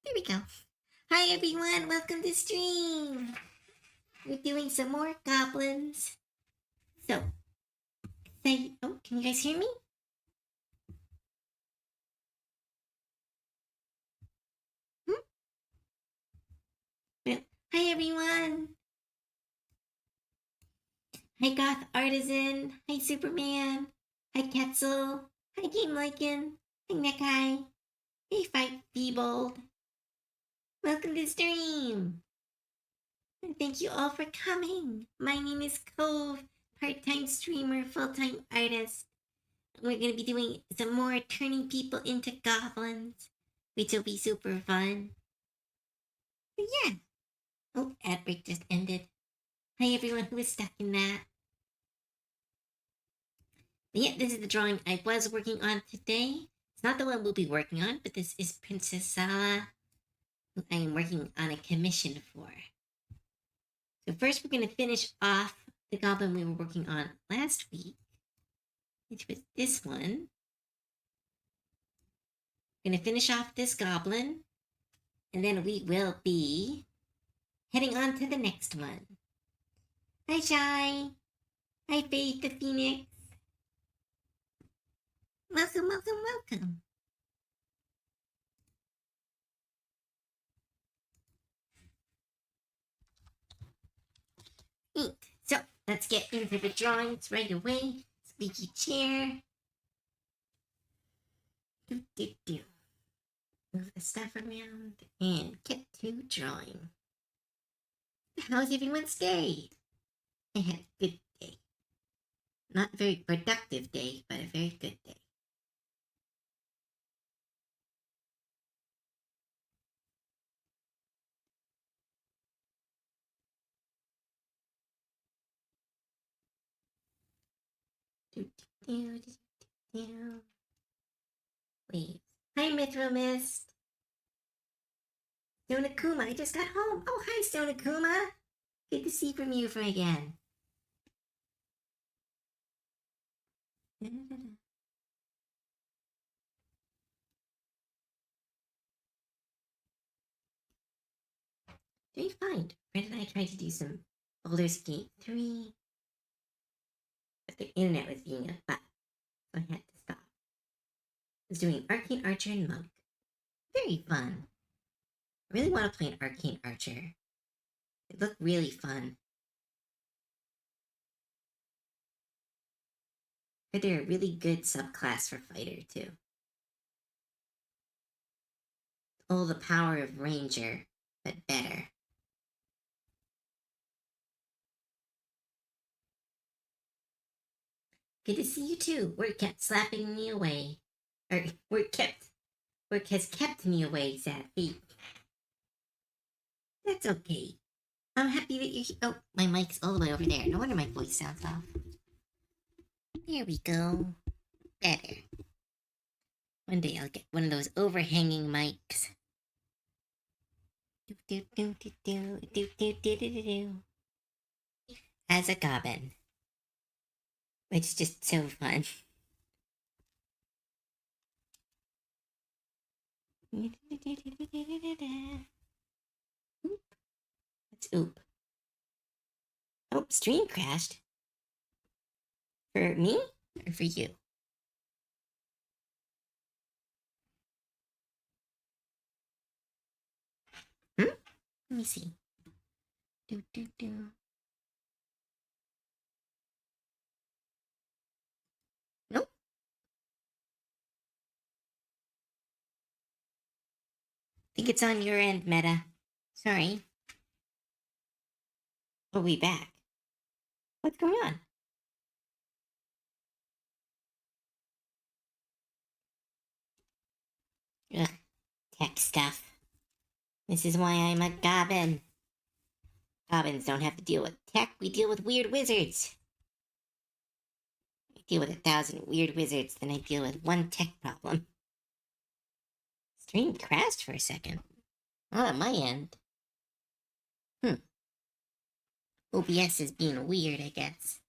There we go. Hi everyone, welcome to stream. We're doing some more goblins. So, can you guys hear me? Hmm? Well, hi everyone. Hi Goth Artisan. Hi Superman. Hi Ketzel. Hi Game Lycan. Hi Neckeye. Hey Fight Feebled. Welcome to stream. And thank you all for coming. My name is Cove, part-time streamer, full-time artist. We're going to be doing some more turning people into goblins, which will be super fun. But yeah. Oh, ad break just ended. Hi, everyone who was stuck in that. But yeah, this is the drawing I was working on today. It's not the one we'll be working on, but this is Princess Sala, who I am working on a commission for. So first, we're going to finish off the goblin we were working on last week, which was this one. We're going to finish off this goblin, and then we will be heading on to the next one. Hi, Shy. Hi, Faith the Phoenix. Welcome, welcome, welcome. Neat. So, let's get into the drawings right away. Squeaky chair. Do, do, do. Move the stuff around and get to drawing. How's everyone's day? I had a good day. Not a very productive day, but a very good day. Do, do, do, do, do. Wait. Hi, Mithril Mist. Stonakuma, I just got home. Oh, hi, Stonakuma. Good to see from you again. Doing fine. Brent and I tried to do some Baldur's Gate 3, but the internet was being a butt, so I had to stop. I was doing Arcane Archer and Monk. Very fun. I really want to play an Arcane Archer. It looked really fun. But they're a really good subclass for fighter, too. All the power of Ranger, but better. Good to see you too. Work kept slapping me away. Or work has kept me away, sadly. That's okay. I'm happy that you're. Oh, my mic's all the way over there. No wonder my voice sounds off. There we go. Better. One day I'll get one of those overhanging mics. As a goblin. Which is just so fun. Oop. Let's oop. Oh, stream crashed. For me or for you? Hmm? Let me see. Do, do, do. Nope. Think it's on your end, Meta. Sorry. We'll be back. What's going on? Ugh, tech stuff. This is why I'm a goblin. Goblins don't have to deal with tech, we deal with weird wizards. I deal with 1,000 weird wizards, then I deal with one tech problem. Stream crashed for a second. Not on my end. OBS is being weird, I guess.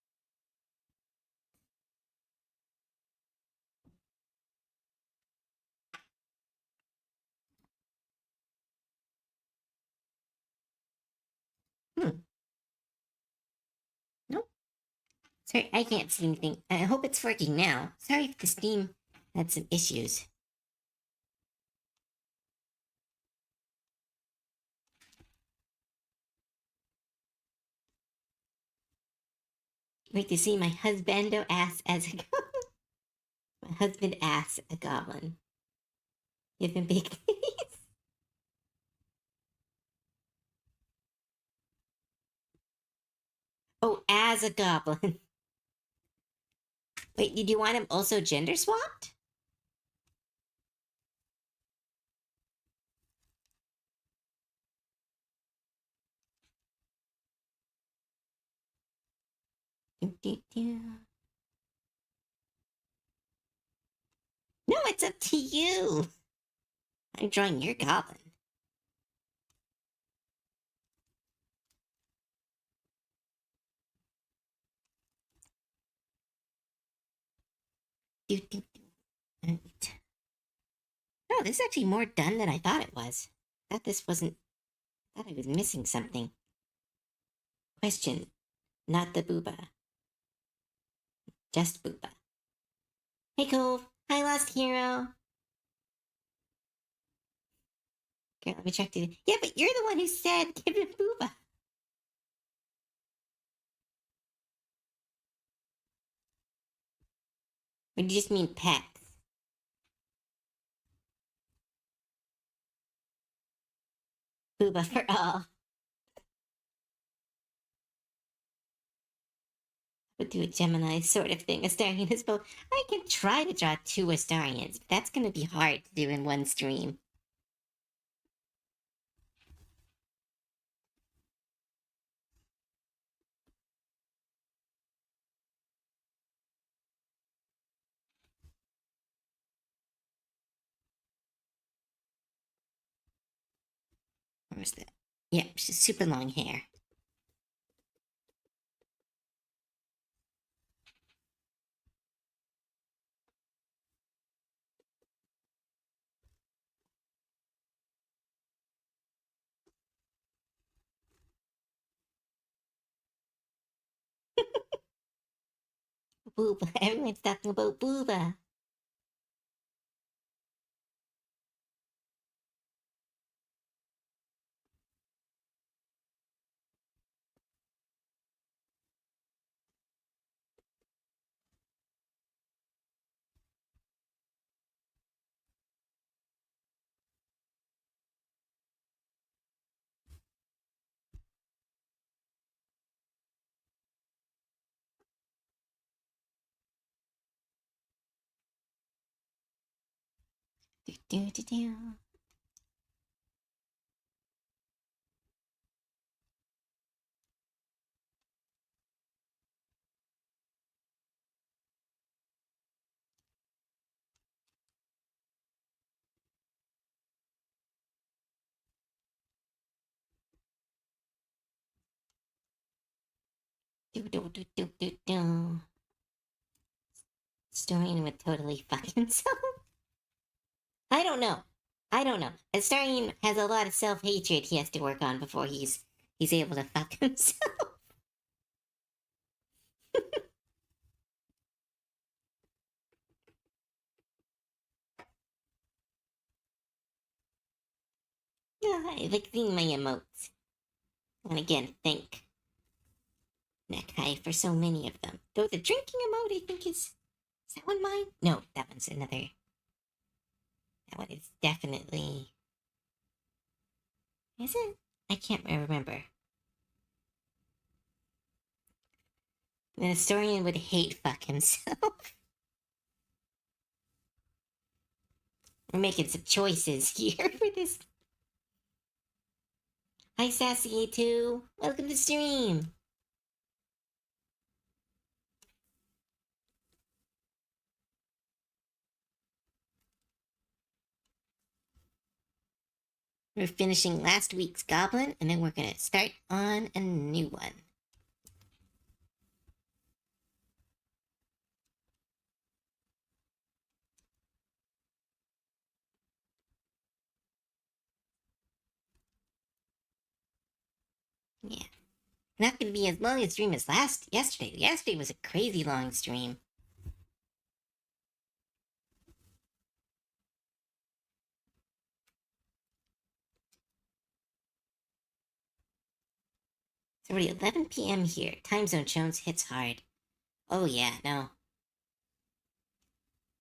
Sorry, I can't see anything. I hope it's working now. Sorry if the Steam had some issues. Wait to see my husbando ass as a goblin. My husband ass a goblin. Give him big titties. Oh, as a goblin. Wait, did you want him also gender swapped? No, it's up to you. I'm drawing your goblin. Right. No, this is actually more done than I thought it was. I thought this wasn't. I thought I was missing something. Question, not the booba. Just booba. Hey, Cove. Hi, Lost Hero. Okay, let me check to. Yeah, but you're the one who said give him booba. Or do you just mean pets? Booba for all. Would do a Gemini sort of thing. Astarian is both. I can try to draw two Astarians, but that's going to be hard to do in one stream. Where's that? Yep, she's super long hair. Booba. Everyone's talking about Booba. Do, do, do, do. Do, do, do, do, do, do. Astarian would totally fuck himself. I don't know. I don't know. Astarian has a lot of self-hatred he has to work on before he's able to fuck himself. I like seeing my emotes. And again, thank Nekai for so many of them. Though the drinking emote, I think is that one mine? No, that one's another. That one is definitely. Is it? I can't remember. The historian would hate fuck himself. We're making some choices here for this. Hi, Sassy A2. Welcome to the stream. We're finishing last week's Goblin, and then we're going to start on a new one. Yeah. Not going to be as long a stream as yesterday. Yesterday was a crazy long stream. It's already 11 p.m. here. Time zone Jones hits hard. Oh yeah, no.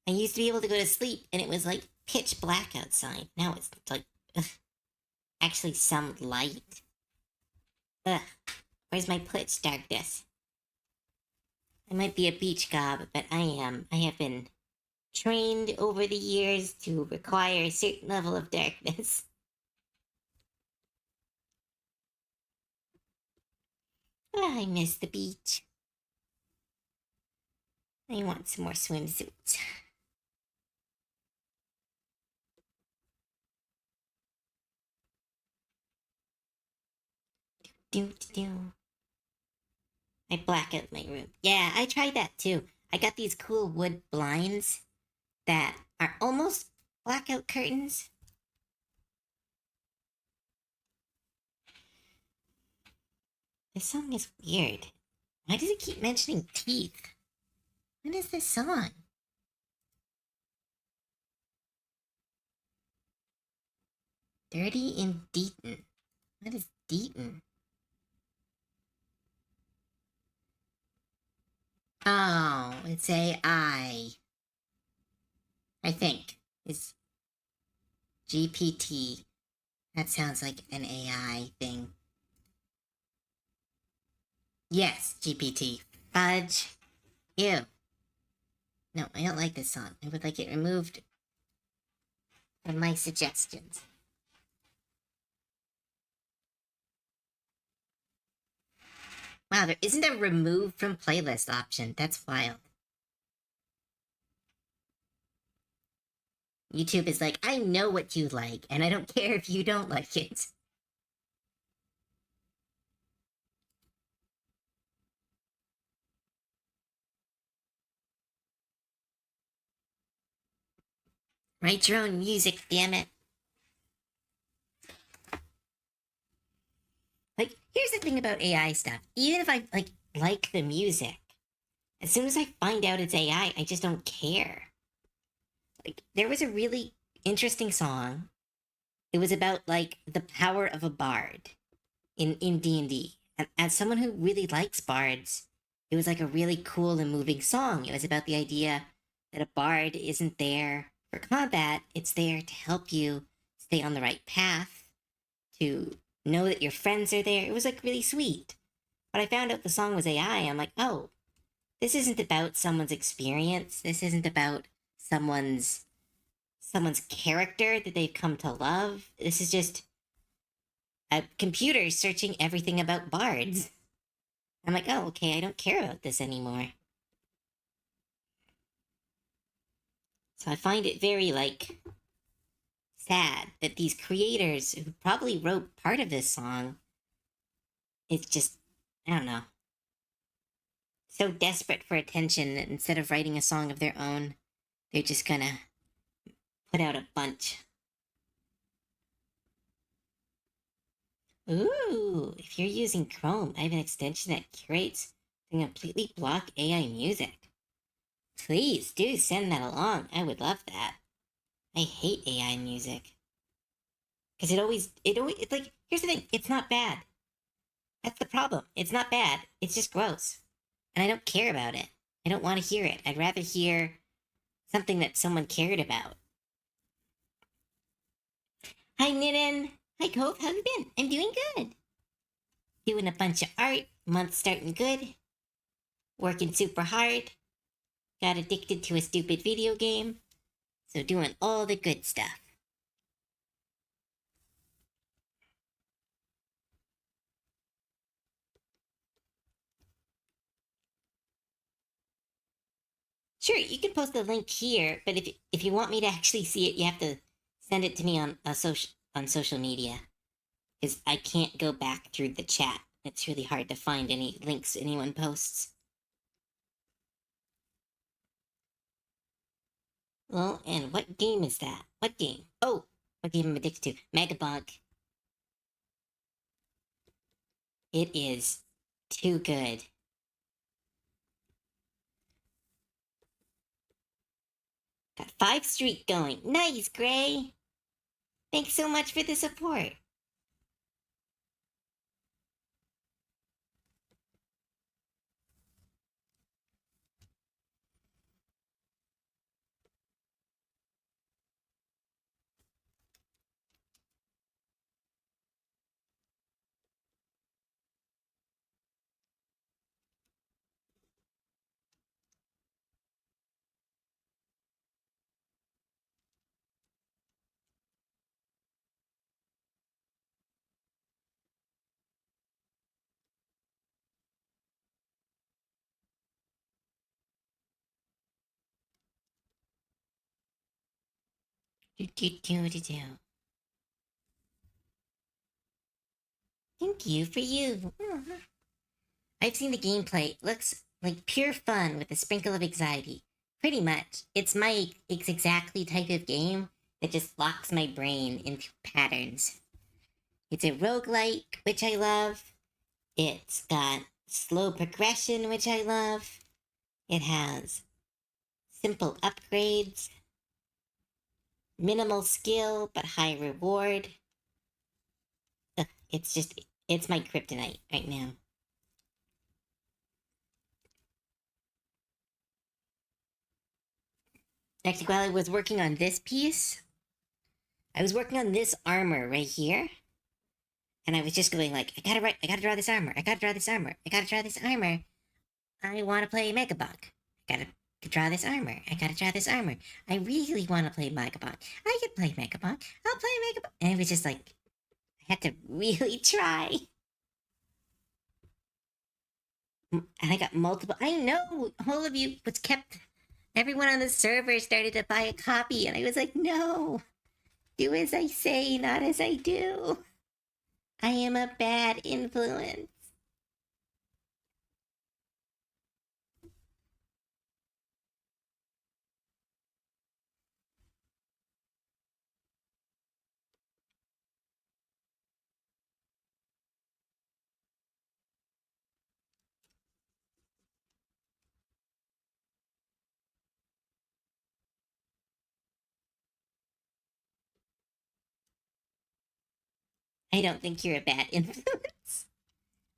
I used to be able to go to sleep and it was like pitch black outside. Now it's like actually some light. Ugh. Where's my pitch darkness? I might be a beach gob, but I have been trained over the years to require a certain level of darkness. Ah, I miss the beach. I want some more swimsuits. Do. I black out my room. Yeah, I tried that too. I got these cool wood blinds that are almost blackout curtains. This song is weird. Why does it keep mentioning teeth? What is this song? Dirty in Deaton. What is Deaton? Oh, it's AI. I think. It's GPT. That sounds like an AI thing. Yes, GPT. Fudge. Ew. No, I don't like this song. I would like it removed from my suggestions. Wow, there isn't a remove from playlist option. That's wild. YouTube is like, I know what you like, and I don't care if you don't like it. Write your own music, damn it. Like, here's the thing about AI stuff. Even if I like the music, as soon as I find out it's AI, I just don't care. Like, there was a really interesting song. It was about like the power of a bard in D&D. And as someone who really likes bards, it was like a really cool and moving song. It was about the idea that a bard isn't there for combat, it's there to help you stay on the right path, to know that your friends are there. It was like really sweet. But I found out the song was AI. I'm like, oh, this isn't about someone's experience. This isn't about someone's character that they've come to love. This is just a computer searching everything about bards. I'm like, oh, okay, I don't care about this anymore. So I find it very, like, sad that these creators who probably wrote part of this song, it's just, I don't know, so desperate for attention that instead of writing a song of their own, they're just gonna put out a bunch. Ooh, if you're using Chrome, I have an extension that curates and completely block AI music. Please do send that along. I would love that. I hate AI music. Because it's like, here's the thing, it's not bad. That's the problem. It's not bad. It's just gross. And I don't care about it. I don't want to hear it. I'd rather hear something that someone cared about. Hi, Nitin. Hi, Cove. How have you been? I'm doing good. Doing a bunch of art. Month starting good. Working super hard. Got addicted to a stupid video game. So doing all the good stuff. Sure, you can post the link here, but if you want me to actually see it, you have to send it to me on social media, because I can't go back through the chat. It's really hard to find any links anyone posts. Well, and what game is that? What game? Oh, what game am I addicted to? Megabug. It is Too good. Got 5 streak going. Nice, Gray. Thanks so much for the support. Do, do, do, do, do. Thank you for you. I've seen the gameplay. It looks like pure fun with a sprinkle of anxiety. Pretty much. It's exactly type of game that just locks my brain into patterns. It's a roguelike, which I love. It's got slow progression, which I love. It has simple upgrades, minimal skill but high reward. Ugh, it's my kryptonite right now. Actually, while I was working on this piece, I was working on this armor right here, and I was just going like, I gotta draw this armor. I gotta draw this armor. I gotta draw this armor. I want to play Megabug. I gotta draw this armor. I gotta draw this armor. I really want to play Megabug. I could play Megabug. I'll play Megabug. And it was just like, I had to really try. And I got multiple. I know all of you was kept. Everyone on the server started to buy a copy, and I was like, no, do as I say, not as I do. I am a bad influence. I don't think you're a bad influence.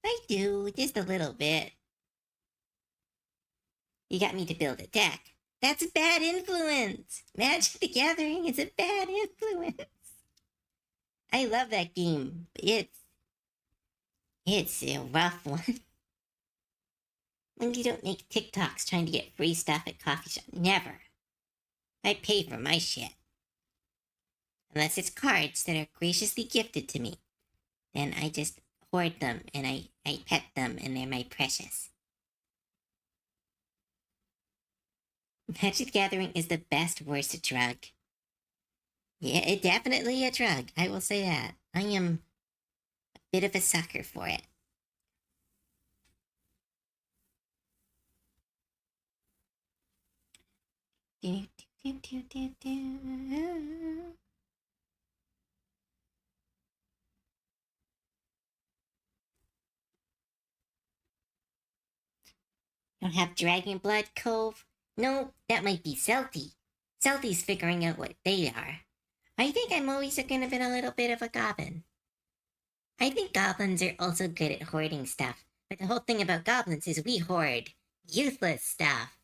I do, just a little bit. You got me to build a deck. That's a bad influence. Magic the Gathering is a bad influence. I love that game. It's a rough one. When you don't make TikToks trying to get free stuff at coffee shop. Never. I pay for my shit. Unless it's cards that are graciously gifted to me. Then I just hoard them and I pet them and they're my precious. Magic Gathering is the best worst drug. Yeah, it's definitely a drug. I will say that. I am a bit of a sucker for it. Don't have Dragon Blood Cove? No, that might be Celty. Celty's figuring out what they are. I think I'm always going to be a little bit of a goblin. I think goblins are also good at hoarding stuff, but the whole thing about goblins is we hoard useless stuff.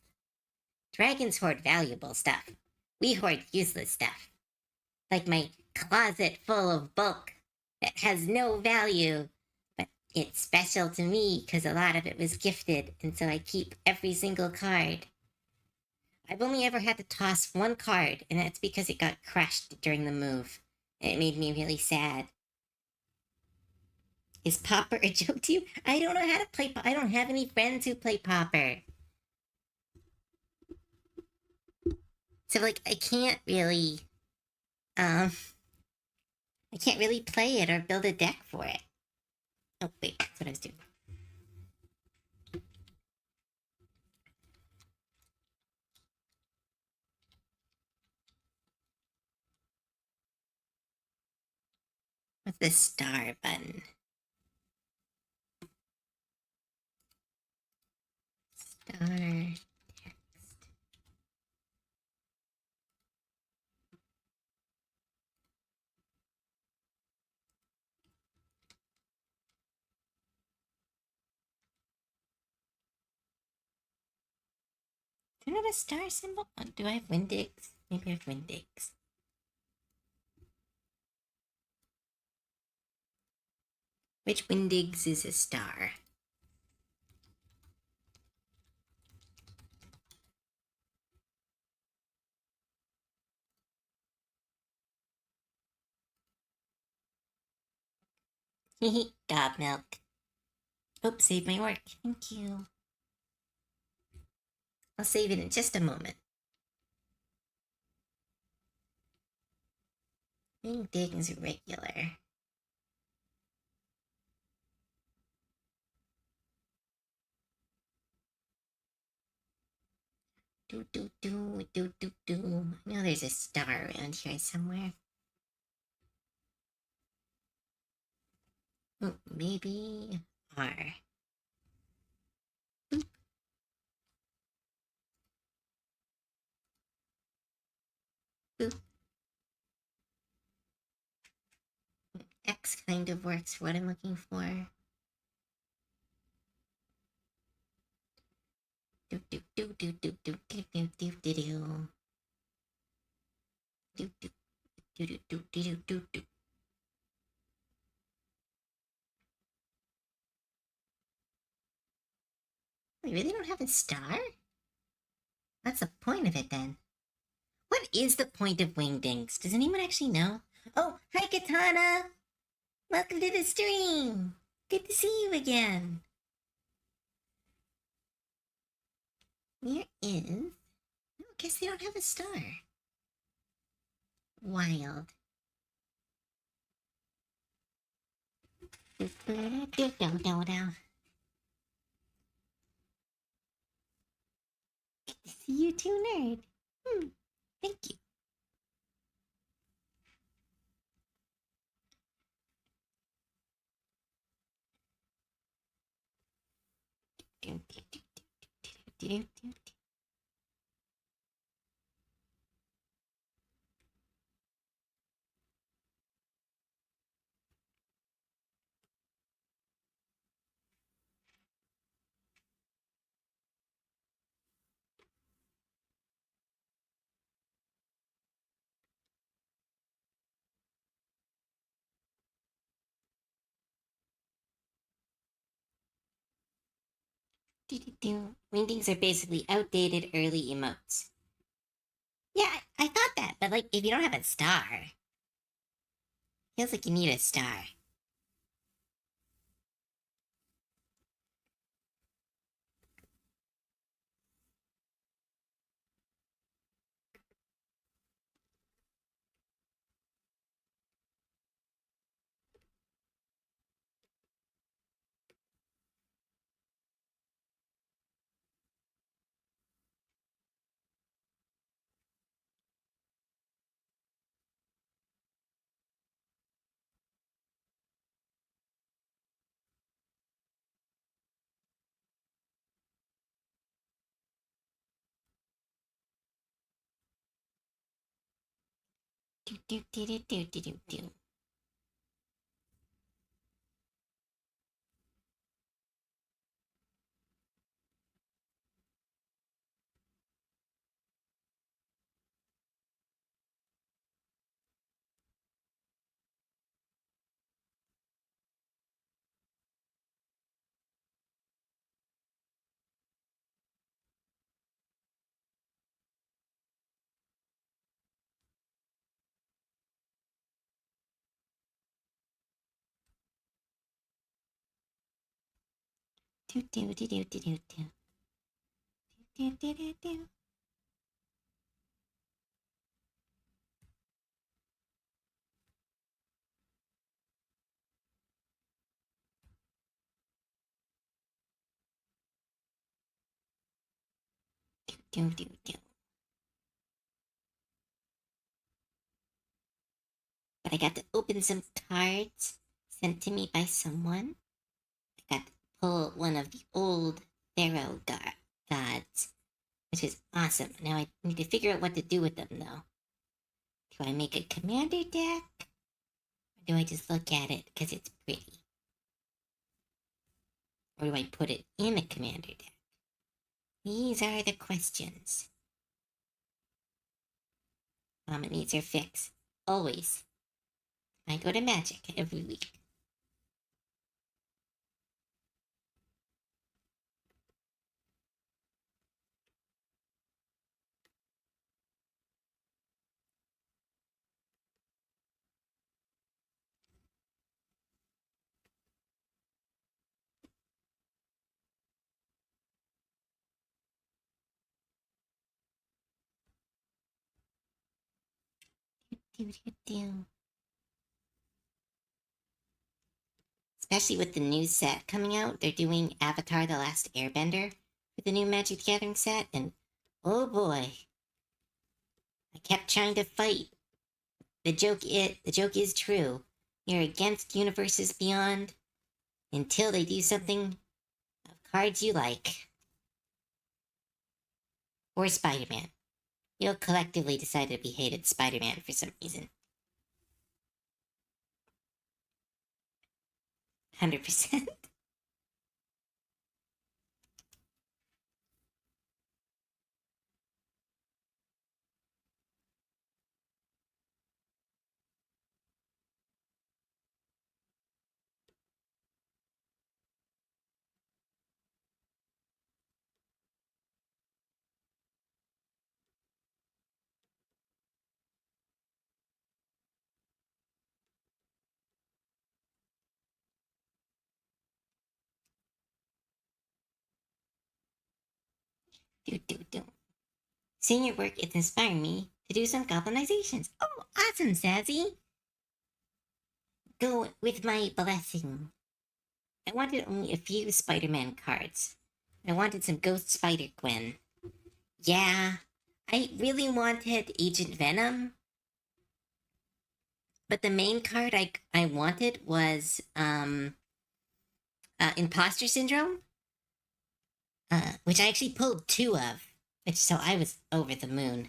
Dragons hoard valuable stuff. We hoard useless stuff. Like my closet full of bulk that has no value, but it's special to me because a lot of it was gifted, and so I keep every single card. I've only ever had to toss one card, and that's because it got crushed during the move. And it made me really sad. Is Popper a joke to you? I don't know how to play. I don't have any friends who play Popper. So like I can't really I can't really play it or build a deck for it. Oh wait, that's what I was doing. What's the star button? Star text. Do I have a star symbol? Oh, do I have Windex? Maybe I have Windex. Which Windex is a star? Hehe, gob milk. Oops, save my work. Thank you. I'll save it in just a moment. Windex regular. Do do do do do do. I know there's a star around here somewhere. Oh, maybe R. Boop. Boop. X kind of works for what I'm looking for. Do do do do do do do do do do do. Do do do do do do do do. We really don't have a star? That's the point of it then. What is the point of Wingdings? Does anyone actually know? Oh, hi Katana! Welcome to the stream! Good to see you again. Where is... Oh, I guess they don't have a star. Wild. Good to see you too, nerd. Thank you. Wingdings are basically outdated early emotes. Yeah, I thought that, but like, if you don't have a star, feels like you need a star. Do do do do do do do do. Do do do do do do do. Do do do do. Do do do. But I got to open some cards sent to me by someone. I got to pull one of the old Pharaoh gods, which is awesome. Now I need to figure out what to do with them, though. Do I make a commander deck? Or do I just look at it because it's pretty? Or do I put it in a commander deck? These are the questions. It needs her fix. Always. I go to Magic every week. Especially with the new set coming out, they're doing Avatar: The Last Airbender with the new Magic the Gathering set, and oh boy, I kept trying to fight. The joke is true. You're against universes beyond until they do something of cards you like. Or Spider-Man. You'll collectively decide to be hated Spider-Man for some reason. 100%. Seeing your work, it's inspiring me to do some goblinizations. Oh, awesome, Sassy! Go with my blessing. I wanted only a few Spider-Man cards. I wanted some Ghost Spider-Gwen. Yeah, I really wanted Agent Venom, but the main card I wanted was Imposter Syndrome, which I actually pulled 2 of, so I was over the moon.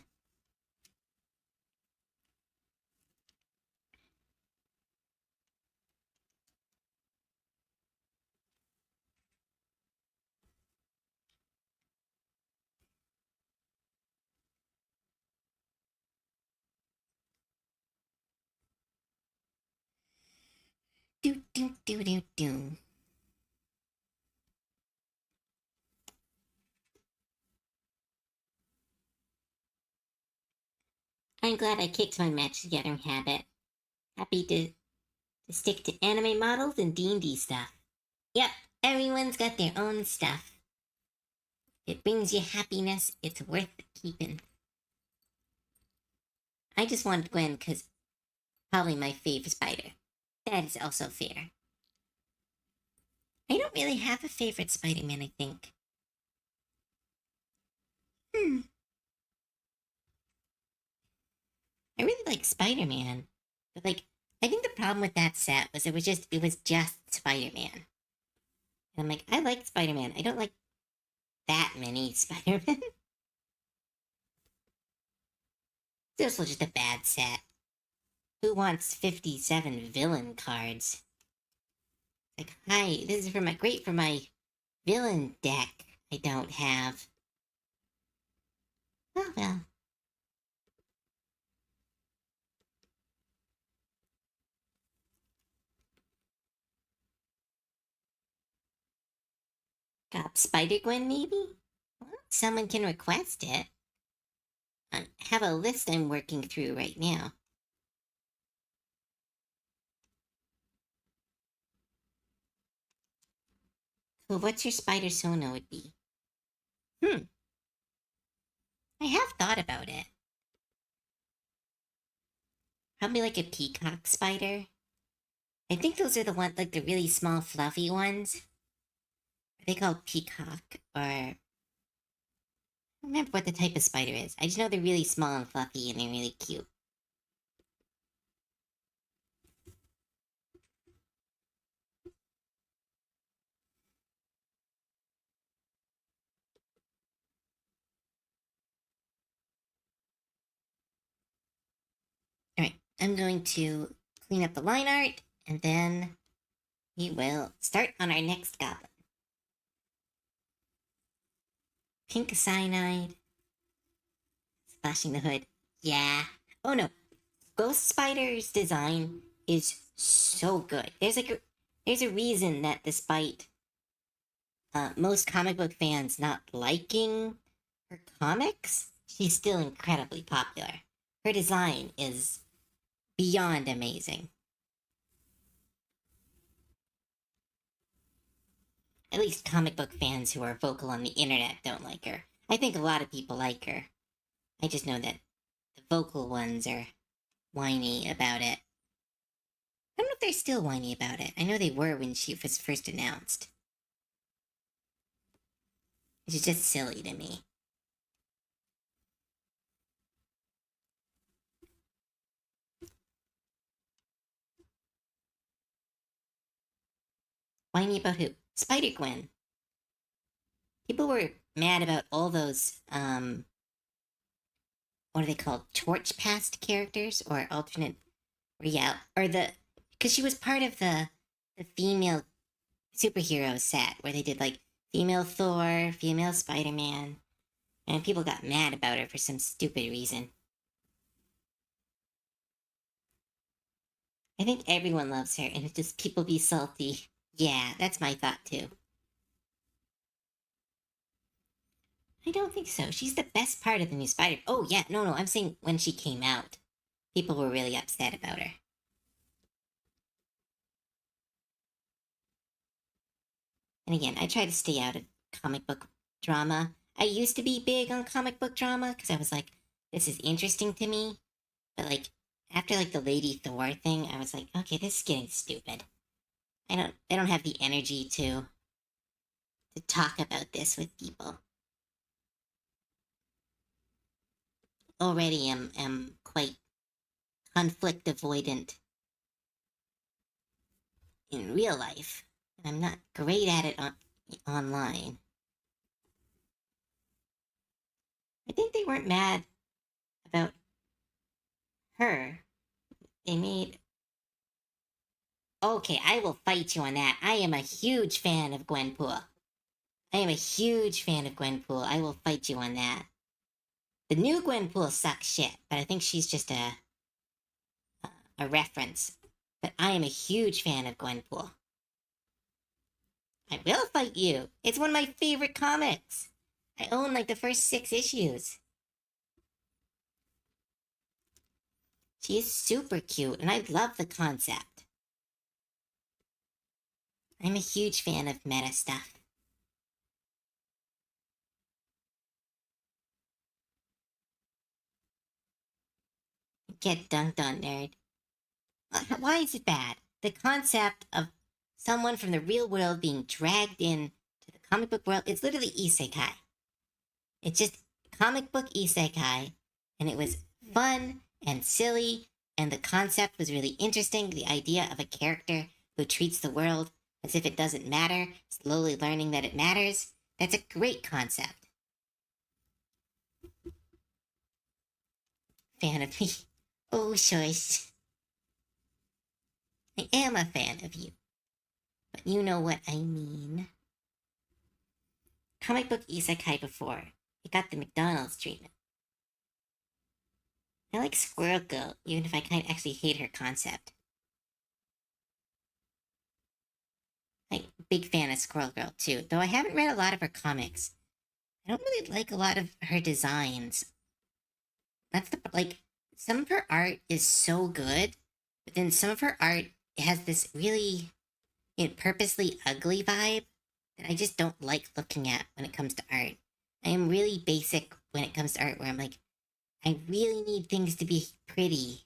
Do do do do do. I'm glad I kicked my Magic the Gathering habit. Happy to stick to anime models and D&D stuff. Yep, everyone's got their own stuff. It brings you happiness, it's worth keeping. I just wanted Gwen because probably my favorite spider. That is also fair. I don't really have a favorite Spider-Man, I think. I really like Spider-Man. But I think the problem with that set was it was just Spider-Man. And I'm like, I like Spider-Man. I don't like that many Spider-Man. This was just a bad set. Who wants 57 villain cards? Like, hi, this is great for my villain deck I don't have. Oh well. Got Spider-Gwen, maybe? Well, someone can request it. I have a list I'm working through right now. So what's your Spider Sona would be? I have thought about it. Probably like a peacock spider. I think those are the ones, like the really small, fluffy ones. Are they called peacock? Or I don't remember what the type of spider is. I just know they're really small and fluffy and they're really cute. I'm going to clean up the line art, and then we will start on our next goblin. Pink cyanide. Splashing the hood. Yeah. Oh no. Ghost Spider's design is so good. There's a reason that despite most comic book fans not liking her comics, she's still incredibly popular. Her design is beyond amazing. At least comic book fans who are vocal on the internet don't like her. I think a lot of people like her. I just know that the vocal ones are whiny about it. I don't know if they're still whiny about it. I know they were when she was first announced. Which is just silly to me. Whiny about who? Spider-Gwen. People were mad about all those, what are they called? Torch past characters or alternate or because she was part of the female superhero set where they did like female Thor, female Spider-Man, and people got mad about her for some stupid reason. I think everyone loves her, and it's just people be salty. Yeah, that's my thought too. I don't think so. She's the best part of the new Spider. Oh yeah, no, I'm saying when she came out, people were really upset about her. And again, I try to stay out of comic book drama. I used to be big on comic book drama because I was like, this is interesting to me. But like after like the Lady Thor thing, I was like, okay, this is getting stupid. I don't have the energy to talk about this with people. Already am quite conflict avoidant in real life, and I'm not great at it online. I think they weren't mad about her. They made. Okay, I will fight you on that. I am a huge fan of Gwenpool. I am a huge fan of Gwenpool. I will fight you on that. The new Gwenpool sucks shit, but I think she's just a reference. But I am a huge fan of Gwenpool. I will fight you. It's one of my favorite comics. I own like the first 6 issues. She is super cute, and I love the concept. I'm a huge fan of meta stuff. Get dunked on, nerd. Why is it bad? The concept of someone from the real world being dragged in to the comic book world, it's literally isekai. It's just comic book isekai, and it was fun and silly, and the concept was really interesting. The idea of a character who treats the world as if it doesn't matter, slowly learning that it matters. That's a great concept. Fan of me. Oh, shush. I am a fan of you. But you know what I mean. Comic book isekai before. It got the McDonald's treatment. I like Squirrel Girl, even if I kind of actually hate her concept. Like, big fan of Squirrel Girl too, though I haven't read a lot of her comics. I don't really like a lot of her designs. That's the like some of her art is so good, but then some of her art has this really purposely ugly vibe that I just don't like looking at when it comes to art. I am really basic when it comes to art, where I'm like, I really need things to be pretty.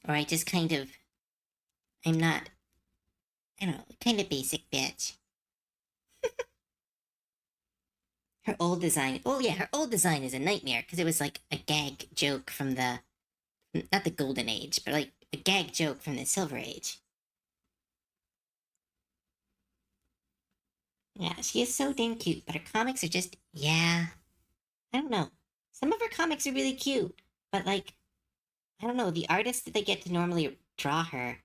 Or I just kind of, I'm not, I don't know, kind of basic bitch. Her old design, oh yeah, her old design is a nightmare because it was like a gag joke from not the Golden Age, but like a gag joke from the Silver Age. Yeah, she is so damn cute, but her comics are just, yeah, I don't know. Some of her comics are really cute, but like, I don't know, the artist that they get to normally draw her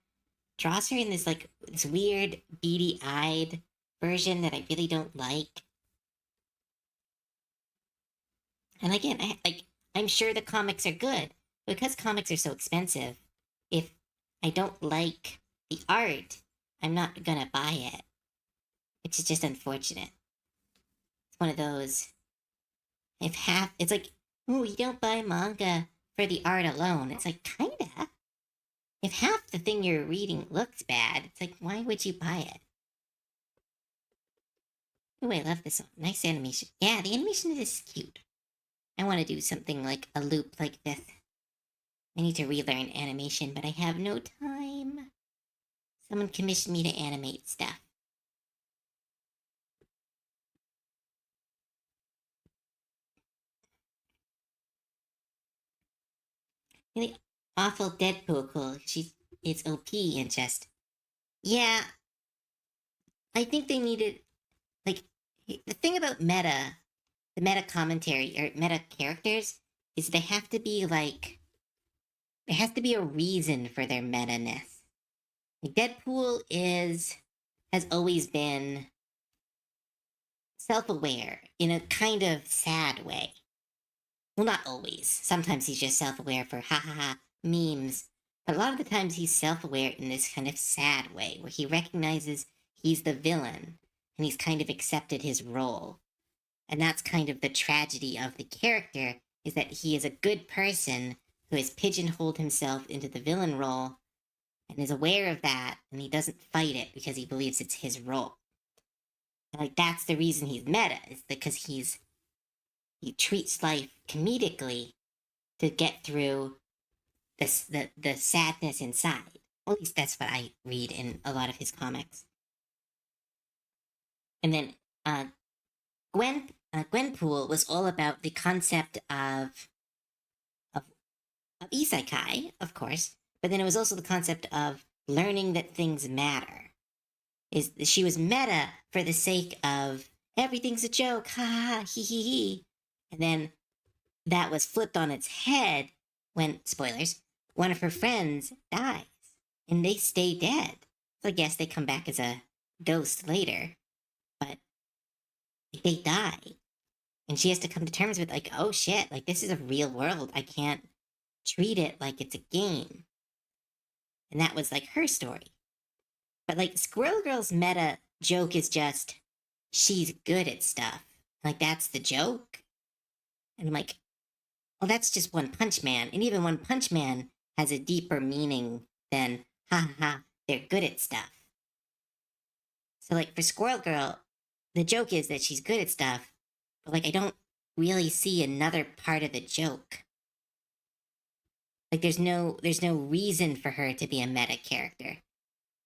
draws her in this like this weird beady-eyed version that I really don't like. And again, I'm sure the comics are good because comics are so expensive. If I don't like the art, I'm not gonna buy it, which is just unfortunate. It's one of those. If half, it's like, oh, you don't buy manga for the art alone. It's like kinda. If half the thing you're reading looks bad, it's like, why would you buy it? Oh, I love this one. Nice animation. Yeah, the animation is cute. I want to do something like a loop like this. I need to relearn animation, but I have no time. Someone commissioned me to animate stuff. Really awful Deadpool cool. It's OP and just yeah. I think they needed like the thing about the meta commentary or meta characters is they have to be like there has to be a reason for their meta ness. Like Deadpool is has always been self-aware in a kind of sad way. Well, not always. Sometimes he's just self-aware for ha ha ha memes, but a lot of the times he's self-aware in this kind of sad way where he recognizes he's the villain and he's kind of accepted his role. And that's kind of the tragedy of the character is that he is a good person who has pigeonholed himself into the villain role and is aware of that and he doesn't fight it because he believes it's his role. And like that's the reason he's meta is because he treats life comedically to get through the sadness inside. Well, at least that's what I read in a lot of his comics. And then uh, Gwenpool was all about the concept of of isekai, of course, but then it was also the concept of learning that things matter. Is she was meta for the sake of everything's a joke, ha ha, he he, and then that was flipped on its head when spoilers one of her friends dies and they stay dead. So I guess they come back as a ghost later, but they die, and she has to come to terms with like, oh shit, like this is a real world. I can't treat it like it's a game. And that was like her story. But like Squirrel Girl's meta joke is just she's good at stuff. Like that's the joke. And I'm like, well, that's just One Punch Man. And even One Punch Man has a deeper meaning than ha ha ha, they're good at stuff. So like for Squirrel Girl, the joke is that she's good at stuff, but like I don't really see another part of the joke. Like there's no reason for her to be a meta character.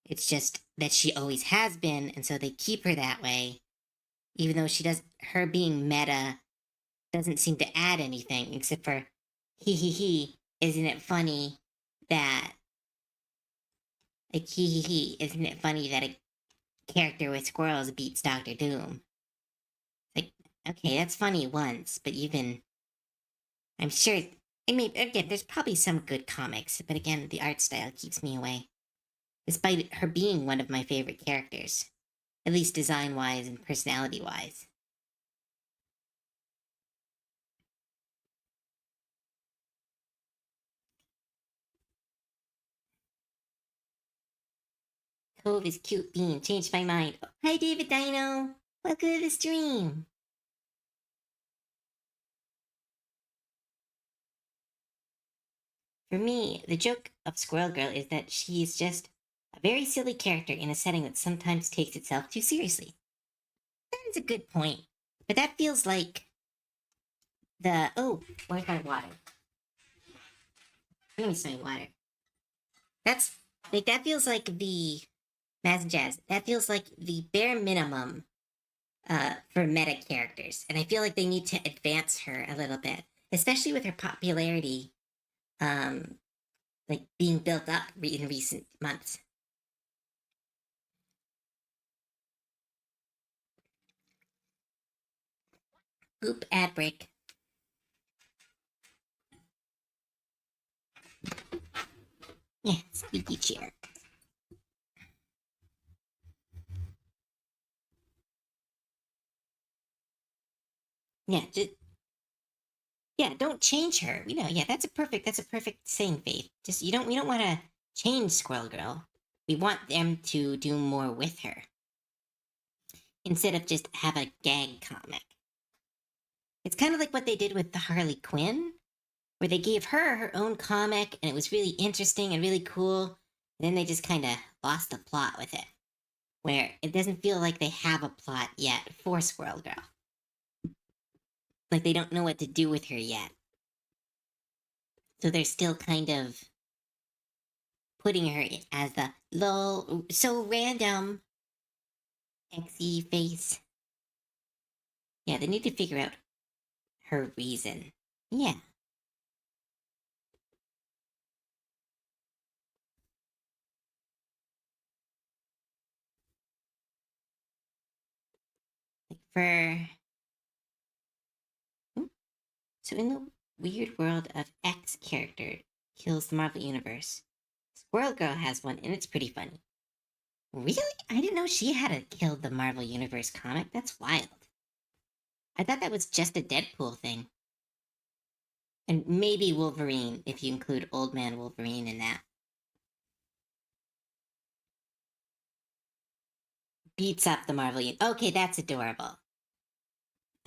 It's just that she always has been, and so they keep her that way, even though she does her being meta doesn't seem to add anything except for he, isn't it funny that like he, isn't it funny that a character with squirrels beats Doctor Doom? Like, okay, that's funny once, but even I'm sure I mean again, there's probably some good comics, but again, the art style keeps me away. Despite her being one of my favorite characters. At least design wise and personality wise. Cove is cute bean. Changed my mind. Hi, David Dino. Welcome to the stream. For me, the joke of Squirrel Girl is that she's just a very silly character in a setting that sometimes takes itself too seriously. That is a good point. But that feels like the. Oh, where's my water? Let me some water. That's. Like, that feels like the. Maz and Jazz. That feels like the bare minimum for meta characters, and I feel like they need to advance her a little bit, especially with her popularity, um, like being built up in recent months. Oop, ad break. Yeah, squeaky chair. Yeah, yeah, don't change her. Yeah, that's a perfect saying, Faith. Just we don't want to change Squirrel Girl. We want them to do more with her instead of just have a gag comic. It's kind of like what they did with the Harley Quinn, where they gave her her own comic and it was really interesting and really cool. And then they just kind of lost the plot with it, where it doesn't feel like they have a plot yet for Squirrel Girl. Like they don't know what to do with her yet. So they're still kind of putting her as the lol, so random, sexy face. Yeah, they need to figure out her reason. Yeah, like for. So in the weird world of X character kills the Marvel Universe, Squirrel Girl has one, and it's pretty funny. Really? I didn't know she had a kill the Marvel Universe comic. That's wild. I thought that was just a Deadpool thing. And maybe Wolverine, if you include Old Man Wolverine in that. Beats up the Marvel Universe. Okay, that's adorable.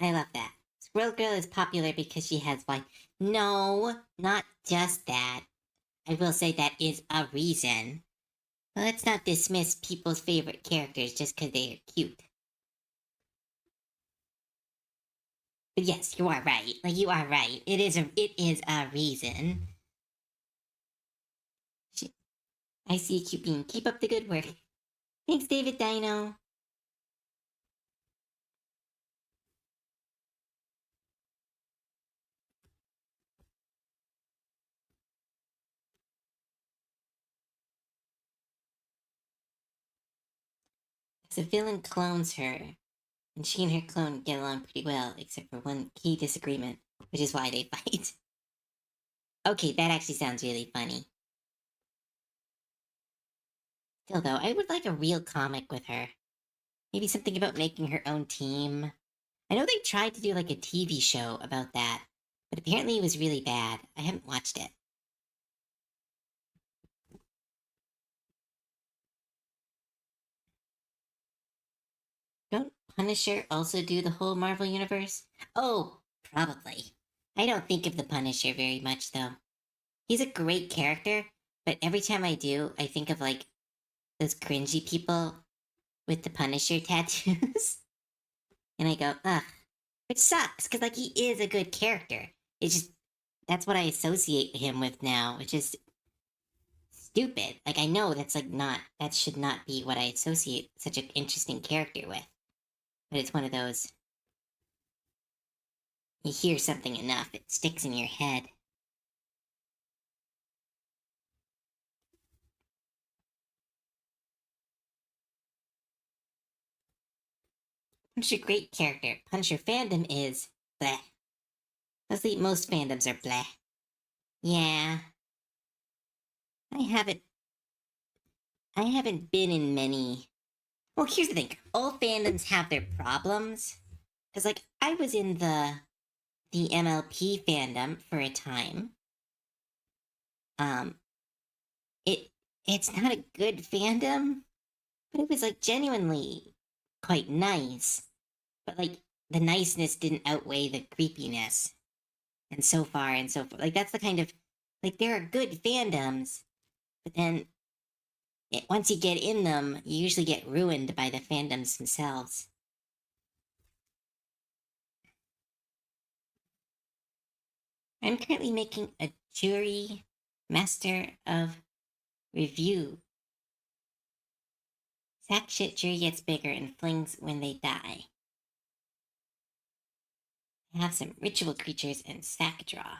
I love that. Squirrel Girl is popular because she has like, no, not just that. I will say that is a reason. But let's not dismiss people's favorite characters just because they are cute. But yes, you are right. Like you are right. It is a reason. I see you, cute bean. Keep up the good work. Thanks, David Dino. So villain clones her, and she and her clone get along pretty well, except for one key disagreement, which is why they fight. Okay, that actually sounds really funny. Still, though, I would like a real comic with her. Maybe something about making her own team. I know they tried to do like a TV show about that, but apparently it was really bad. I haven't watched it. Don't Punisher also do the whole Marvel Universe? Oh, probably. I don't think of the Punisher very much, though. He's a great character, but every time I do, I think of like those cringy people with the Punisher tattoos. And I go, ugh. Which sucks, because like he is a good character. It's just that's what I associate him with now, which is stupid. Like I know that's like not that should not be what I associate such an interesting character with. But it's one of those you hear something enough, it sticks in your head. Punisher great character. Punisher fandom is bleh. Mostly most fandoms are bleh. Yeah. I haven't I haven't been in many. Well, here's the thing. All fandoms have their problems. Cause like I was in the MLP fandom for a time. Um it it's not a good fandom, but it was like genuinely quite nice. But like the niceness didn't outweigh the creepiness. And so far and so forth. Like that's the kind of like there are good fandoms, but then once you get in them, you usually get ruined by the fandoms themselves. I'm currently making a jury master of review. Sack shit jury gets bigger and flings when they die. I have some ritual creatures and sack draw.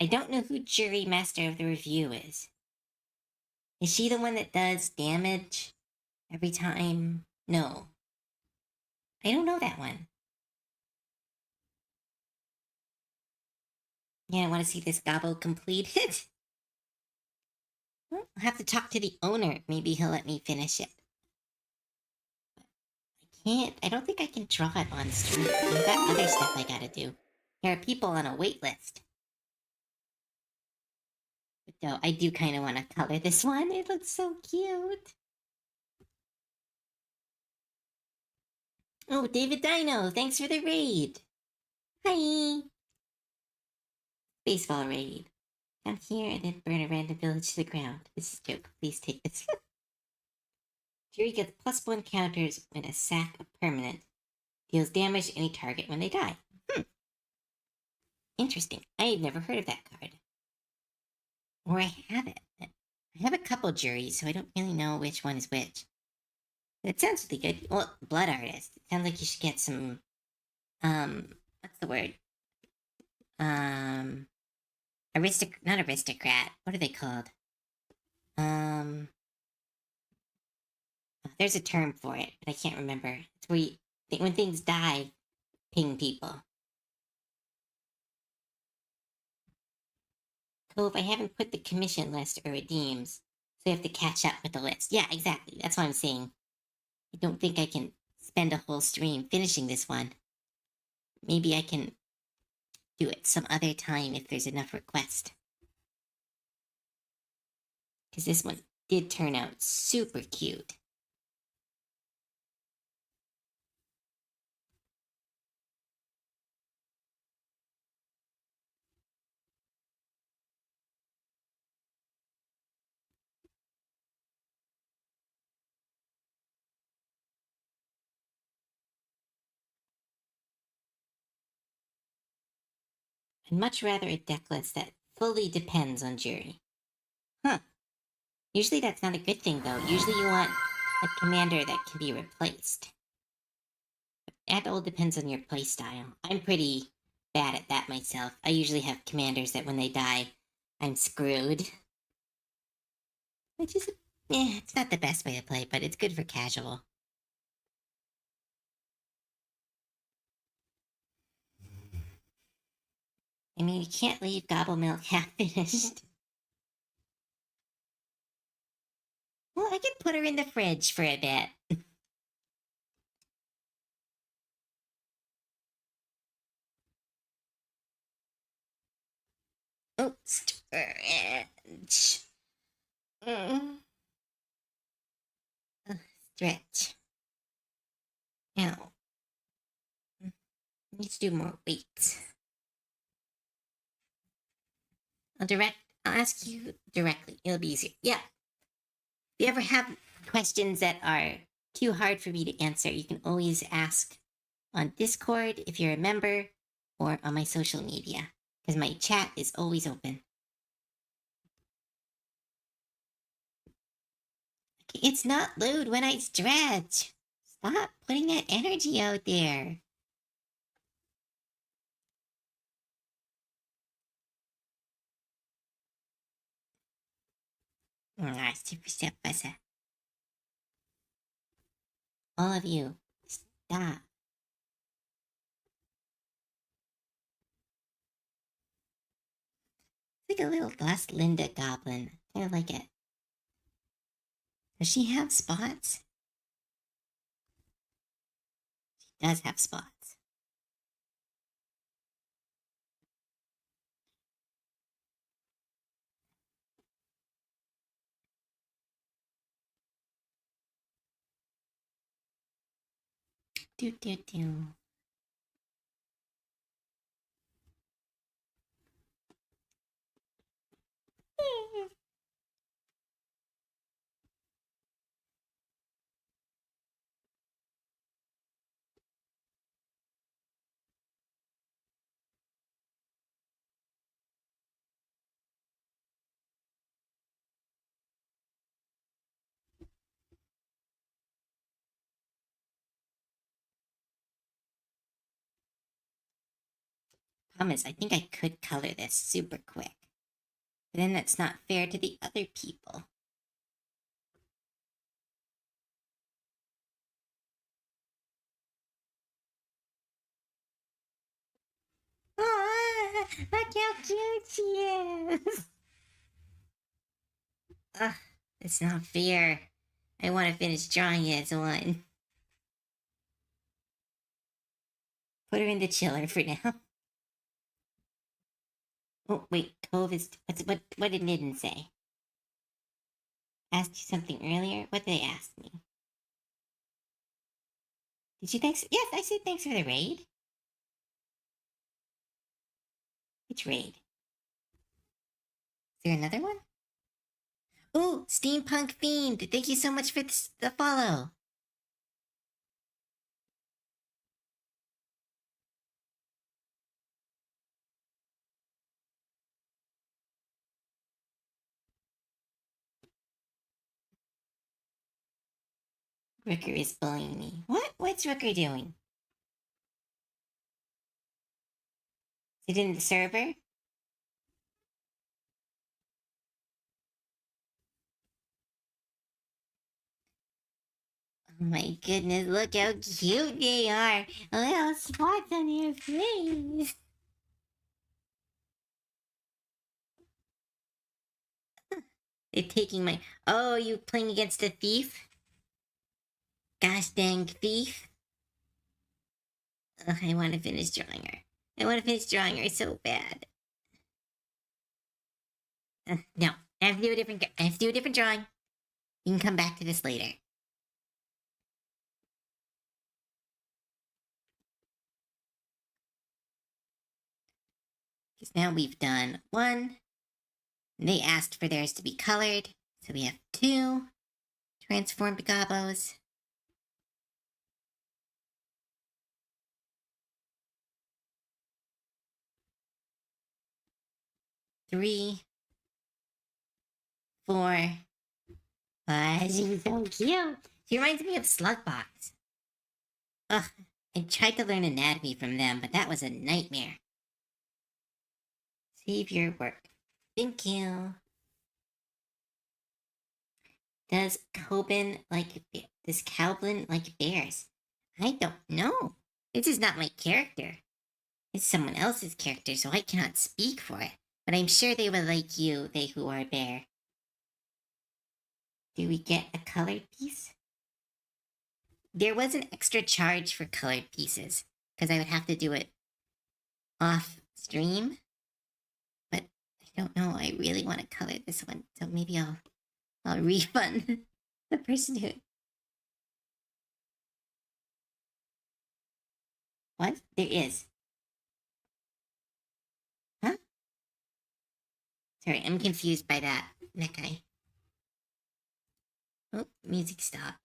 I don't know who jury master of the review is. Is she the one that does damage every time? No. I don't know that one. Yeah, I want to see this gobble completed. Well, I'll have to talk to the owner. Maybe he'll let me finish it. I can't. I don't think I can draw it on stream. I've got other stuff I gotta do. There are people on a wait list. But no, I do kind of want to color this one. It looks so cute. Oh, David Dino, thanks for the raid. Hi. Baseball raid. Come here and then burn a random village to the ground. This is a joke. Please take this. Fury gets +1 counters when a sack of permanent deals damage to any target when they die. Interesting. I had never heard of that card. Or I have it. I have a couple juries, so I don't really know which one is which. It sounds really good. Well, Blood Artist. It sounds like you should get some, what's the word? Not aristocrat. What are they called? There's a term for it, but I can't remember. It's where when things die, ping people. Cove, I haven't put the commission list or redeems, so you have to catch up with the list. Yeah, exactly. That's what I'm saying. I don't think I can spend a whole stream finishing this one. Maybe I can do it some other time if there's enough requests. Because this one did turn out super cute. I'd much rather a deck list that fully depends on jury. Huh. Usually that's not a good thing, though. Usually you want a commander that can be replaced. That all depends on your playstyle. I'm pretty bad at that myself. I usually have commanders that when they die, I'm screwed. Which is, it's not the best way to play, but it's good for casual. I mean, you can't leave Gobble Milk half finished. Well, I could put her in the fridge for a bit. Oh, stretch. Stretch. Now, need to do more weights. I'll ask you directly. It'll be easier. Yeah. If you ever have questions that are too hard for me to answer, you can always ask on Discord if you're a member or on my social media, because my chat is always open. Okay, it's not lewd when I stretch. Stop putting that energy out there. Super step buzzer. All of you, stop. It's like a little lost Linda goblin. I like it. Does she have spots? She does have spots. Do do do. Promise, I think I could color this super quick. But then that's not fair to the other people. Oh, look how cute she is. Ugh, it's not fair. I want to finish drawing it as one. Put her in the chiller for now. Oh, wait, Cove is... what did Nidden say? Asked you something earlier? What did they ask me? Did you thanks? Yes, I said thanks for the raid. Which raid? Is there another one? Ooh, steampunk themed. Thank you so much for the follow. Rooker is bullying me. What? What's Rooker doing? Is it in the server? Oh my goodness, look how cute they are. Little spots on your face. They're taking my... Oh, you playing against a thief? Gosh dang thief. Ugh, I want to finish drawing her. I want to finish drawing her so bad. No, I have to do a different... I have to do a different drawing. You can come back to this later. Because now we've done one. They asked for theirs to be colored. So we have two transformed gobos. Three. Four. She's so cute. She reminds me of Slugbox. Ugh, I tried to learn anatomy from them, but that was a nightmare. Save your work. Thank you. Does Cobin like... Does Cowblin like bears? I don't know. This is not my character. It's someone else's character, so I cannot speak for it. But I'm sure they would like you, they who are a bear. Do we get a colored piece? There was an extra charge for colored pieces, because I would have to do it off stream. But I don't know, I really want to color this one, so maybe I'll refund the person who... What? There is. Huh? Sorry, I'm confused by that guy. Oh, music stopped.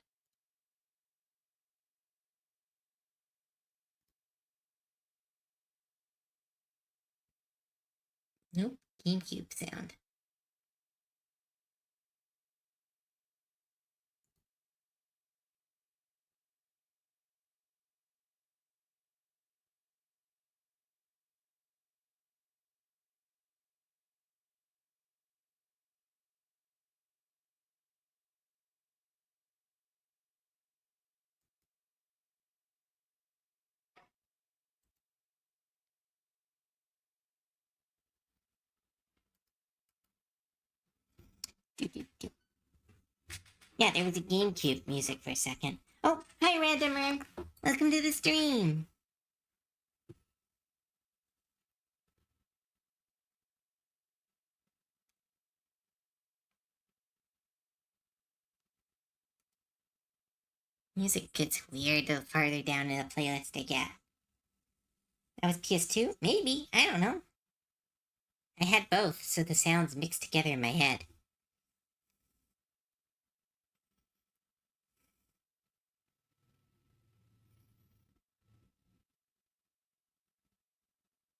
Nope, GameCube sound. Yeah, there was a GameCube music for a second. Oh, hi, Randomer. Welcome to the stream. Music gets weird the farther down in the playlist I get. That was PS2? Maybe. I don't know. I had both, so the sounds mixed together in my head.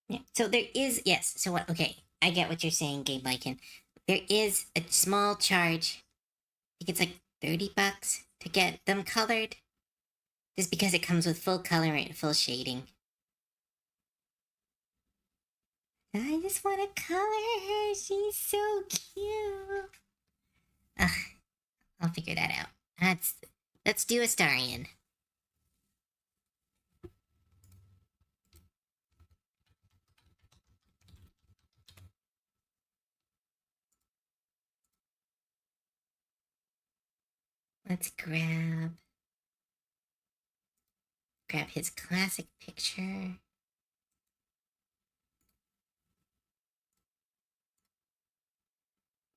Yeah, so there is... Yes, so what... Okay, I get what you're saying, Gabe Lycan. There is a small charge. I think it's like $30 to get them colored. Just because it comes with full color and full shading. I just want to color her. She's so cute. Ugh, I'll figure that out. Let's do Astarion. Let's grab his classic picture.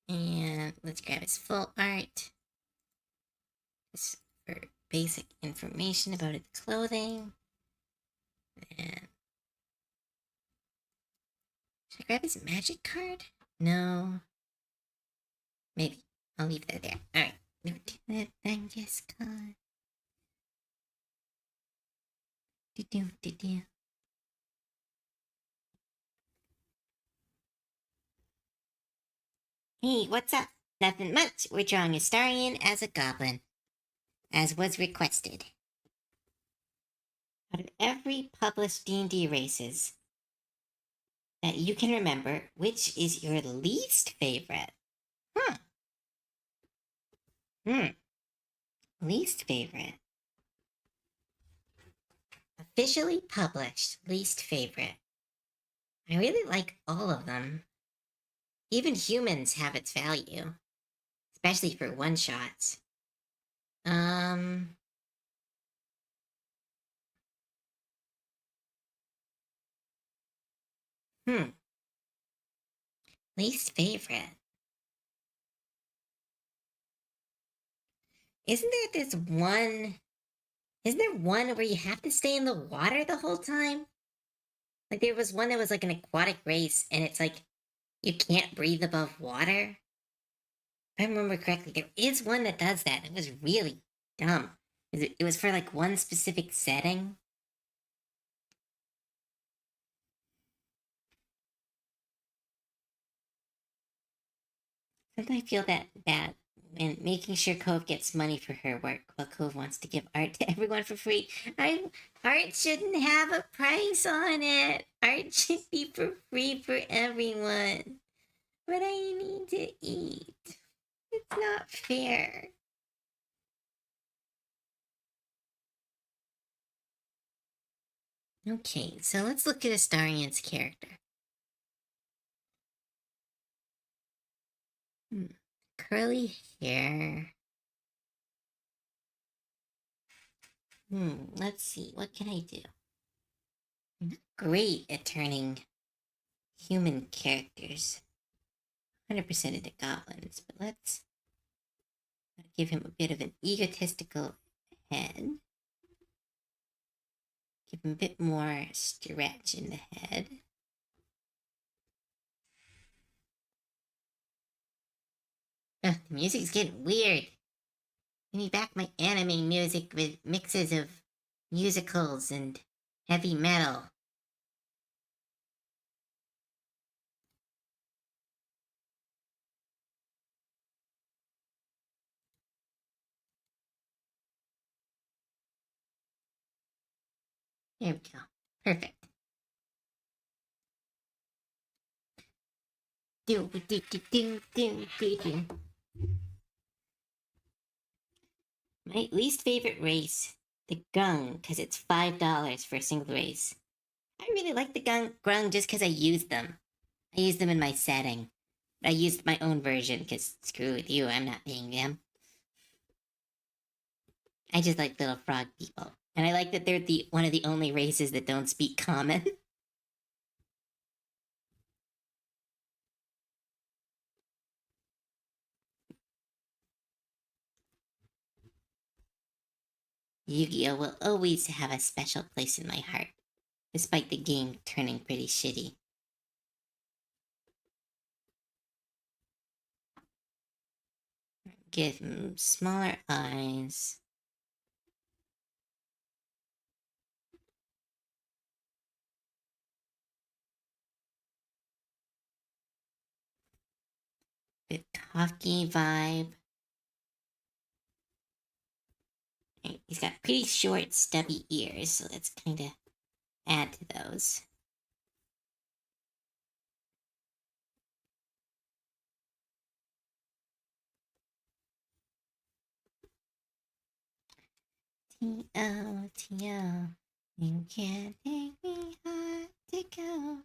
And let's grab his full art. Just for basic information about his clothing. And should I grab his magic card? No. Maybe. I'll leave that there. Alright. Lieutenant Angus card. Do. Hey, what's up? Nothing much. We're drawing Astarion as a goblin, as was requested. Out of every published D&D races that you can remember, which is your least favorite? Least favorite. Officially published least favorite. I really like all of them. Even humans have its value, especially for one-shots. Least favorite. Isn't there one where you have to stay in the water the whole time? Like there was one that was like an aquatic race and it's like you can't breathe above water. If I remember correctly, there is one that does that. It was really dumb. It was for like one specific setting. Sometimes I feel that bad when making sure Cove gets money for her work while Cove wants to give art to everyone for free. Art shouldn't have a price on it. Art should be for free for everyone. But I need to eat. It's not fair. Okay, so let's look at Astarion's character. Curly hair. Let's see. What can I do? I'm not great at turning human characters 100% into goblins, but let's give him a bit of an egotistical head. Give him a bit more stretch in the head. Ugh, the music's getting weird. I need back my anime music with mixes of musicals and heavy metal. There we go. Perfect. My least favorite race, the Grung, because it's $5 for a single race. I really like the Grung just because I used them. I used them in my setting. I used my own version because screw with you, I'm not paying them. I just like little frog people. And I like that they're one of the only races that don't speak common. Yu-Gi-Oh! Will always have a special place in my heart, despite the game turning pretty shitty. Give him smaller eyes. Bit cocky vibe. He's got pretty short, stubby ears, so let's kind of add to those. T-O, T-O, you can't take me hard to go.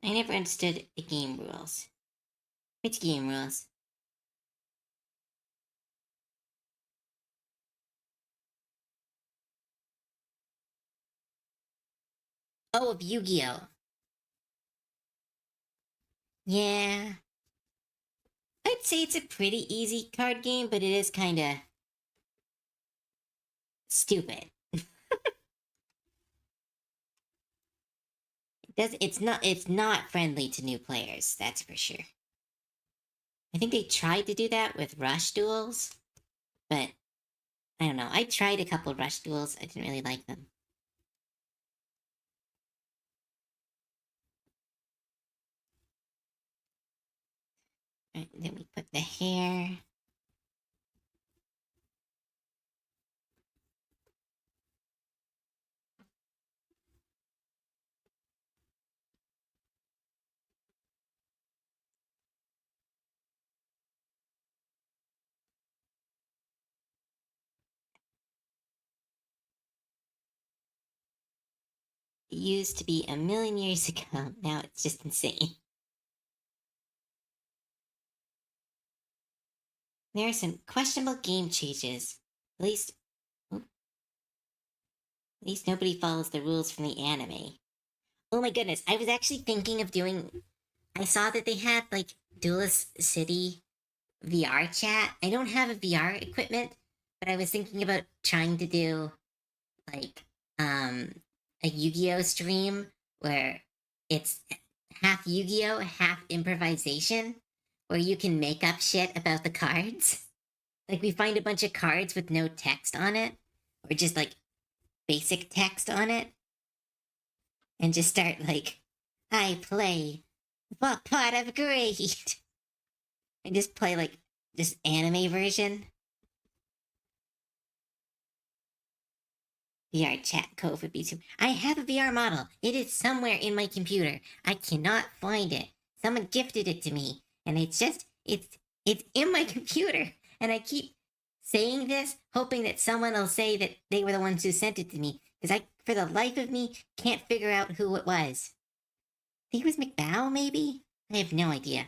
I never understood the game rules. Which game rules? Oh, of Yu-Gi-Oh! Yeah. I'd say it's a pretty easy card game, but it is kind of stupid. It's not friendly to new players, that's for sure. I think they tried to do that with Rush Duels, but I don't know. I tried a couple Rush Duels. I didn't really like them. Right, then we put the hair. It used to be a million years ago. Now it's just insane. There are some questionable game changes. At least, at least nobody follows the rules from the anime. Oh my goodness! I was actually thinking of doing. I saw that they had like Duelist City VR chat. I don't have a VR equipment, but I was thinking about trying to do like a Yu-Gi-Oh stream where it's half Yu-Gi-Oh, half improvisation, where you can make up shit about the cards. Like we find a bunch of cards with no text on it, or just like basic text on it, and just start like, I play what part of great, and just play like this anime version. VR chat code would be too. I have a VR model. It is somewhere in my computer. I cannot find it. Someone gifted it to me, and it's in my computer. And I keep saying this, hoping that someone will say that they were the ones who sent it to me, because I, for the life of me, can't figure out who it was. I think it was McBow, maybe. I have no idea.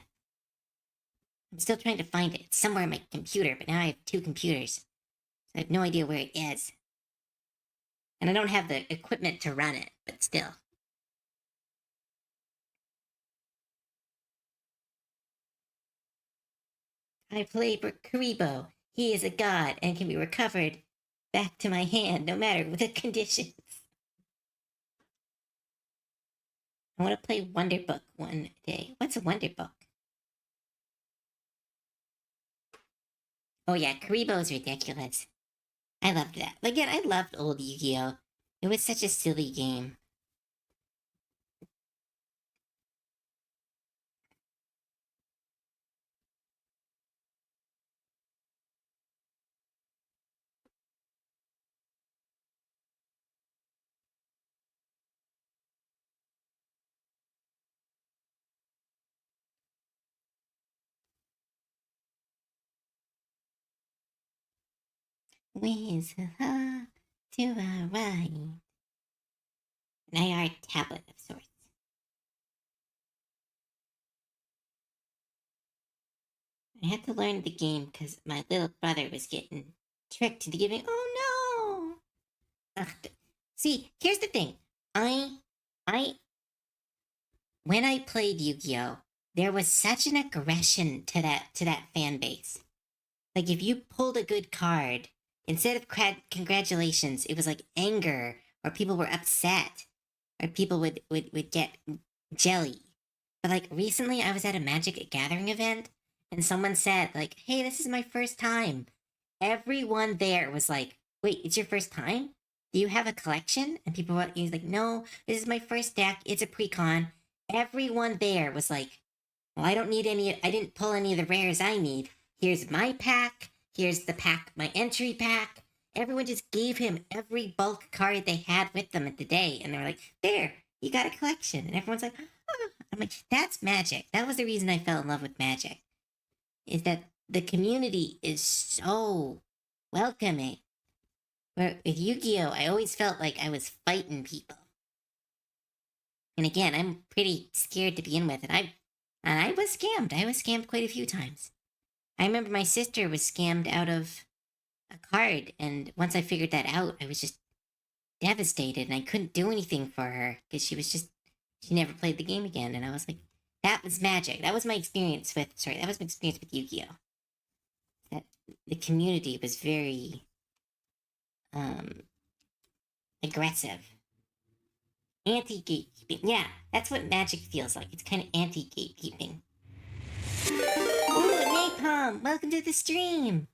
I'm still trying to find it. It's somewhere in my computer, but now I have two computers, so I have no idea where it is. And I don't have the equipment to run it, but still. I play for Karibo. He is a god and can be recovered back to my hand no matter the conditions. I want to play Wonder Book one day. What's a Wonder Book? Oh yeah, Karibo's ridiculous. I loved that. Again, I loved old Yu-Gi-Oh! It was such a silly game. Ways to our right. An IR tablet of sorts. I had to learn the game because my little brother was getting tricked into giving. Oh no! Ugh. See, here's the thing. I, I, when I played Yu-Gi-Oh, there was such an aggression to that fan base. Like if you pulled a good card, instead of congratulations, it was like anger, or people were upset, or people would get jelly. But like recently, I was at a Magic Gathering event, and someone said like, "Hey, this is my first time." Everyone there was like, "Wait, it's your first time? Do you have a collection?" And people were like, "No, this is my first deck. It's a pre-con." Everyone there was like, "Well, I don't need any. I didn't pull any of the rares I need. Here's my pack. Here's the pack, my entry pack." Everyone just gave him every bulk card they had with them at the day, and they were like, "There, you got a collection." And everyone's like, "Oh." I'm like, "That's Magic. That was the reason I fell in love with Magic. Is that the community is so welcoming. Where with Yu-Gi-Oh, I always felt like I was fighting people. And again, I'm pretty scared to begin with, and I was scammed. I was scammed quite a few times. I remember my sister was scammed out of a card, and once I figured that out, I was just devastated, and I couldn't do anything for her because she never played the game again. And I was like, that was magic. That was my experience with, that was my experience with Yu-Gi-Oh! That the community was very um, aggressive. Anti-gatekeeping. Yeah, that's what magic feels like. It's kind of anti-gatekeeping. Ooh, Napalm! Welcome to the stream!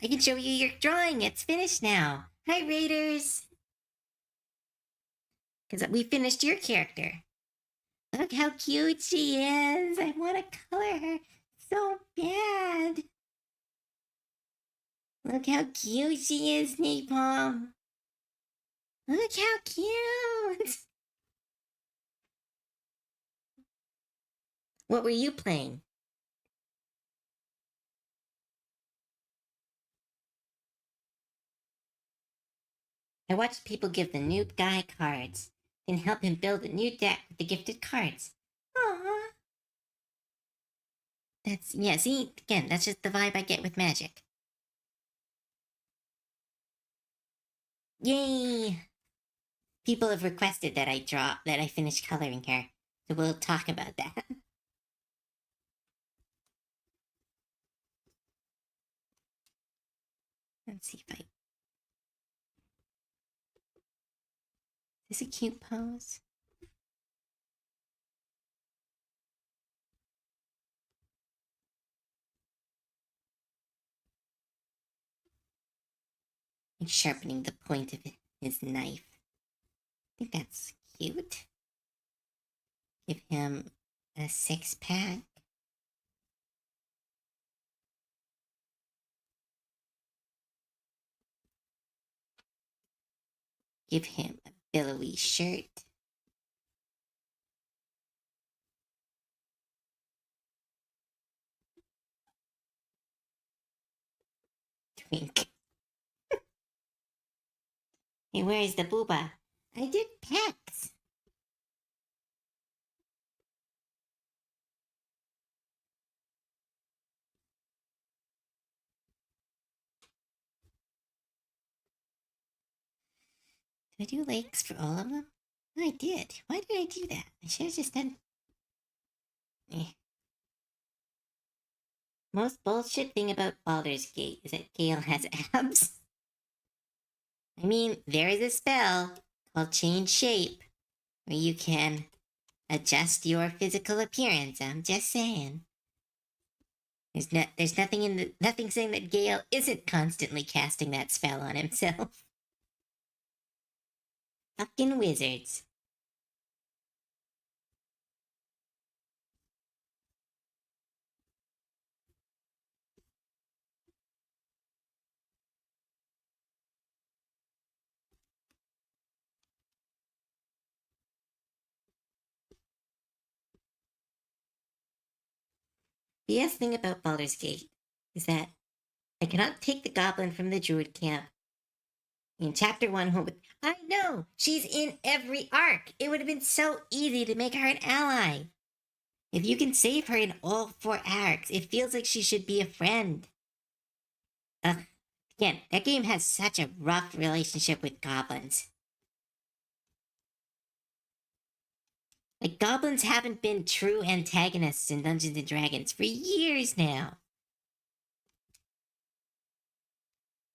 I can show you your drawing. It's finished now. Hi, Raiders! Because we finished your character. Look how cute she is. I want to color her so bad. Look how cute she is, Napalm. Look how cute. What were you playing? I watched people give the new guy cards, then help him build a new deck with the gifted cards. Aww. Yeah, see, again, that's just the vibe I get with Magic. Yay! People have requested that I finish coloring her, so we'll talk about that. Let's see if I... Is this a cute pose? Like sharpening the point of his knife. I think that's cute. Give him a 6-pack. Give him a billowy shirt. Twink. Hey, where is the booba? I did packs. Did I do legs for all of them? I did. Why did I do that? I should have just done... Eh. Most bullshit thing about Baldur's Gate is that Gale has abs. I mean, there is a spell called Change Shape where you can adjust your physical appearance. I'm just saying. There's nothing saying that Gale isn't constantly casting that spell on himself. Fucking wizards. The best thing about Baldur's Gate is that I cannot take the goblin from the druid camp. In chapter 1, I know! She's in every arc! It would have been so easy to make her an ally! If you can save her in all 4 arcs, it feels like she should be a friend. Ugh. Again, that game has such a rough relationship with goblins. Like, goblins haven't been true antagonists in Dungeons & Dragons for years now.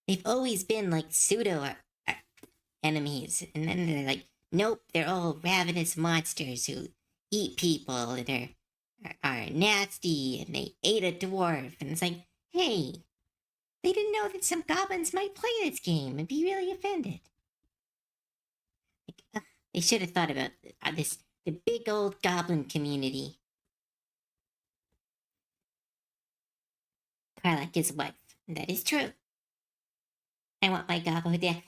They've always been, like, pseudo enemies. And then they're like, nope, they're all ravenous monsters who eat people and are nasty and they ate a dwarf. And it's like, hey, they didn't know that some goblins might play this game and be really offended. Like, they should have thought about the big old goblin community. Karlak is wife. That is true. I want my gobbo dead.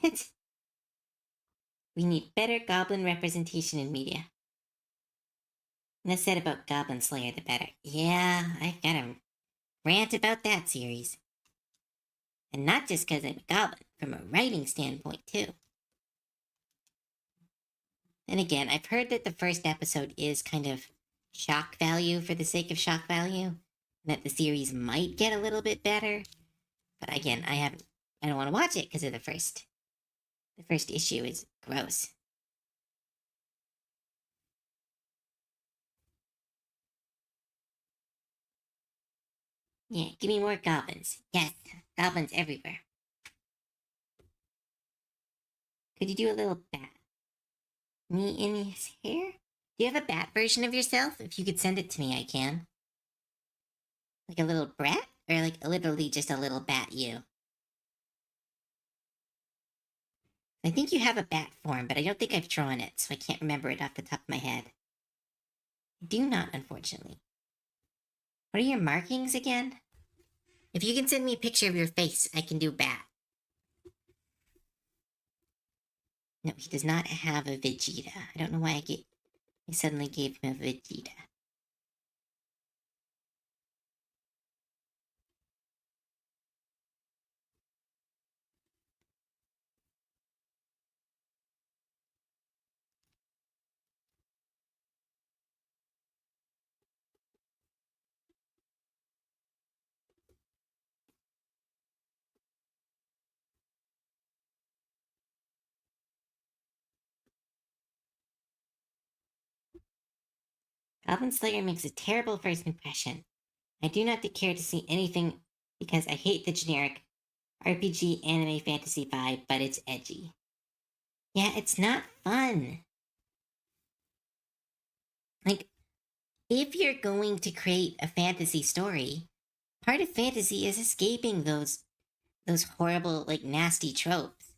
We need better goblin representation in media. The less said about Goblin Slayer, the better. Yeah, I've got a rant about that series. And not just because I'm a goblin, from a writing standpoint, too. And again, I've heard that the first episode is kind of shock value for the sake of shock value, and that the series might get a little bit better. But again, I don't want to watch it because of the first The first issue is gross. Yeah, give me more goblins. Yes, goblins everywhere. Could you do a little bat? Me in his hair? Do you have a bat version of yourself? If you could send it to me, I can. Like a little brat? Or like literally just a little bat you? I think you have a bat form, but I don't think I've drawn it, so I can't remember it off the top of my head. I do not, unfortunately. What are your markings again? If you can send me a picture of your face, I can do bat. No, he does not have a Vegeta. I don't know why I suddenly gave him a Vegeta. Goblin Slayer makes a terrible first impression. I do not care to see anything because I hate the generic RPG anime fantasy vibe, but it's edgy. Yeah, it's not fun. Like, if you're going to create a fantasy story, part of fantasy is escaping those horrible, like nasty tropes.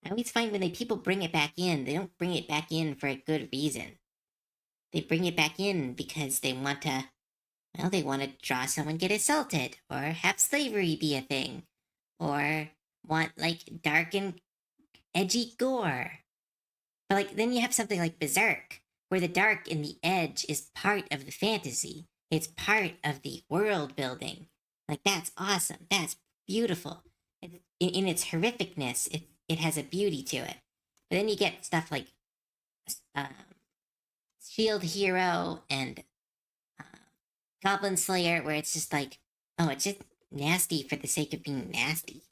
I always find when people bring it back in, they don't bring it back in for a good reason. They bring it back in because they want to, well, they want to draw someone get assaulted, or have slavery be a thing, or want like dark and edgy gore. But like then you have something like Berserk, where the dark and the edge is part of the fantasy. It's part of the world building. Like that's awesome. That's beautiful. In its horrificness, it has a beauty to it. But then you get stuff like um, Shield Hero and uh, Goblin Slayer, where it's just like, oh, it's just nasty for the sake of being nasty.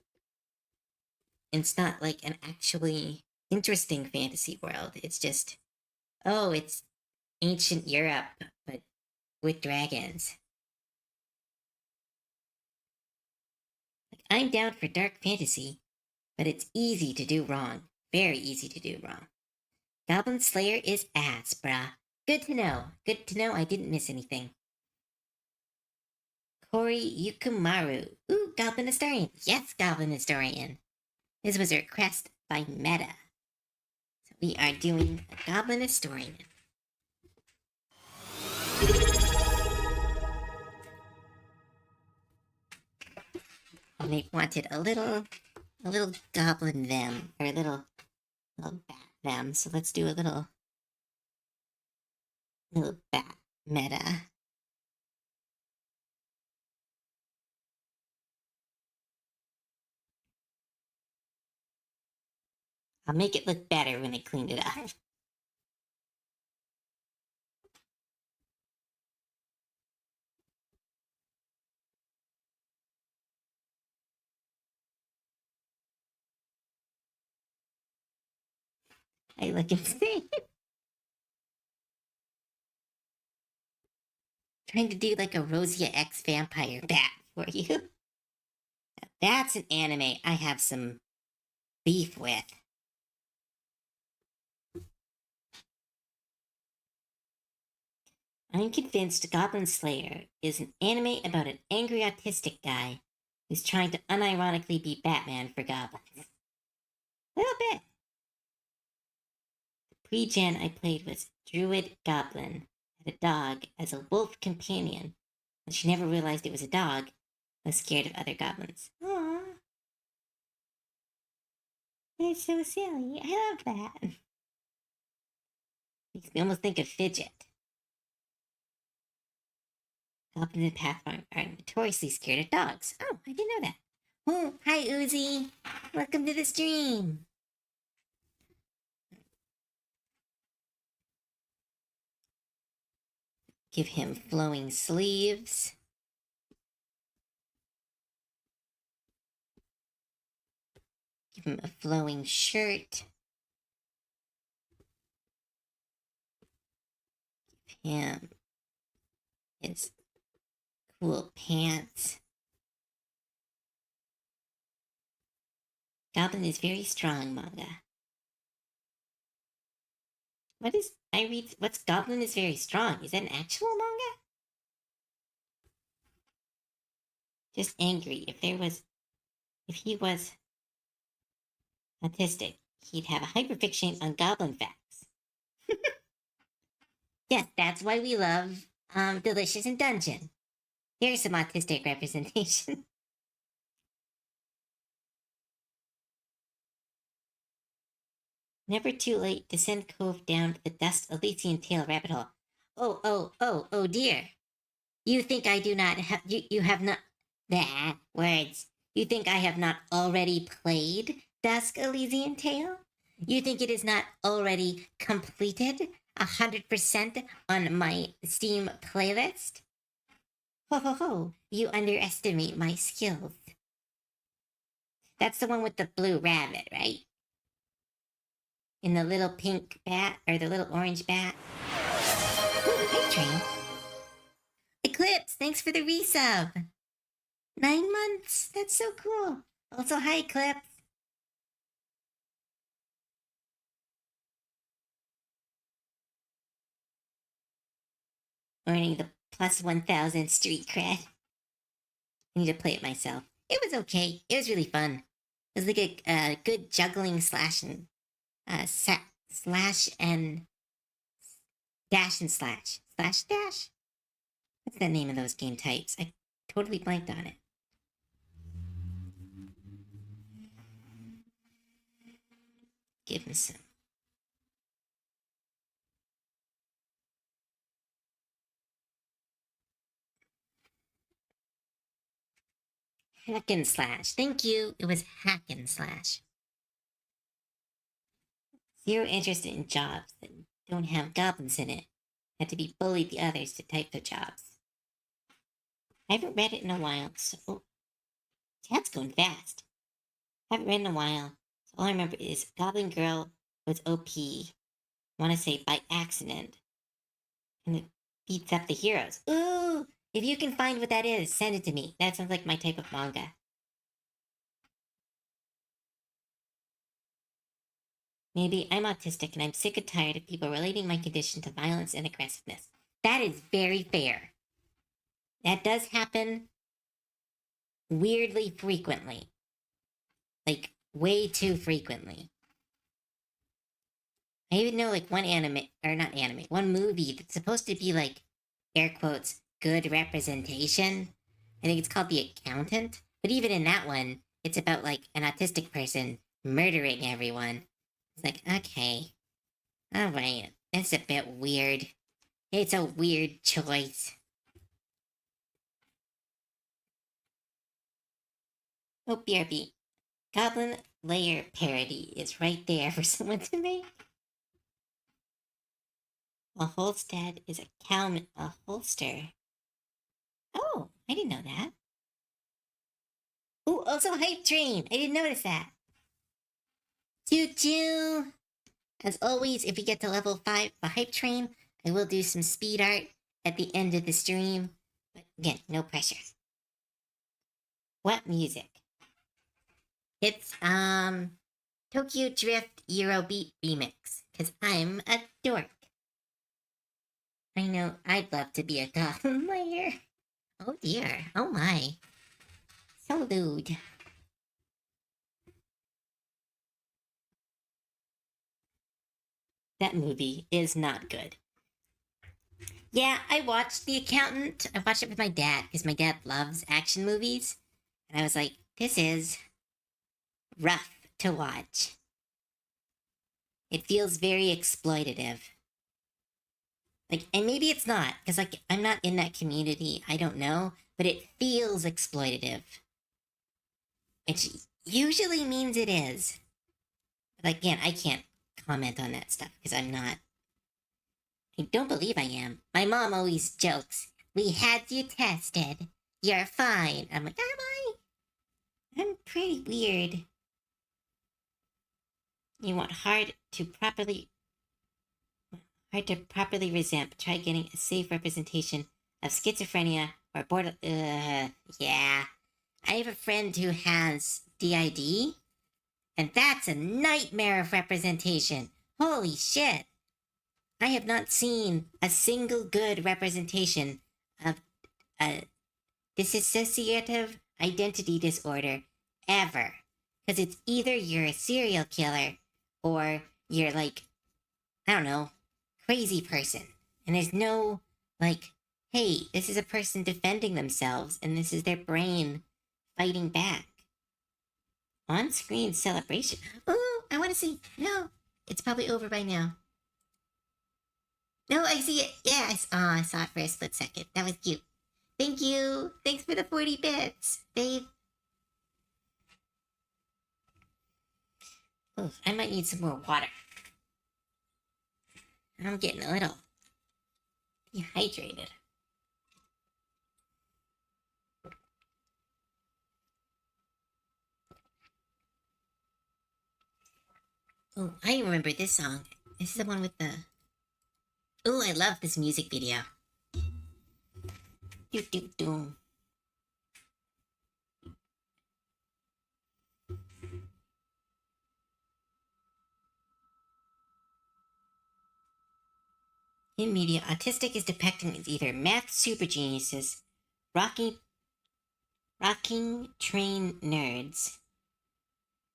It's not like an actually interesting fantasy world. It's just, oh, it's ancient Europe, but with dragons. Like, I'm down for dark fantasy, but it's easy to do wrong. Very easy to do wrong. Goblin Slayer is ass, brah. Good to know. Good to know I didn't miss anything. Kori Yukimaru. Ooh, Goblin Historian. Yes, Goblin Historian. This was a request by Meta. So we are doing a Goblin Historian. And they wanted a little goblin them, or a little bat them. So let's do a little bat meta. I'll make it look better when I clean it up. I look insane. Trying to do like a Rosia X vampire bat for you. That's an anime I have some beef with. I'm convinced Goblin Slayer is an anime about an angry autistic guy who's trying to unironically be Batman for goblins. A little bit. The pre-gen I played was Druid Goblin, had a dog as a wolf companion, and she never realized it was a dog, was scared of other goblins. Aww. It's so silly. I love that. Makes me almost think of Fidget. Goblin and Pathfinder are notoriously scared of dogs. Oh, I didn't know that. Oh, hi Uzi. Welcome to the stream. Give him flowing sleeves. Give him a flowing shirt. Give him his cool pants. Goblin is very strong manga. What's Goblin is very strong? Is that an actual manga? Just angry. If he was autistic, he'd have a hyperfixation on goblin facts. Yes, that's why we love Delicious in Dungeon. Here's some autistic representation. Never too late to send Cove down to the dust Elysian tail rabbit hole. Oh dear. You think I do not have you have not words. You think I have not already played Dusk Elysian Tale? You think it is not already completed 100% on my Steam playlist? Ho ho ho, you underestimate my skills. That's the one with the blue rabbit, right? In the little pink bat, or the little orange bat. Ooh, hey, Train. Eclipse, thanks for the resub. 9 months, that's so cool. Also, hi, Eclipse. Earning the plus 1,000 street cred. I need to play it myself. It was okay. It was really fun. It was like a good juggling slash and slash and dash and slash dash. What's the name of those game types? I totally blanked on it. Give him some. Hack and slash. Thank you. It was hack and slash. Zero interest in jobs that don't have goblins in it. Had to be bullied the others to type the jobs. I haven't read it in a while, so... Oh, chat's going fast. Haven't read in a while, so all I remember is Goblin Girl was OP. Want to say by accident. And it beats up the heroes. Ooh! If you can find what that is, send it to me. That sounds like my type of manga. Maybe I'm autistic and I'm sick and tired of people relating my condition to violence and aggressiveness. That is very fair. That does happen weirdly frequently. Like, way too frequently. I even know, like, one movie that's supposed to be, like, air quotes, good representation. I think it's called The Accountant. But even in that one, it's about, like, an autistic person murdering everyone. It's like, okay. Alright. That's a bit weird. It's a weird choice. Oh, BRB. Goblin Layer parody is right there for someone to make. A holstead is a holster. Oh, I didn't know that. Oh, also Hype Train. I didn't notice that. Choo-choo. As always, if we get to level 5 for Hype Train, I will do some speed art at the end of the stream. But again, no pressure. What music? It's, Tokyo Drift Eurobeat Remix. Because I'm a dork. I know, I'd love to be a goblin layer. Oh dear, oh my. So lewd. That movie is not good. Yeah, I watched The Accountant. I watched it with my dad, because my dad loves action movies. And I was like, this is rough to watch. It feels very exploitative. Like, and maybe it's not, because, like, I'm not in that community. I don't know. But it feels exploitative. Which usually means it is. But again, I can't comment on that stuff, because I'm not. I don't believe I am. My mom always jokes, we had you tested. You're fine. I'm like, am I? I'm pretty weird. You want hard to properly resent. Try getting a safe representation of schizophrenia or border. Yeah. I have a friend who has DID, and that's a nightmare of representation. Holy shit. I have not seen a single good representation of a dissociative identity disorder ever. Because it's either you're a serial killer or you're like, I don't know, crazy person. And there's no, like, hey, this is a person defending themselves and this is their brain fighting back. On screen celebration. Oh, I want to see. No, it's probably over by now. No, I see it. Yeah, I saw it for a split second. That was cute. Thank you. Thanks for the 40 bits, babe. Oh, I might need some more water. I'm getting a little dehydrated. Oh, I remember this song. This is the one with the... Oh, I love this music video. Do do do. In media, autistic is depicted as either math super geniuses, rocking train nerds,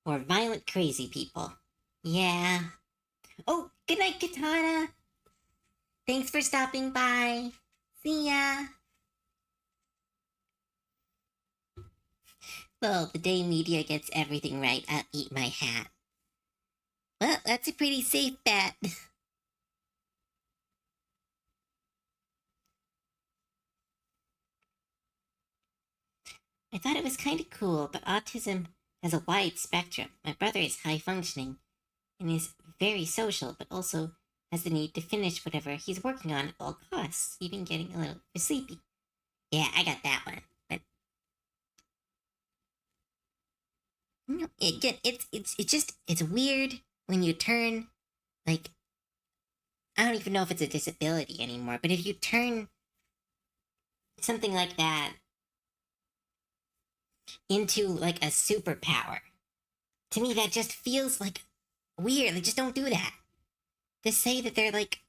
or violent crazy people. Yeah. Oh, good night, Katana. Thanks for stopping by. See ya. Well, the day media gets everything right, I'll eat my hat. Well, that's a pretty safe bet. I thought it was kind of cool, but autism has a wide spectrum. My brother is high functioning and is very social, but also has the need to finish whatever he's working on at all costs, even getting a little sleepy. Yeah, I got that one. But it's weird when you turn, like, I don't even know if it's a disability anymore, but if you turn something like that into like a superpower, to me that just feels like weird. Like, just don't do that. Just say that they're like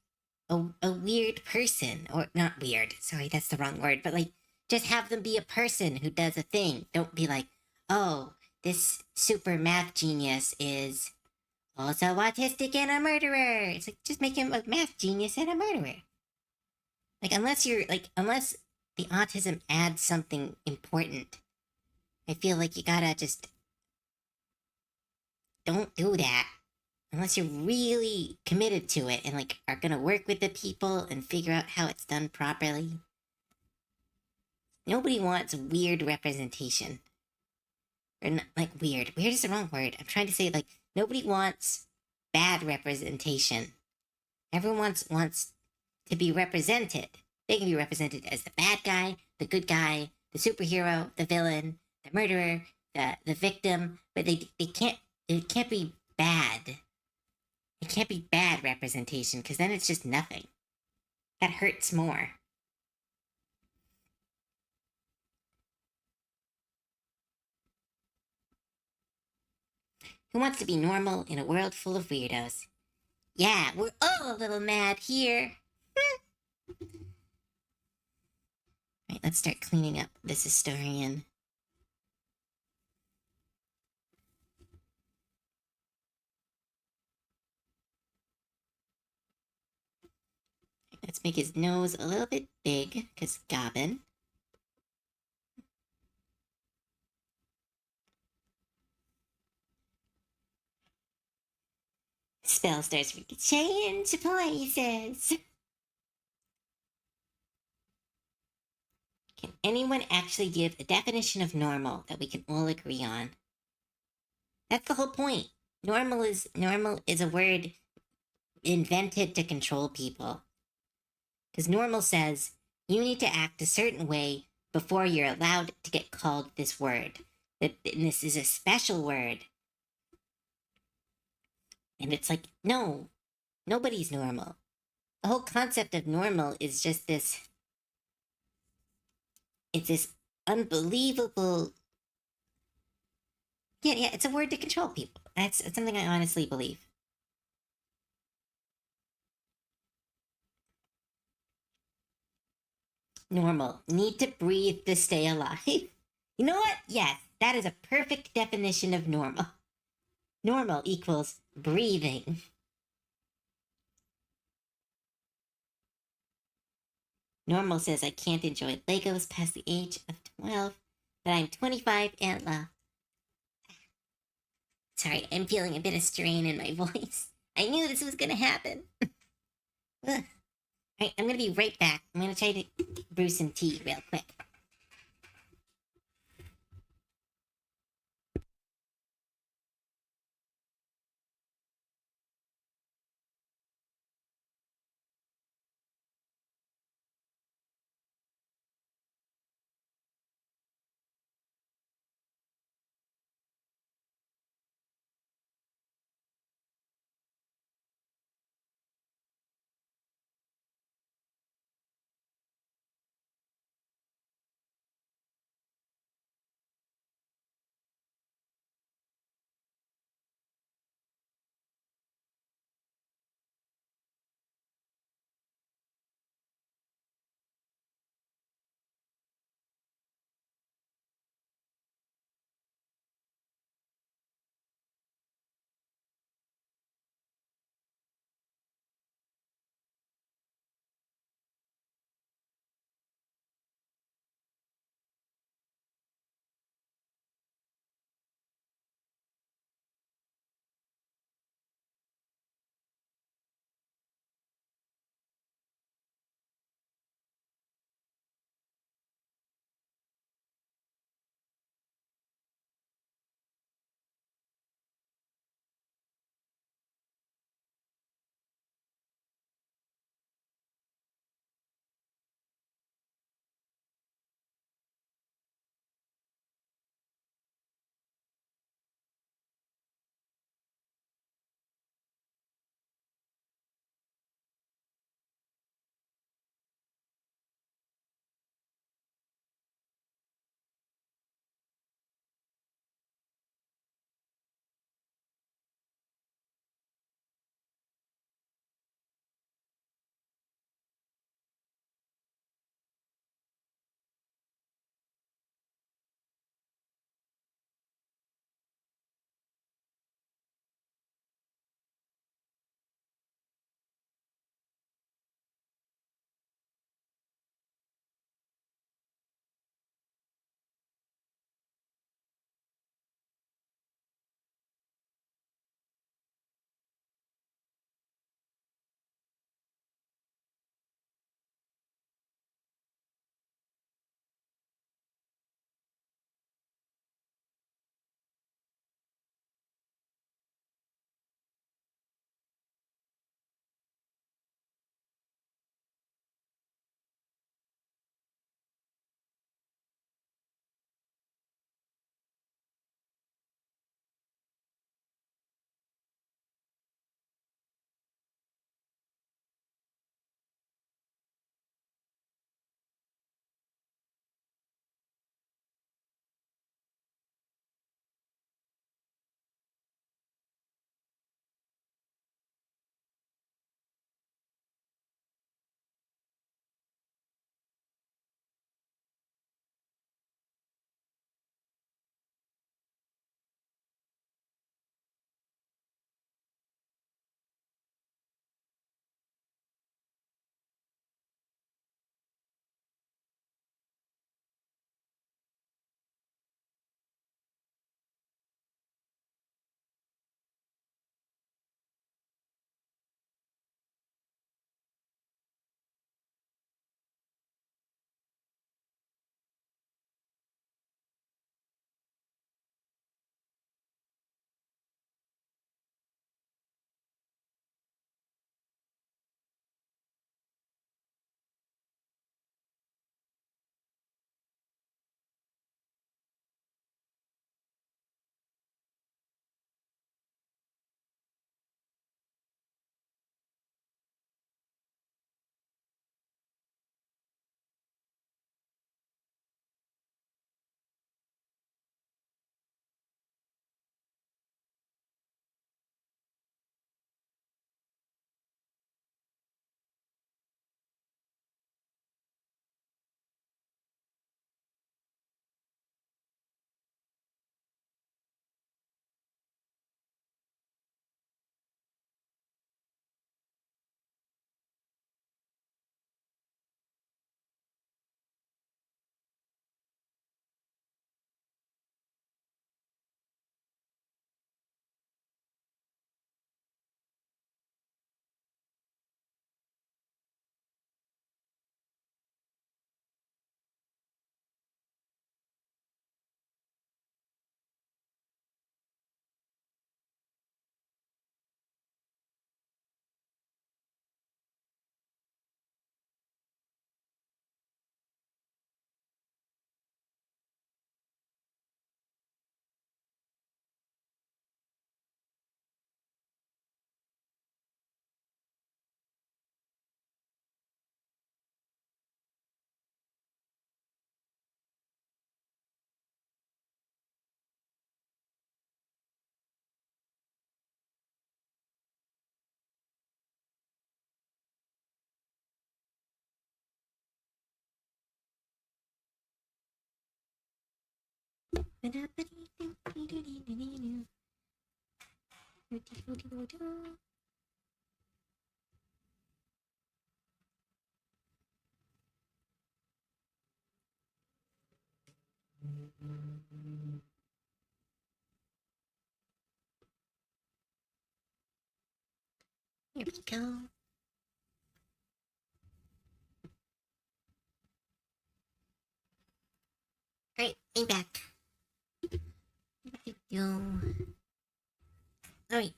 a weird person, or not weird. Sorry, that's the wrong word. But like, just have them be a person who does a thing. Don't be like, oh, this super math genius is also autistic and a murderer. It's like, just make him a math genius and a murderer. Like, unless the autism adds something important, I feel like you gotta just don't do that unless you're really committed to it and like are gonna work with the people and figure out how it's done properly. Nobody wants weird representation. Or not, like, weird. Weird is the wrong word. I'm trying to say, like, nobody wants bad representation. Everyone wants to be represented. They can be represented as the bad guy, the good guy, the superhero, the villain, the murderer, the victim, but it can't be bad. It can't be bad representation, because then it's just nothing. That hurts more. Who wants to be normal in a world full of weirdos? Yeah, we're all a little mad here. Right, let's start cleaning up this historian. Let's make his nose a little bit big, because Goblin. Spell starts ricocheting into places. Can anyone actually give a definition of normal that we can all agree on? That's the whole point. Normal is a word invented to control people. Because normal says you need to act a certain way before you're allowed to get called this word. That this is a special word. And it's like, no, nobody's normal. The whole concept of normal is just this, it's this unbelievable, yeah, it's a word to control people. That's something I honestly believe. Normal. Need to breathe to stay alive. You know what? Yes, that is a perfect definition of normal. Normal equals breathing. Normal says I can't enjoy Legos past the age of 12, but I'm 25 and sorry, I'm feeling a bit of strain in my voice. I knew this was gonna happen. Ugh. All right, I'm gonna be right back. I'm gonna try to brew some tea real quick. Here we go. Alright, I'm back. Alright.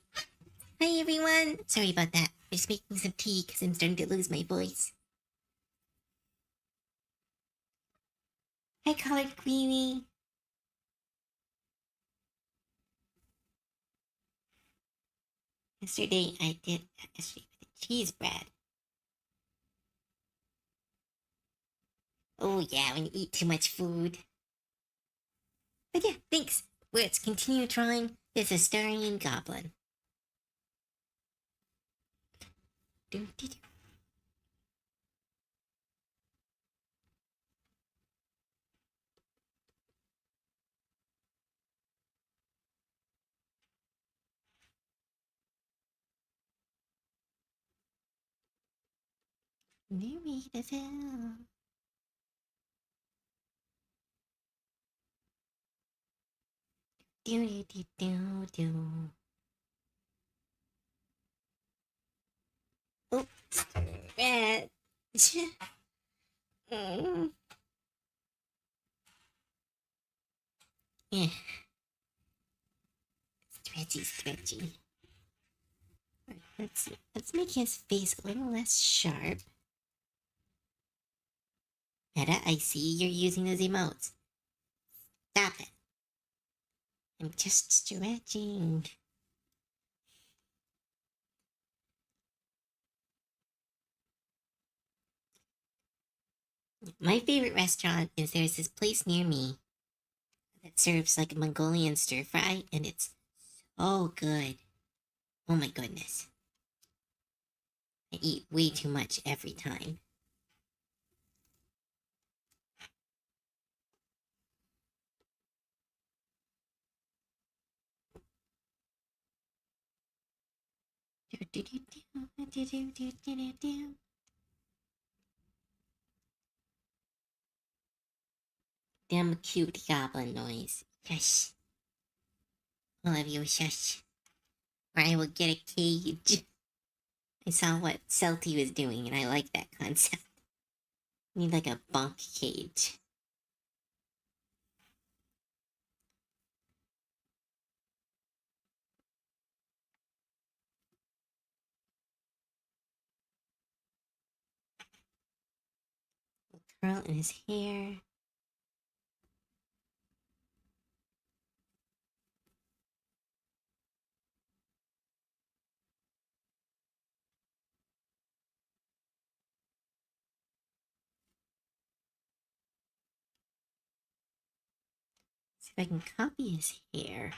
Hi everyone! Sorry about that. I'm just making some tea because I'm starting to lose my voice. Hi, Colored Queenie. Yesterday with the cheese bread. Oh yeah, when you eat too much food. But yeah, thanks. Let's continue trying this Asturian Goblin. Narrate as hell. Do do do do do. Oh, red. Yeah, stretchy. Right, let's make his face a little less sharp. Meta, I see you're using those emotes. Stop it. I'm just stretching. My favorite restaurant is there's this place near me that serves like a Mongolian stir fry, and it's so good. Oh my goodness. I eat way too much every time. Damn cute goblin noise. Shush. All of you shush. Or I will get a cage. I saw what Celty was doing, and I like that concept. Need like a bunk cage. Curl in his hair. See if I can copy his hair.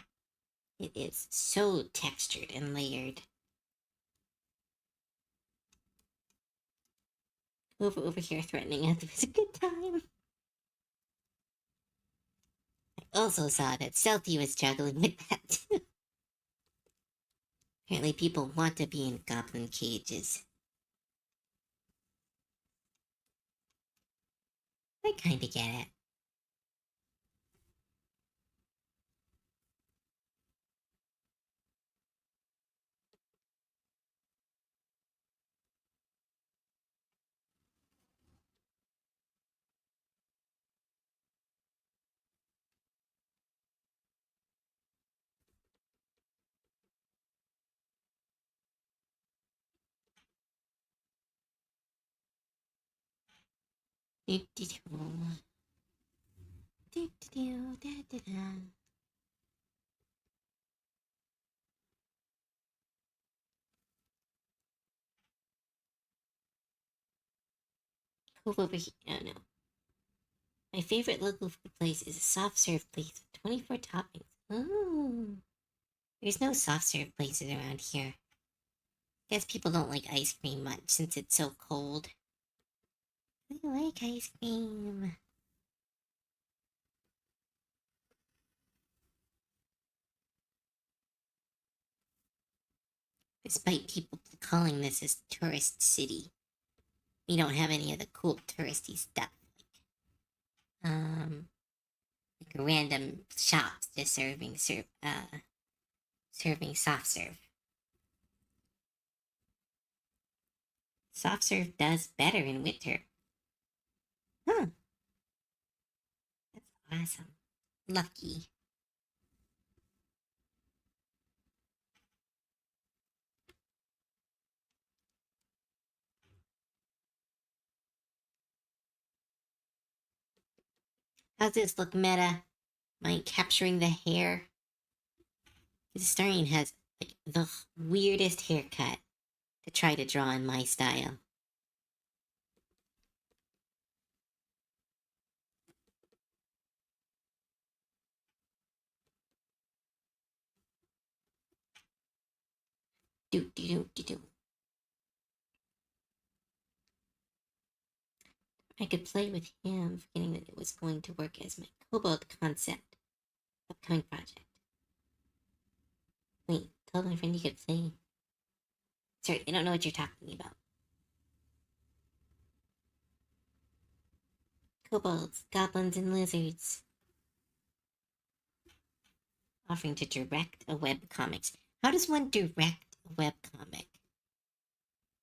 It is so textured and layered. Over here threatening us was a good time. I also saw that Celty was juggling with that. Apparently people want to be in goblin cages. I kinda get it. Move over here. Oh no. My favorite local food place is a soft serve place with 24 toppings. Ooh. There's no soft serve places around here. Guess people don't like ice cream much since it's so cold. I like ice cream. Despite people calling this a tourist city, we don't have any of the cool touristy stuff. Um, like random shops just serving soft serve. Soft serve does better in winter. Huh, that's awesome. Lucky. How's this look, Meta? Am I capturing the hair? The Starian has like the weirdest haircut to try to draw in my style. Do do do do do. I could play with him, forgetting that it was going to work as my kobold concept upcoming project. Wait, tell my friend you could play. Sorry, I don't know what you're talking about. Kobolds, goblins, and lizards. Offering to direct a webcomics. How does one direct a webcomic?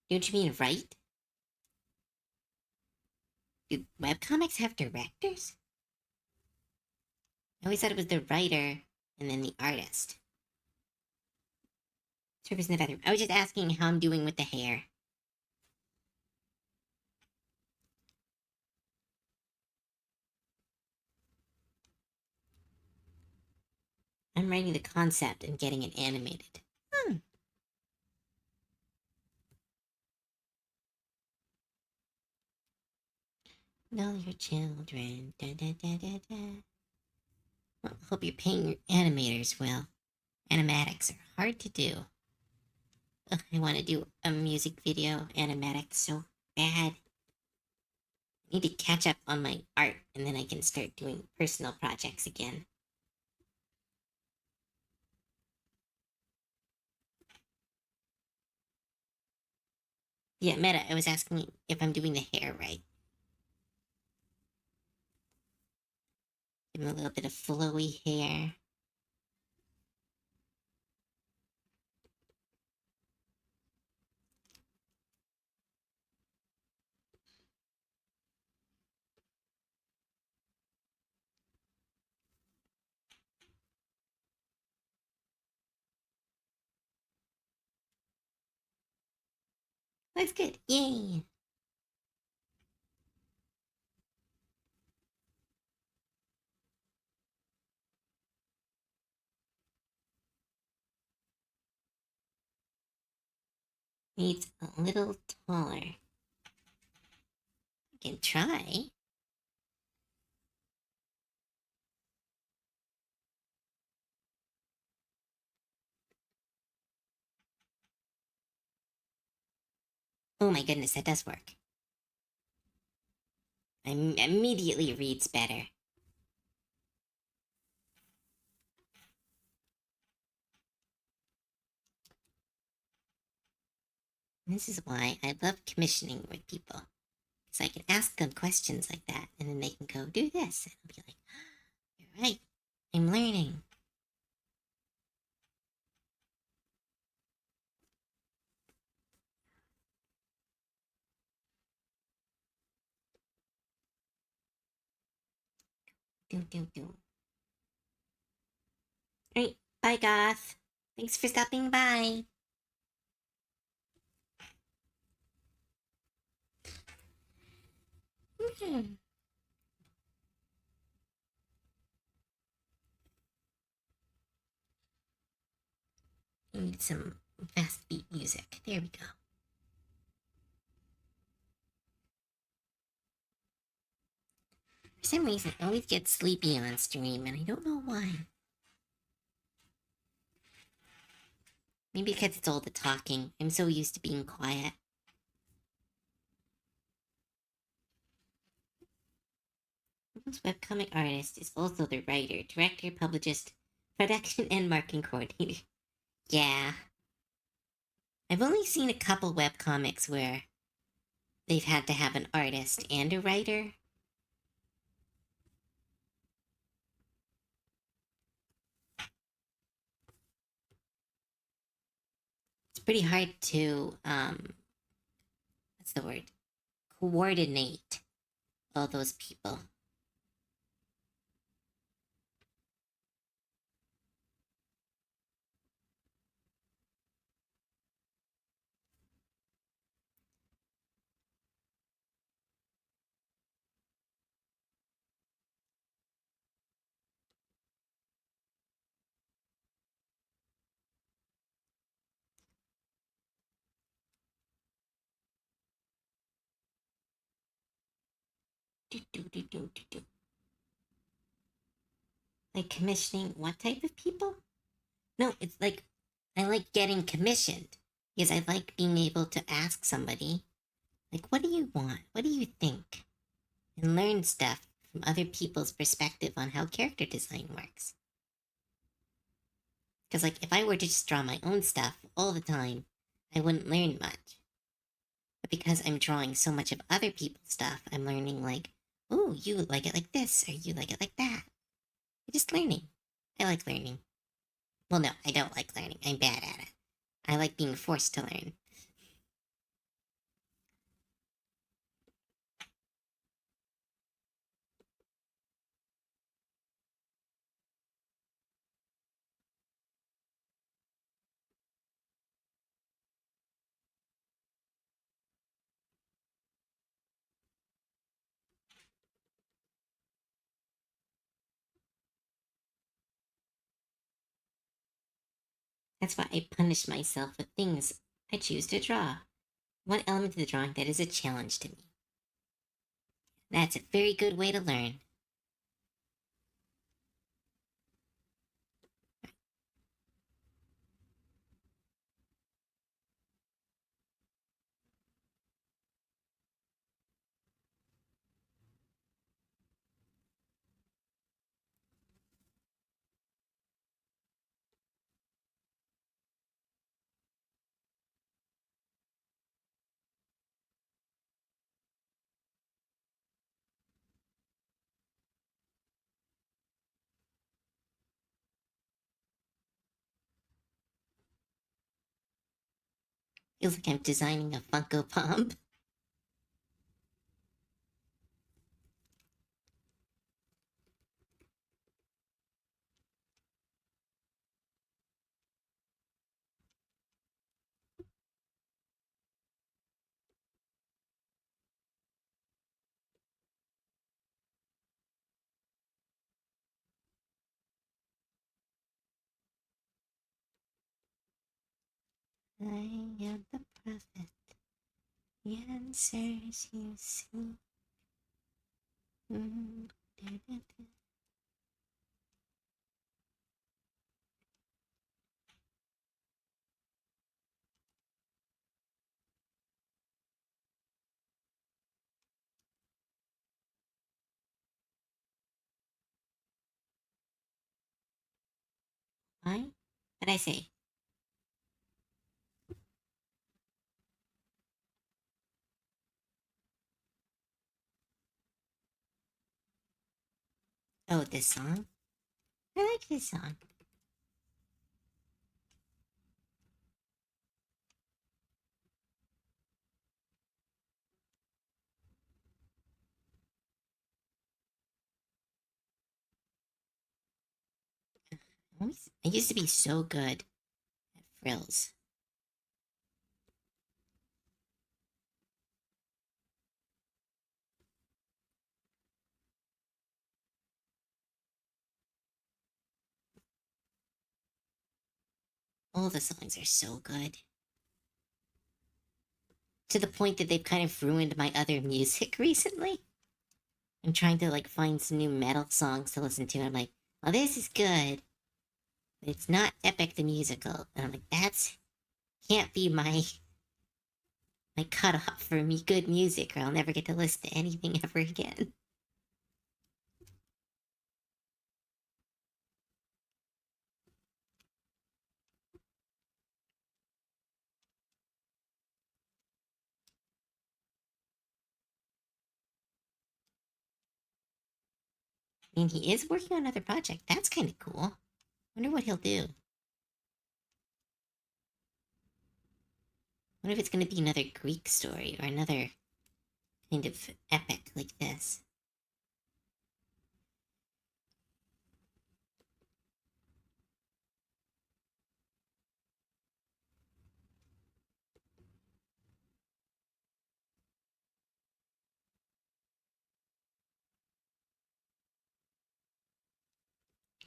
Don't you mean write? Do webcomics have directors? I always thought it was the writer and then the artist. Service in the bathroom. I was just asking how I'm doing with the hair. I'm writing the concept and getting it animated. Know your children. Da, da, da, da, da. Well, hope you're paying your animators well. Animatics are hard to do. Ugh, I want to do a music video animatics so bad. I need to catch up on my art and then I can start doing personal projects again. Yeah, Meta, I was asking if I'm doing the hair right. Give him a little bit of flowy hair. Looks good. Yay! Needs a little taller. I can try. Oh my goodness, that does work. Immediately reads better. And this is why I love commissioning with people. So I can ask them questions like that, and then they can go, do this. And I'll be like, you're right. I'm learning. Do, do, do. Alright, bye, Goth. Thanks for stopping by. Hmm. I need some fast beat music. There we go. For some reason, I always get sleepy on stream, and I don't know why. Maybe because it's all the talking. I'm so used to being quiet. This webcomic artist is also the writer, director, publicist, production, and marketing coordinator. Yeah. I've only seen a couple webcomics where they've had to have an artist and a writer. It's pretty hard to, what's the word? Coordinate all those people. Do, do, do, do, do, do. Like commissioning what type of people? No, it's like I like getting commissioned because I like being able to ask somebody, like, what do you want? What do you think? And learn stuff from other people's perspective on how character design works. Because, like, if I were to just draw my own stuff all the time, I wouldn't learn much. But because I'm drawing so much of other people's stuff, I'm learning, like, oh, you like it like this, or you like it like that. I'm just learning. I like learning. Well, no, I don't like learning. I'm bad at it. I like being forced to learn. That's why I punish myself with things I choose to draw. One element of the drawing that is a challenge to me. That's a very good way to learn. Feels like I'm designing a Funko Pop. I am the prophet. The answers you see. Mm, da, da, da. Why? What did I say? Oh, this song? I like this song. I used to be so good at frills. All the songs are so good. To the point that they've kind of ruined my other music recently. I'm trying to like find some new metal songs to listen to, and I'm like, well, this is good. But it's not Epic the Musical. And I'm like, that's can't be my cutoff for me good music, or I'll never get to listen to anything ever again. I mean, he is working on another project. That's kind of cool. Wonder what he'll do. Wonder if it's going to be another Greek story or another kind of epic like this.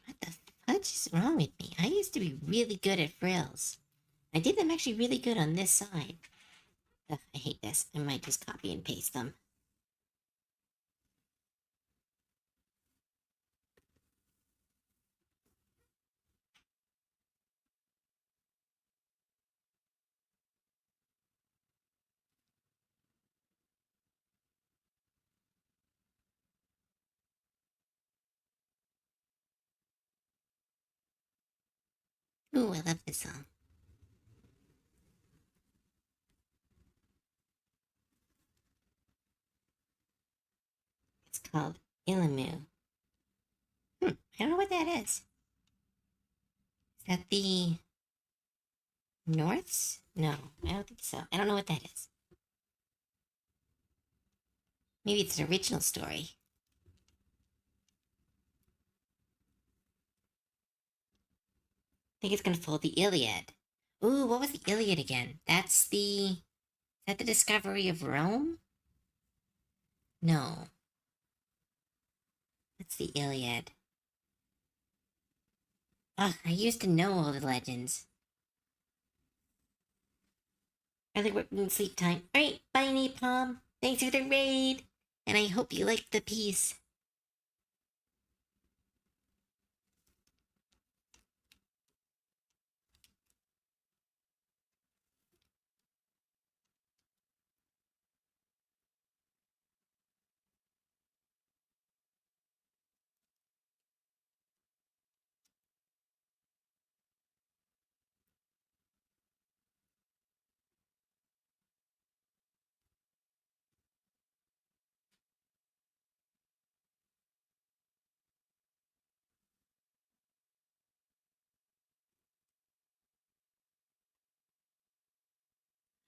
What the fudge is wrong with me? I used to be really good at frills. I did them actually really good on this side. Ugh, I hate this. I might just copy and paste them. Ooh, I love this song. It's called Ilamu. I don't know what that is. Is that the Norths? No, I don't think so. I don't know what that is. Maybe it's an original story. I think it's gonna follow the Iliad. Ooh, what was the Iliad again? Is that the discovery of Rome? No, that's the Iliad. Ugh, I used to know all the legends. Early working sleep time. Alright, bye Napalm. Thanks for the raid. And I hope you liked the piece.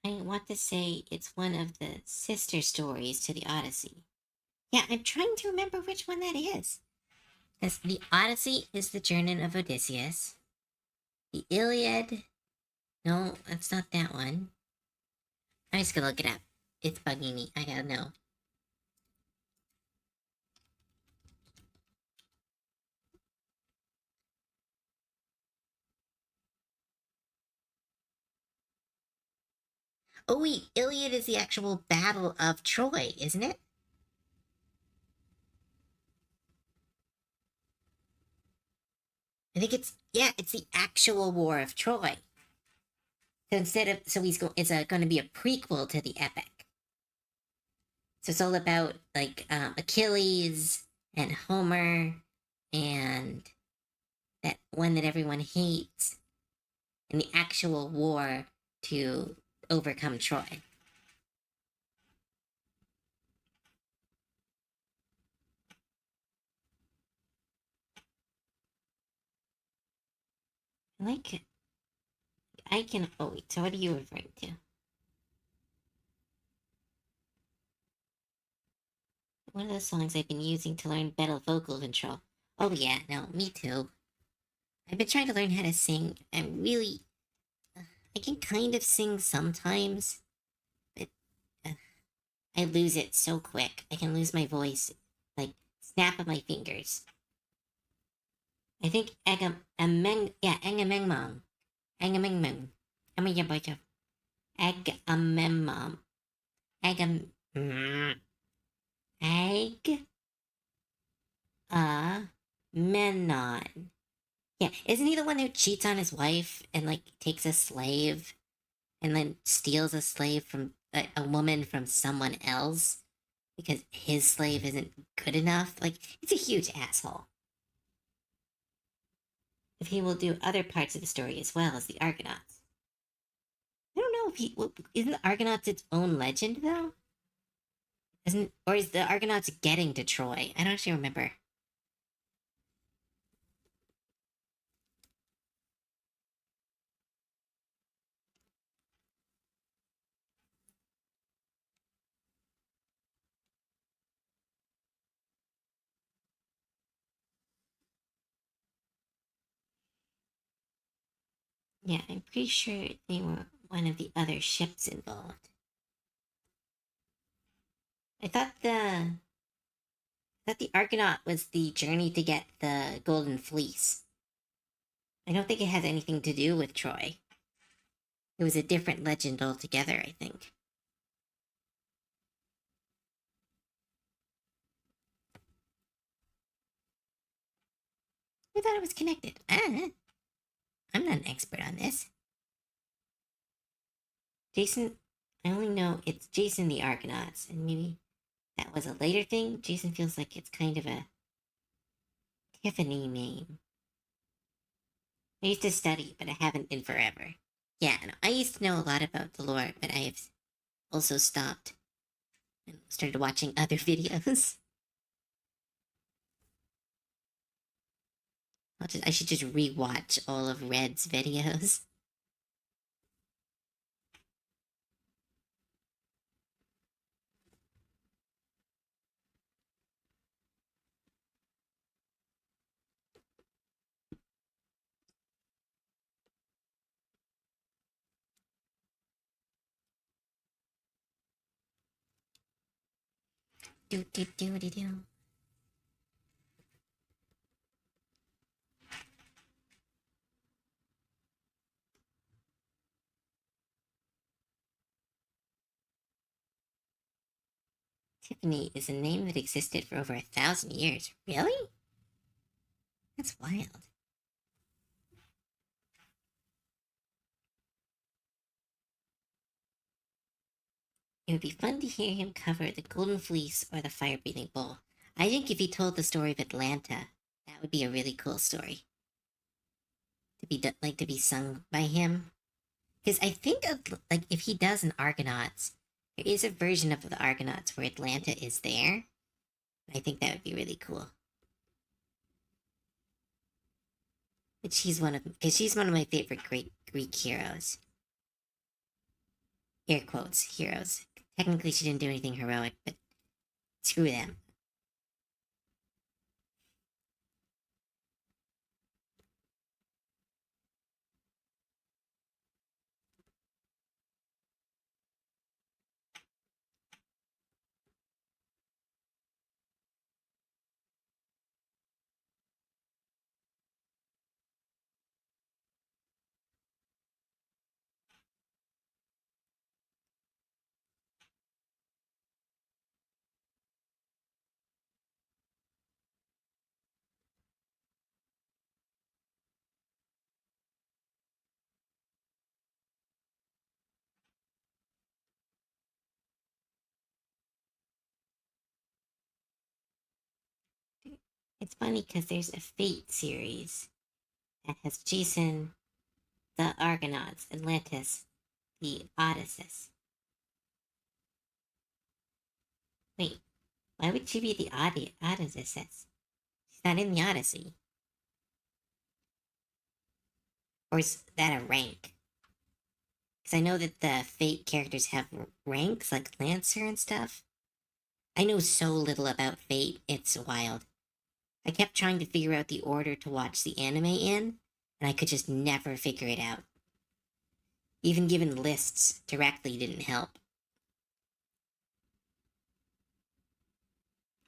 I want to say it's one of the sister stories to the Odyssey. Yeah, I'm trying to remember which one that is. Because the Odyssey is the journey of Odysseus. The Iliad. No, that's not that one. I'm just gonna look it up. It's bugging me. I gotta know. Oh wait, Iliad is the actual Battle of Troy, isn't it? I think it's the actual War of Troy. So it's going to be a prequel to the epic. So it's all about like Achilles and Homer and that one that everyone hates and the actual war to overcome Troy. I like it. I can. Oh wait. So what are you referring to? One of the songs I've been using to learn better vocal control. Oh yeah, no, me too. I've been trying to learn how to sing. I can kind of sing sometimes, but uh, I lose it so quick. I can lose my voice, like snap of my fingers. I think Agamemnon. Agamemnon. I'm a bunch of Agamemnon. Agam. Ag. Menon. Yeah, isn't he the one who cheats on his wife and like takes a slave and then steals a slave from a woman from someone else because his slave isn't good enough? Like, it's a huge asshole. If he will do other parts of the story as well as the Argonauts. I don't know if isn't the Argonauts its own legend though? Isn't or is the Argonauts getting to Troy? I don't actually remember. Yeah, I'm pretty sure they were one of the other ships involved. I thought the Argonaut was the journey to get the Golden Fleece. I don't think it has anything to do with Troy. It was a different legend altogether, I think. I thought it was connected. I'm not an expert on this. Jason, I only know it's Jason the Argonauts, and maybe that was a later thing. Jason feels like it's kind of a Tiffany name. I used to study, but I haven't in forever. Yeah, no, I used to know a lot about the lore, but I have also stopped and started watching other videos. I should just rewatch all of Red's videos. Do do do do do. Tiffany is a name that existed for over 1,000 years. Really? That's wild. It would be fun to hear him cover the Golden Fleece or the Fire Breathing Bull. I think if he told the story of Atlanta, that would be a really cool story to be sung by him. Because I think like if he does an Argonauts, there is a version of the Argonauts where Atlanta is there. I think that would be really cool. But she's one of my favorite great Greek heroes. Air quotes heroes. Technically, she didn't do anything heroic, but screw them. It's funny because there's a Fate series that has Jason, the Argonauts, Atlantis, the Odysseus. Wait, why would she be the Odysseus? She's not in the Odyssey. Or is that a rank? Because I know that the Fate characters have ranks, like Lancer and stuff. I know so little about Fate, it's wild. I kept trying to figure out the order to watch the anime in, and I could just never figure it out. Even given lists directly didn't help.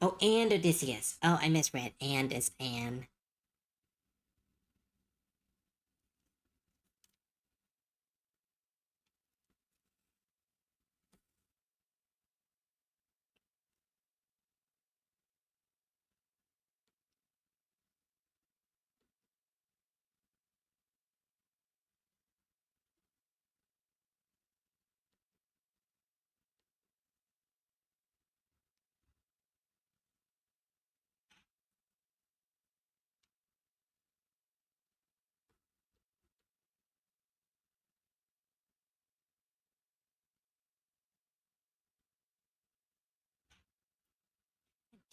Oh, and Odysseus. Oh, I misread. And as Anne.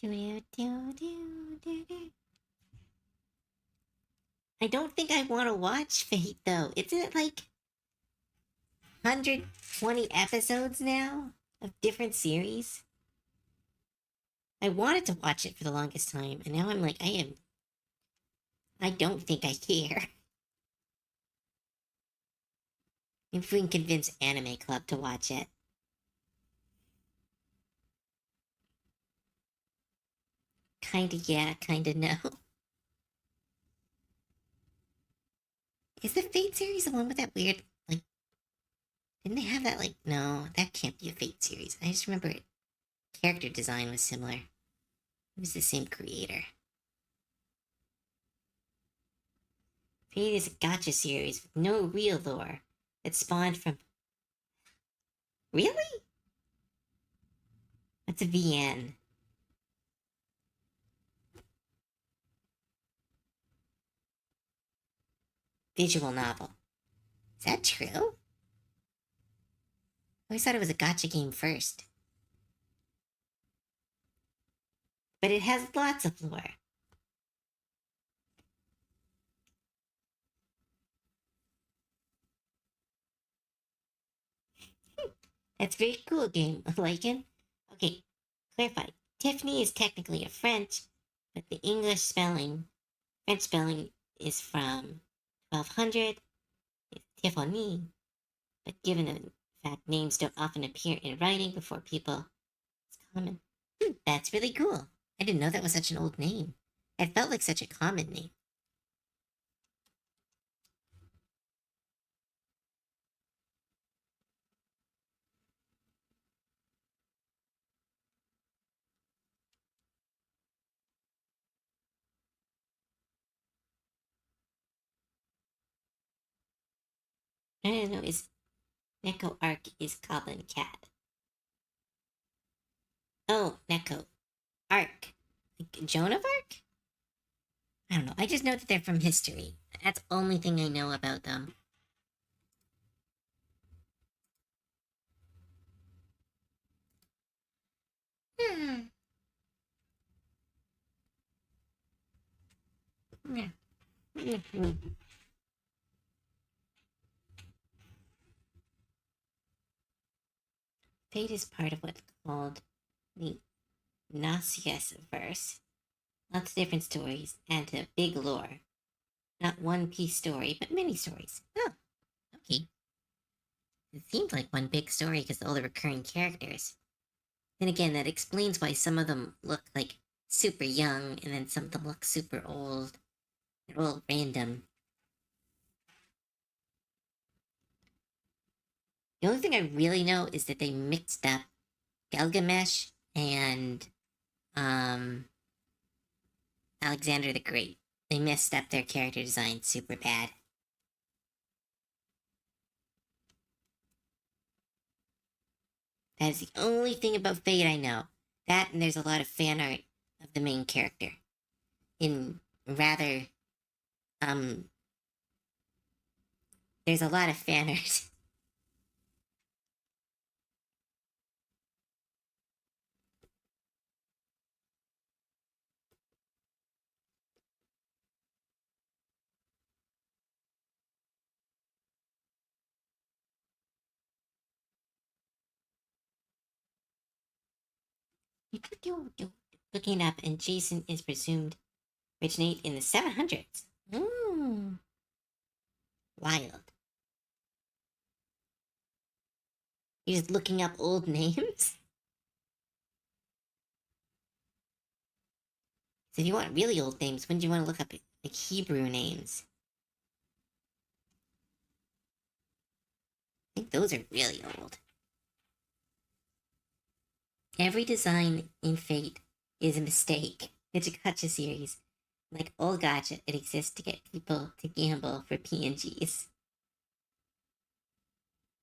I don't think I want to watch Fate though. Isn't it like 120 episodes now of different series? I wanted to watch it for the longest time, and now I'm like, I don't think I care. If we can convince Anime Club to watch it. Kinda yeah, kinda no. Is the Fate series the one with that weird, like, didn't they have that, like, no, that can't be a Fate series. I just remember it. Character design was similar. It was the same creator. Fate is a gotcha series with no real lore that spawned from. Really? That's a VN. Visual novel. Is that true? I always thought it was a gotcha game first. But it has lots of lore. That's very cool game, Lycan. Okay, clarify. Tiffany is technically a French, but the French spelling is from 1200. It's Tiffany. But given the fact names don't often appear in writing before people, it's common. That's really cool. I didn't know that was such an old name. It felt like such a common name. I don't know, is Neko Arc is Goblin Cat. Oh, Neko Arc. Like Joan of Arc? I don't know. I just know that they're from history. That's the only thing I know about them. Hmm. Yeah. Fate is part of what's called the Nauseous verse. Lots of different stories and a big lore. Not one piece story, but many stories. Oh, okay. It seems like one big story because of all the recurring characters. Then again, that explains why some of them look like super young and then some of them look super old. They're all random. The only thing I really know is that they mixed up Gilgamesh and um Alexander the Great. They messed up their character design super bad. That is the only thing about Fate I know. That and there's a lot of fan art of the main character in rather um there's a lot of fan art. Looking up and Jason is presumed originate in the 700s. Ooh, wild. You're just looking up old names? So if you want really old names, when do you want to look up like Hebrew names? I think those are really old. Every design in Fate is a mistake. It's a gotcha series. Like all gotcha, it exists to get people to gamble for PNGs.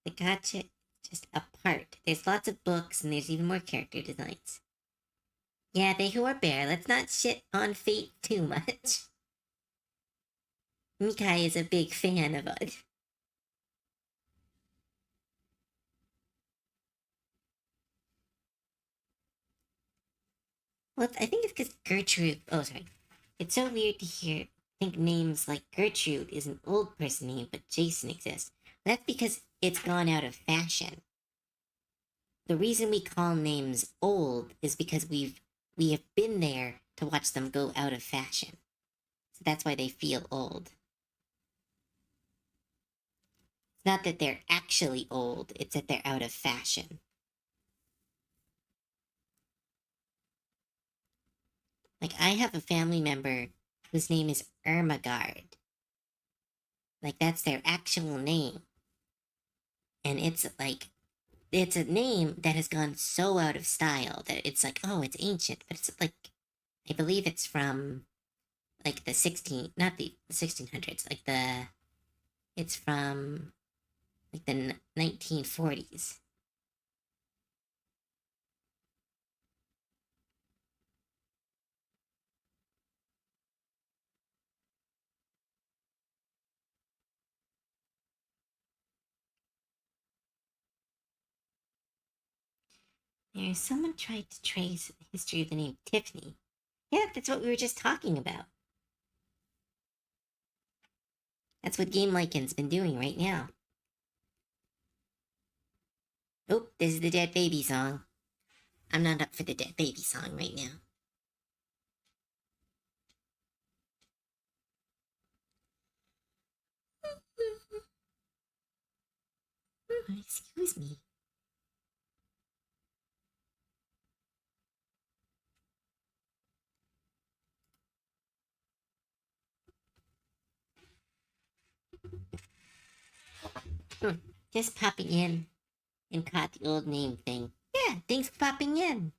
The gotcha just a part. There's lots of books and there's even more character designs. Yeah, they who are bear. Let's not shit on Fate too much. Mikai is a big fan of it. Well, I think it's because Gertrude. Oh, sorry. It's so weird to think names like Gertrude is an old person name, but Jason exists. That's because it's gone out of fashion. The reason we call names old is because we have been there to watch them go out of fashion. So that's why they feel old. Not that they're actually old, it's that they're out of fashion. Like, I have a family member whose name is Ermagard. Like, that's their actual name. And it's like, it's a name that has gone so out of style that it's like, oh, it's ancient. But it's like, I believe it's from like the 1600s, like it's from like the 1940s. There's someone tried to trace the history of the name Tiffany. Yeah, that's what we were just talking about. That's what Game Lycan's been doing right now. Oh, this is the Dead Baby song. I'm not up for the Dead Baby song right now. Excuse me. Just popping in and caught the old name thing. Yeah, thanks for popping in.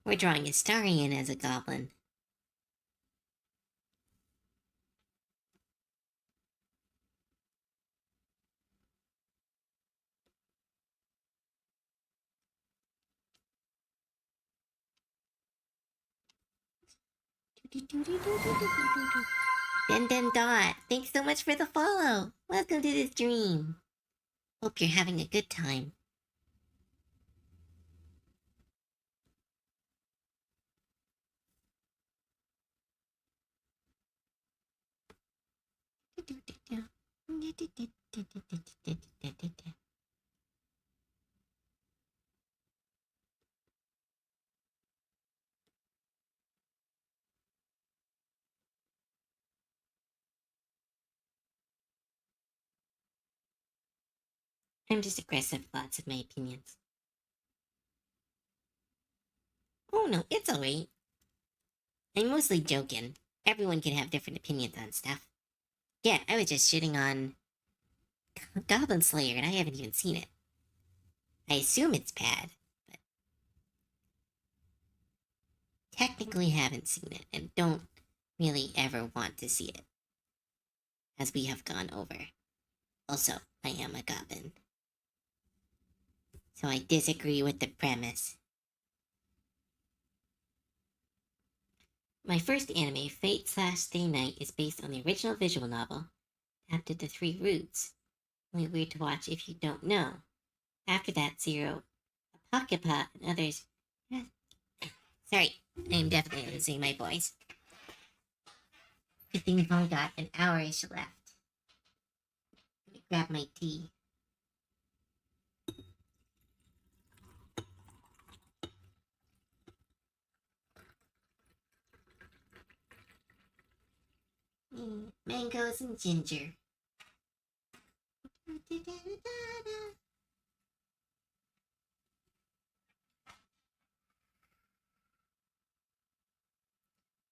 We're drawing Astarion as a goblin. Den Dot, thanks so much for the follow. Welcome to the stream. Hope you're having a good time. I'm just aggressive, lots of my opinions. Oh no, it's alright. I'm mostly joking. Everyone can have different opinions on stuff. Yeah, I was just shitting on Goblin Slayer and I haven't even seen it. I assume it's bad, but technically haven't seen it and don't really ever want to see it, as we have gone over. Also, I am a goblin. So I disagree with the premise. My first anime, Fate/Stay Night, is based on the original visual novel, adapted to 3 roots. Only weird to watch if you don't know. After that, Zero, Apocrypha, and others. Sorry, I am definitely losing my voice. Good thing we've only got an hour-ish left. Let me grab my tea. Mangoes and ginger.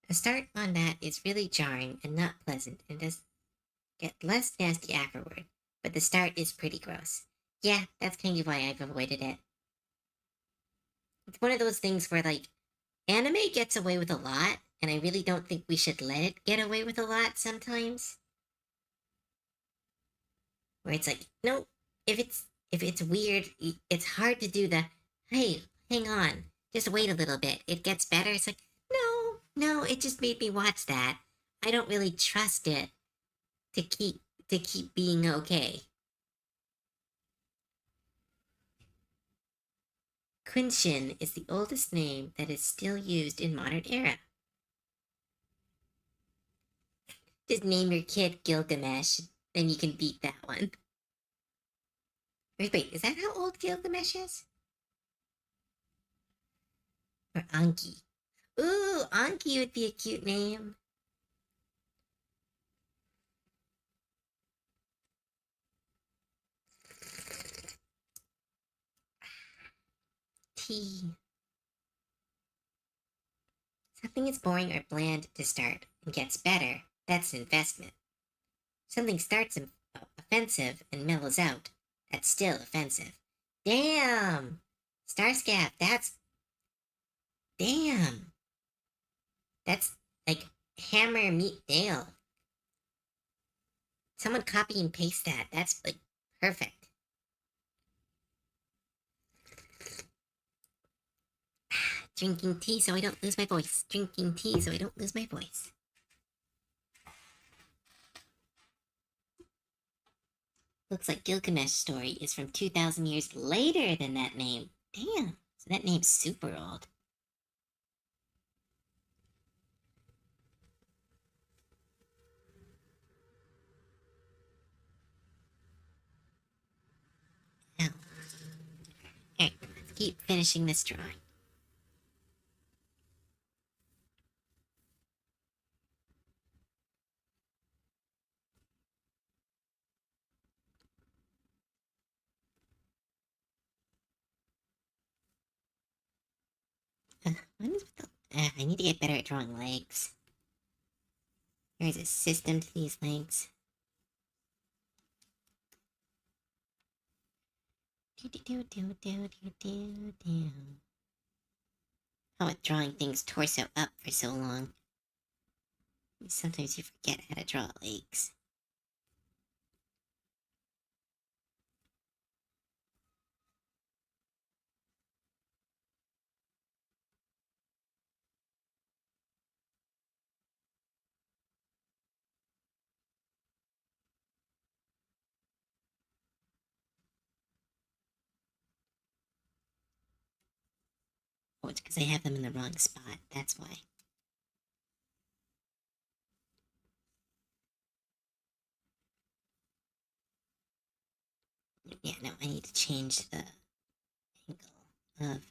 The start on that is really jarring and not pleasant, and does get less nasty afterward, but the start is pretty gross. Yeah, that's kind of why I've avoided it. It's one of those things where, like, anime gets away with a lot, and I really don't think we should let it get away with a lot sometimes. Where it's like, no, if it's weird, it's hard to do the, hey, hang on, just wait a little bit, it gets better. It's like, no, it just made me watch that. I don't really trust it to keep being okay. Quinshin is the oldest name that is still used in modern era. Just name your kid Gilgamesh, then you can beat that one. Wait, is that how old Gilgamesh is? Or Anki? Ooh, Anki would be a cute name. tea. Something is boring or bland to start and gets better. That's an investment. Something starts offensive and mellows out. That's still offensive. Damn! Starscap, that's. Damn! That's like Hammer Meet Dale. Someone copy and paste that. That's like perfect. Drinking tea so I don't lose my voice. Drinking tea so I don't lose my voice. Looks like Gilgamesh's story is from 2,000 years later than that name. Damn, so that name's super old. Now, alright, let's keep finishing this drawing. I need to get better at drawing legs. There's a system to these legs. How with drawing things torso up for so long. Sometimes you forget how to draw legs. Oh, it's because I have them in the wrong spot. That's why. Yeah, no, I need to change the angle of.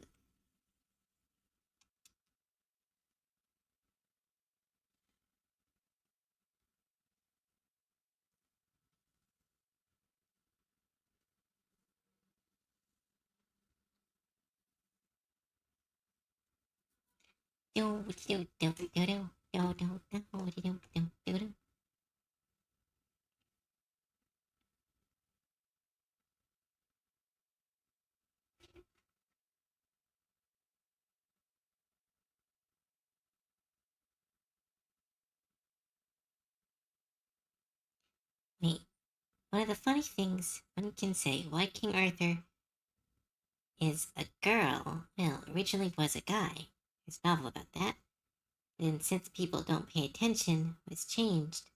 Wait, one of the funny things one can say why King Arthur is a girl, well, originally was a guy. There's a novel about that. Then, since people don't pay attention, was changed.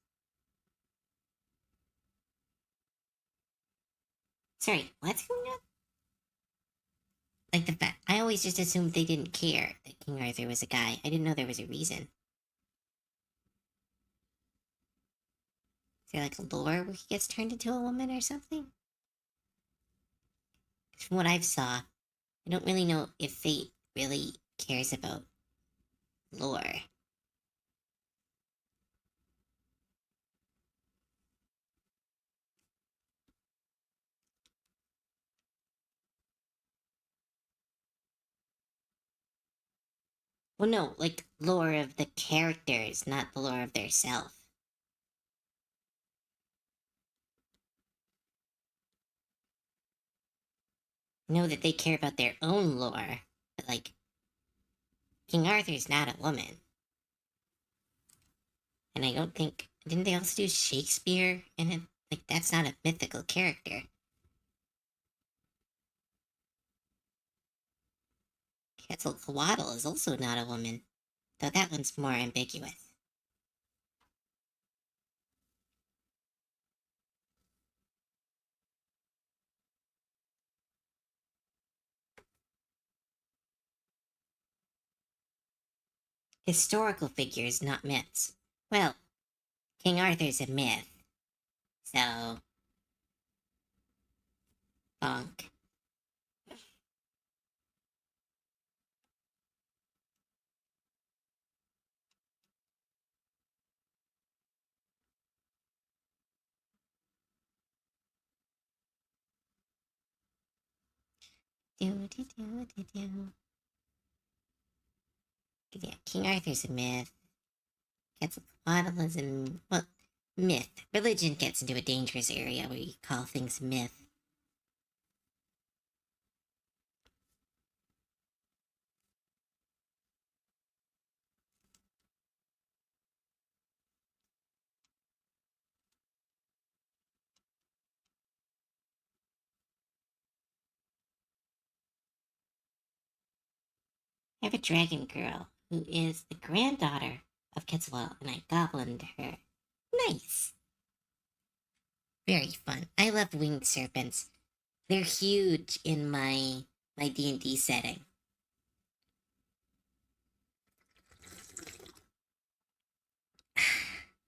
Sorry, what's going on? Like the fact, I always just assumed they didn't care that King Arthur was a guy. I didn't know there was a reason. Is there like a lore where he gets turned into a woman or something? From what I've saw, I don't really know if Fate really cares about lore. Well, no, like lore of the characters, not the lore of their self. Know that they care about their own lore, but like King Arthur's not a woman, and I don't think didn't they also do Shakespeare in it? Like that's not a mythical character. Quetzalcoatl is also not a woman, though that one's more ambiguous. Historical figures, not myths. Well, King Arthur's a myth, so bonk. Yeah, King Arthur's a myth. Quetzalcoatl is a, well, myth. Religion gets into a dangerous area where you call things myth. I have a dragon girl who is the granddaughter of Quetzalcoatl, and I goblined her. Nice. Very fun. I love winged serpents. They're huge in my D&D setting.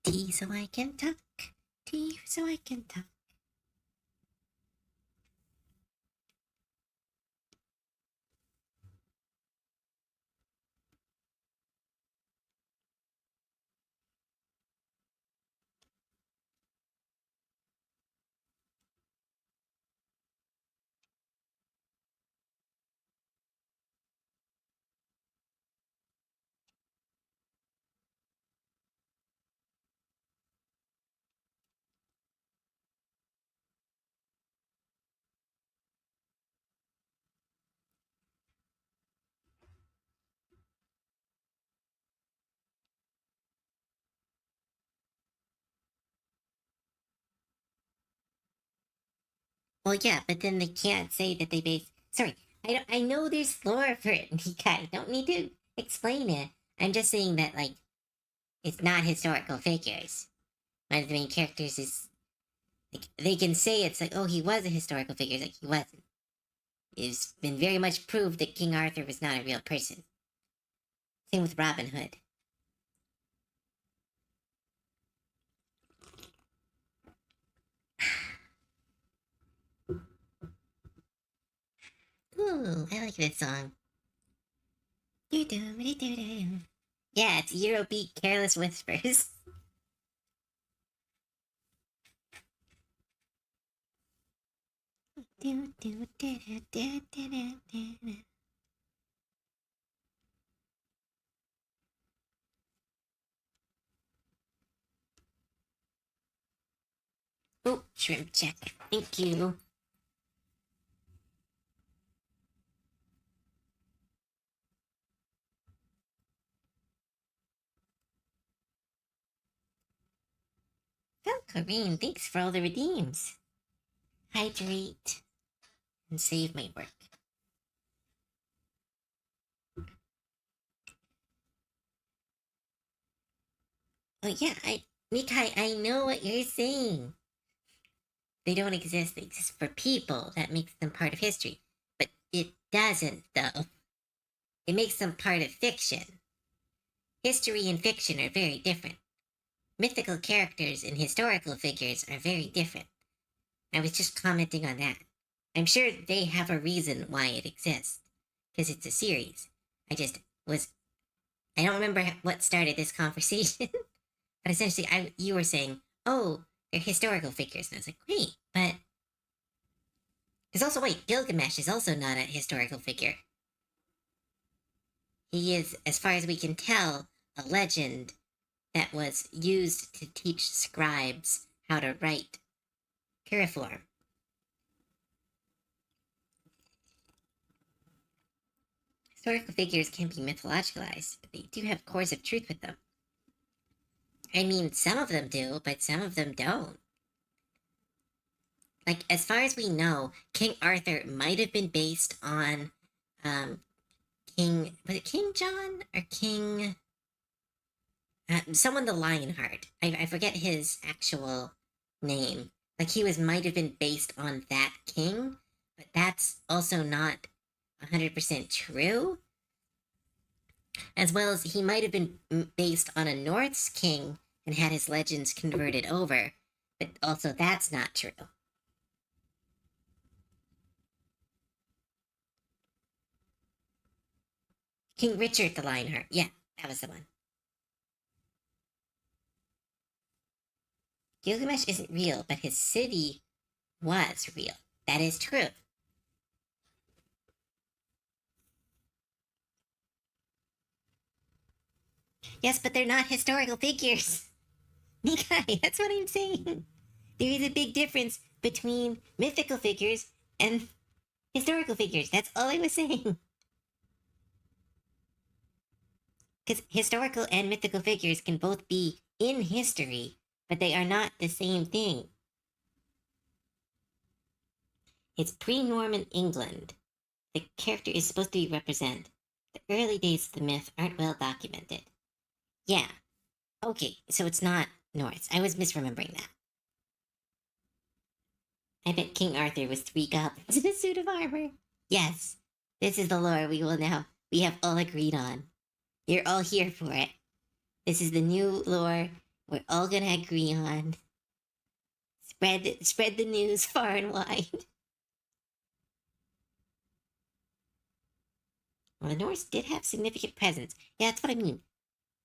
Tea so I can talk. Tea so I can talk. Well, yeah, but then they can't say that they base. Sorry, I know there's lore for it, Nikai. Don't need to explain it. I'm just saying that, like, it's not historical figures. One of the main characters is. Like, they can say it's like, oh, he was a historical figure. It's like, he wasn't. It's been very much proved that King Arthur was not a real person. Same with Robin Hood. Ooh, I like this song. Yeah, it's Eurobeat Careless Whispers. Oh, shrimp check. Thank you. Valkyrie, thanks for all the redeems. Hydrate and save my work. Oh yeah, Mikai, I know what you're saying. They don't exist, they exist for people. That makes them part of history. But it doesn't, though. It makes them part of fiction. History and fiction are very different. Mythical characters and historical figures are very different. I was just commenting on that. I'm sure they have a reason why it exists, because it's a series. I just was. I don't remember what started this conversation, but essentially, you were saying, "Oh, they're historical figures," and I was like, "Wait, but." There's also, wait, Gilgamesh is also not a historical figure. He is, as far as we can tell, a legend that was used to teach scribes how to write cuneiform. Historical figures can be mythologicalized, but they do have cores of truth with them. I mean, some of them do, but some of them don't. Like, as far as we know, King Arthur might have been based on was it King John or King someone the Lionheart. I forget his actual name. Like, he might have been based on that king, but that's also not 100% true. As well as he might have been based on a Norse king and had his legends converted over, but also that's not true. King Richard the Lionheart. Yeah, that was the one. Gilgamesh isn't real, but his city was real. That is true. Yes, but they're not historical figures. Nikai, that's what I'm saying. There is a big difference between mythical figures and historical figures. That's all I was saying. Because historical and mythical figures can both be in history, but they are not the same thing. It's pre Norman England. The character is supposed to represent. The early days of the myth aren't well documented. Yeah, okay, so it's not Norse. I was misremembering that. I bet King Arthur was 3 goblins in a suit of armor. Yes, this is the lore we have all agreed on. You're all here for it. This is the new lore we're all gonna agree on. Spread the news far and wide. Well, the Norse did have significant presence. Yeah, that's what I mean.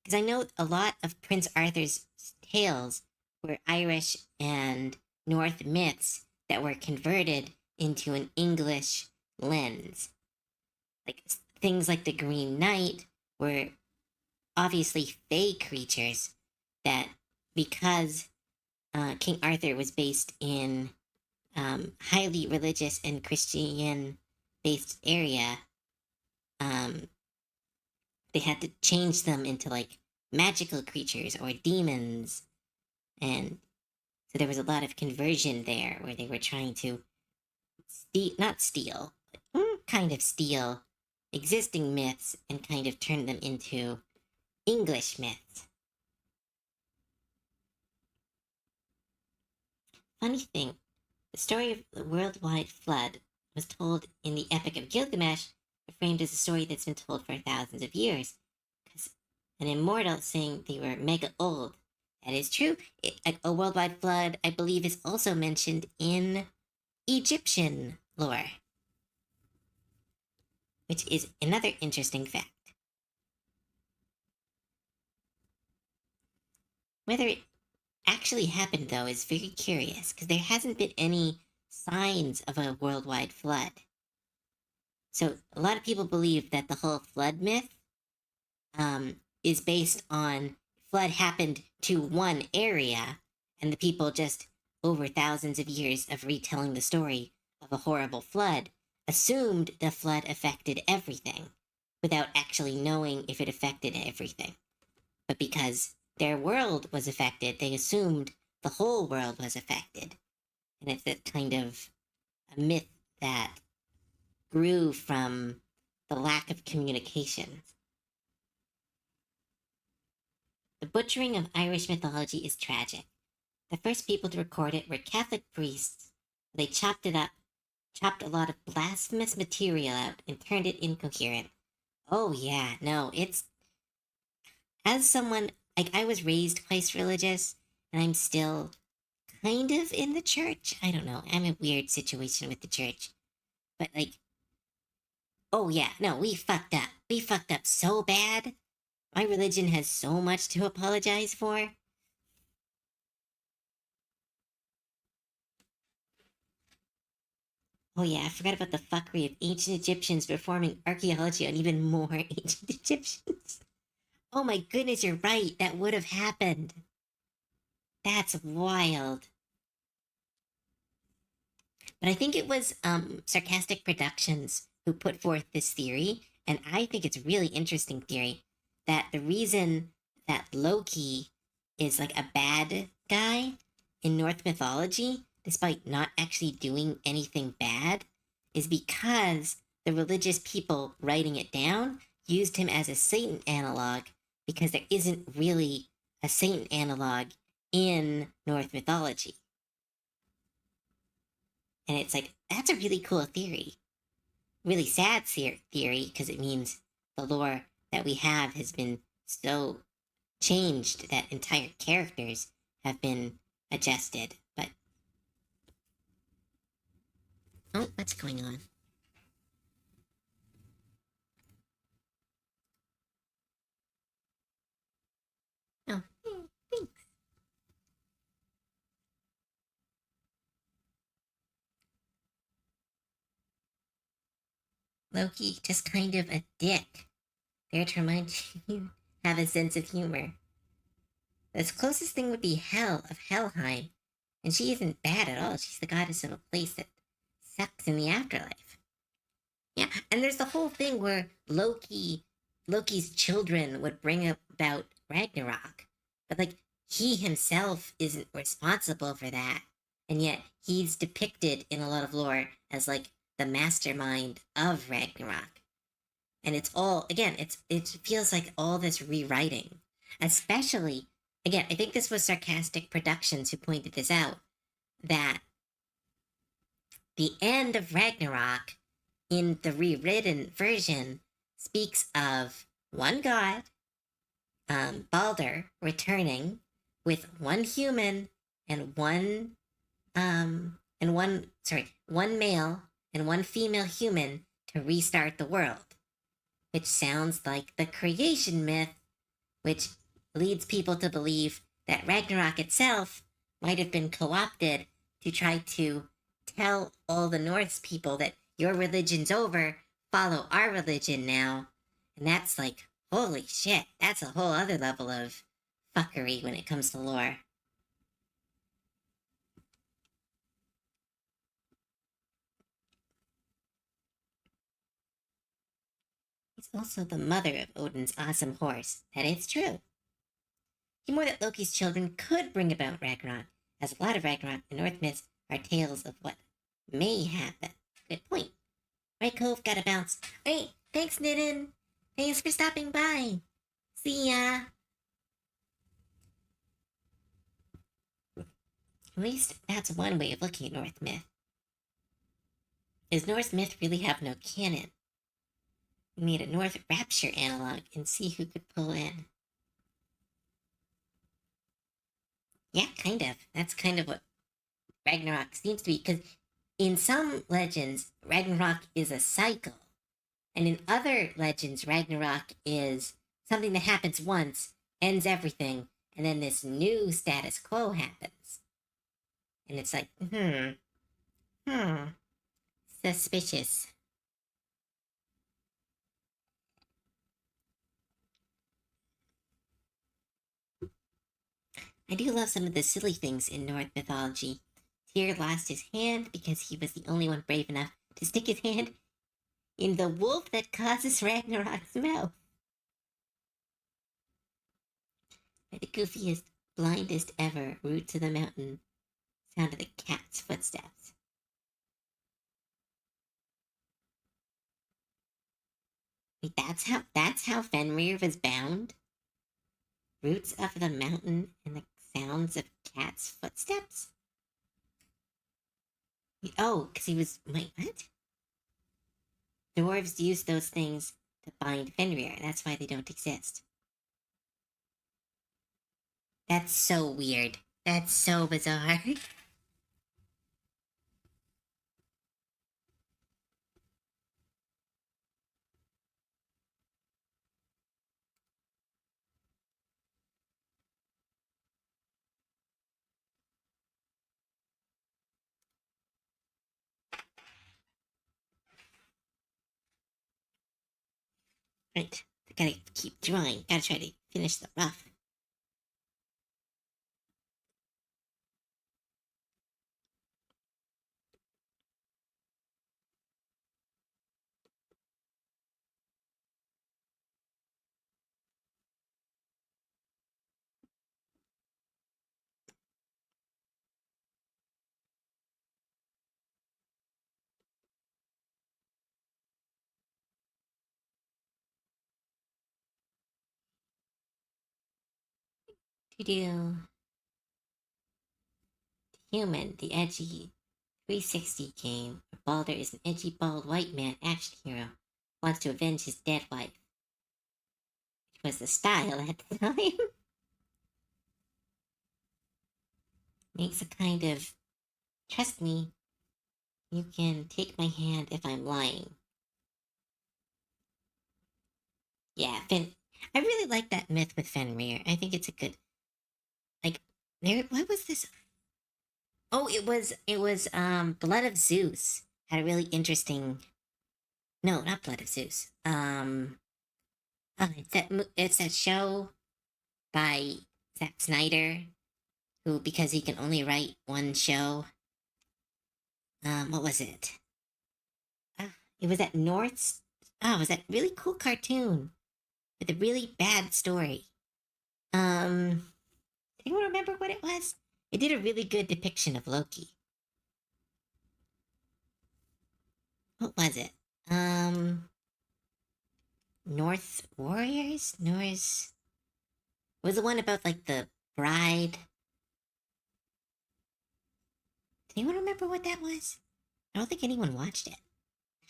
Because I know a lot of Prince Arthur's tales were Irish and North myths that were converted into an English lens. Like things like the Green Knight were obviously fae creatures that, because King Arthur was based in highly religious and Christian based area, um, they had to change them into like magical creatures or demons. And so there was a lot of conversion there where they were trying to not steal, but kind of steal existing myths and kind of turn them into English myths. Funny thing, the story of the worldwide flood was told in the Epic of Gilgamesh, but framed as a story that's been told for thousands of years. Because an immortal saying they were mega old. That is true. A worldwide flood, I believe, is also mentioned in Egyptian lore, which is another interesting fact. Whether it actually happened, though, is very curious because there hasn't been any signs of a worldwide flood. So a lot of people believe that the whole flood myth is based on flood happened to one area, and the people just over thousands of years of retelling the story of a horrible flood assumed the flood affected everything without actually knowing if it affected everything. But because their world was affected, they assumed the whole world was affected. And it's that kind of a myth that grew from the lack of communication. The butchering of Irish mythology is tragic. The first people to record it were Catholic priests. They chopped it up, chopped a lot of blasphemous material out, and turned it incoherent. Oh, yeah, no, it's. As someone, like, I was raised quite religious, and I'm still kind of in the church. I don't know. I'm in a weird situation with the church. But, like, oh, yeah, no, we fucked up. We fucked up so bad. My religion has so much to apologize for. Oh yeah, I forgot about the fuckery of ancient Egyptians performing archaeology on even more ancient Egyptians. Oh my goodness, you're right. That would have happened. That's wild. But I think it was Sarcastic Productions who put forth this theory, and I think it's a really interesting theory that the reason that Loki is like a bad guy in Norse mythology, despite not actually doing anything bad, is because the religious people writing it down used him as a Satan analog because there isn't really a Satan analog in Norse mythology. And it's like, that's a really cool theory. Really sad theory because it means the lore that we have has been so changed that entire characters have been adjusted. But. Oh, what's going on? Oh, thanks. Loki, just kind of a dick. There to remind you have a sense of humor. The closest thing would be Hel of Helheim, and she isn't bad at all. She's the goddess of a place that sucks in the afterlife. Yeah, and there's the whole thing where Loki's children would bring about Ragnarok, but like he himself isn't responsible for that, and yet he's depicted in a lot of lore as like the mastermind of Ragnarok. And it's all again, it feels like all this rewriting, especially again. I think this was Sarcastic Productions who pointed this out that the end of Ragnarok in the rewritten version speaks of one god, Balder, returning with one human and one male and one female human to restart the world, which sounds like the creation myth, which leads people to believe that Ragnarok itself might have been co-opted to try to tell all the Norse people that your religion's over, follow our religion now. And that's like, holy shit, that's a whole other level of fuckery when it comes to lore. He's also the mother of Odin's awesome horse. That is true. He more that Loki's children could bring about Ragnarok, as a lot of Ragnarok and North myths are tales of what may happen. Good point. Right, Cove, gotta bounce. Hey, thanks, Nidin. Thanks for stopping by. See ya. At least that's one way of looking at Norse myth. Does Norse myth really have no canon? We need a Norse Rapture analog and see who could pull in. Yeah, kind of. That's kind of what Ragnarok seems to be, because in some legends, Ragnarok is a cycle. And in other legends, Ragnarok is something that happens once, ends everything, and then this new status quo happens. And it's like, suspicious. I do love some of the silly things in Norse mythology. Tyr lost his hand because he was the only one brave enough to stick his hand in the wolf that causes Ragnarok's mouth. By the goofiest, blindest ever roots of the mountain, sound of the cat's footsteps. Wait, that's how Fenrir was bound? Roots of the mountain and the sounds of cat's footsteps? Oh, because he was. Wait, what? Dwarves use those things to bind Fenrir. That's why they don't exist. That's so weird. That's so bizarre. Right. I gotta keep drawing. Gotta try to finish the rough. To do Human, the edgy 360 game, where Balder is an edgy bald white man action hero, wants to avenge his dead wife, which was the style at the time. Makes a kind of, trust me, you can take my hand if I'm lying. Yeah, I really like that myth with Fenrir. I think it's a good, like, there. What was this? Oh, it was Blood of Zeus had a really interesting. No, not Blood of Zeus. It's that show by Zack Snyder, who because he can only write one show. What was it? It was that North. Oh, it was that really cool cartoon with a really bad story. Um, anyone remember what it was? It did a really good depiction of Loki. What was it? North Warriors? North was the one about like the bride. Does anyone remember what that was? I don't think anyone watched it.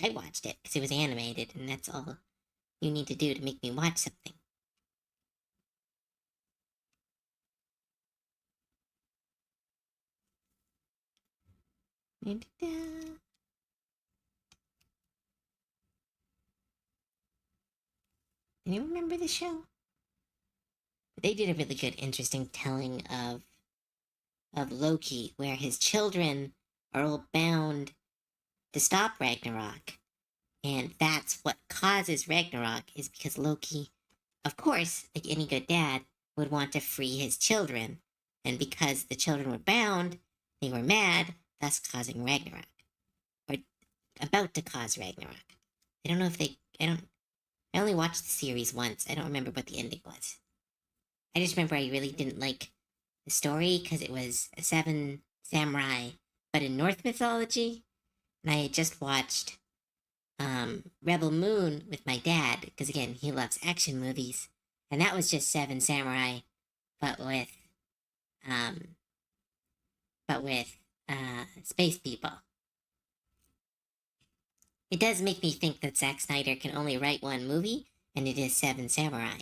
I watched it because it was animated, and that's all you need to do to make me watch something. Da-da-da. Do you remember the show? They did a really good, interesting telling of Loki, where his children are all bound to stop Ragnarok, and that's what causes Ragnarok is because Loki, of course, like any good dad, would want to free his children, and because the children were bound, they were mad, thus causing Ragnarok, or about to cause Ragnarok. I don't know if they. I don't. I only watched the series once. I don't remember what the ending was. I just remember I really didn't like the story because it was a seven samurai, but in Norse mythology. And I had just watched Rebel Moon with my dad because again he loves action movies, and that was just seven samurai, but with um, but with space people. It does make me think that Zack Snyder can only write one movie, and it is Seven Samurai.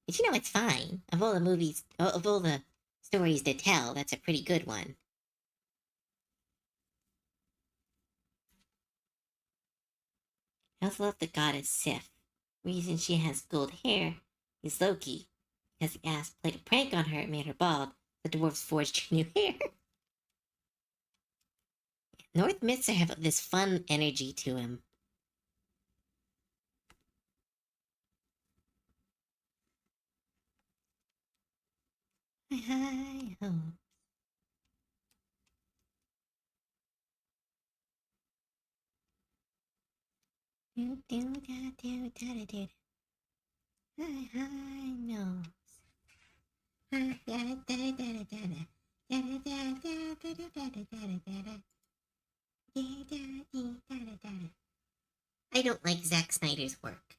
But you know, it's fine. Of all the movies, of all the stories to tell, that's a pretty good one. I also love the goddess Sif. The reason she has gold hair is Loki, because the ass played a prank on her and made her bald. The dwarves forged her new hair. North myths have this fun energy to him. Hi, hi, ho. Do, do, da, do, da, da, do. Hi, hi, no. Hi, da, da, da, da, da, da. Da, da, da, da, da, da, da, da, da, da, da. I don't like Zack Snyder's work.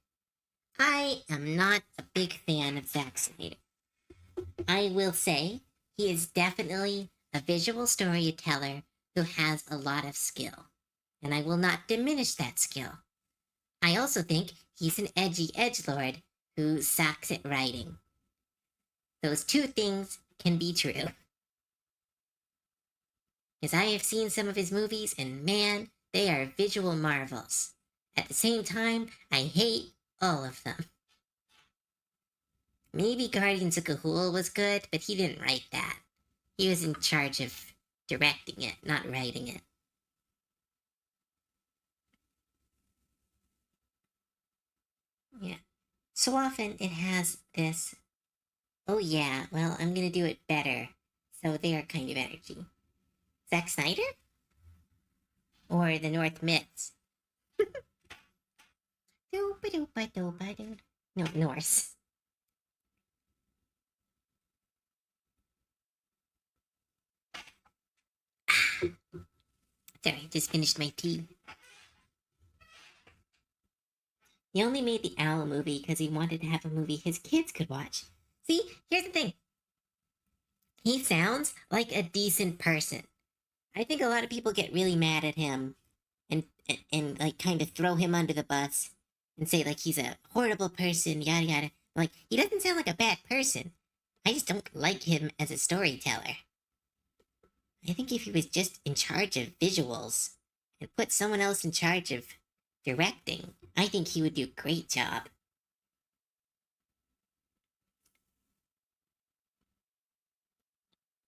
I am not a big fan of Zack Snyder. I will say he is definitely a visual storyteller who has a lot of skill, and I will not diminish that skill. I also think he's an edgy edgelord who sucks at writing. Those two things can be true. Because I have seen some of his movies, and man, they are visual marvels. At the same time, I hate all of them. Maybe Guardians of Gahul was good, but he didn't write that. He was in charge of directing it, not writing it. Yeah. So often it has this, oh yeah, well, I'm gonna do it better. So they are kind of energy. Zack Snyder? Or the North Myths? No, Norse. Sorry, I just finished my tea. He only made the Owl movie because he wanted to have a movie his kids could watch. See, here's the thing. He sounds like a decent person. I think a lot of people get really mad at him and like kind of throw him under the bus and say like he's a horrible person, yada yada. Like he doesn't sound like a bad person. I just don't like him as a storyteller. I think if he was just in charge of visuals and put someone else in charge of directing, I think he would do a great job.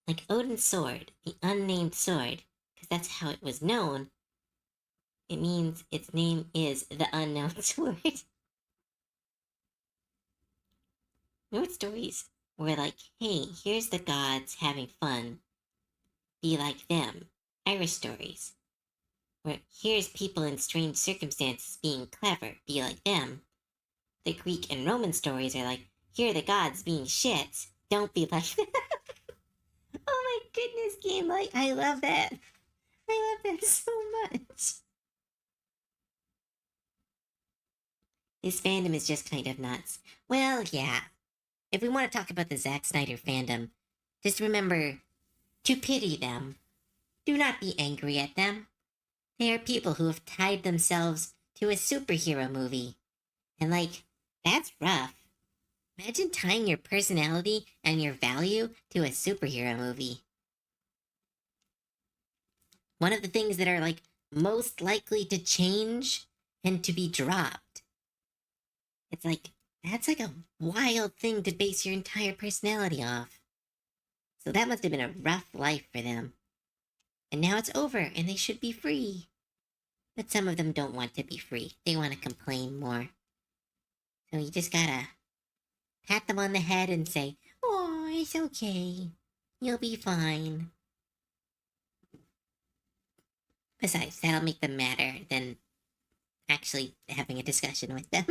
Like Odin's sword, the unnamed sword, because that's how it was known. It means its name is the unknown sword. You know what stories were like, hey, here's the gods having fun, be like them. Irish stories. Where here's people in strange circumstances being clever, be like them. The Greek and Roman stories are like, here are the gods being shits, don't be like them. Oh my goodness, Game Light, I love that. I love that so much. This fandom is just kind of nuts. Well, yeah. If we want to talk about the Zack Snyder fandom, just remember to pity them. Do not be angry at them. They are people who have tied themselves to a superhero movie. And, like, that's rough. Imagine tying your personality and your value to a superhero movie. One of the things that are, like, most likely to change and to be dropped. It's like, that's like a wild thing to base your entire personality off. So that must have been a rough life for them. And now it's over and they should be free. But some of them don't want to be free. They want to complain more. So you just gotta pat them on the head and say, oh, it's okay. You'll be fine. Besides, that'll make them madder than actually having a discussion with them.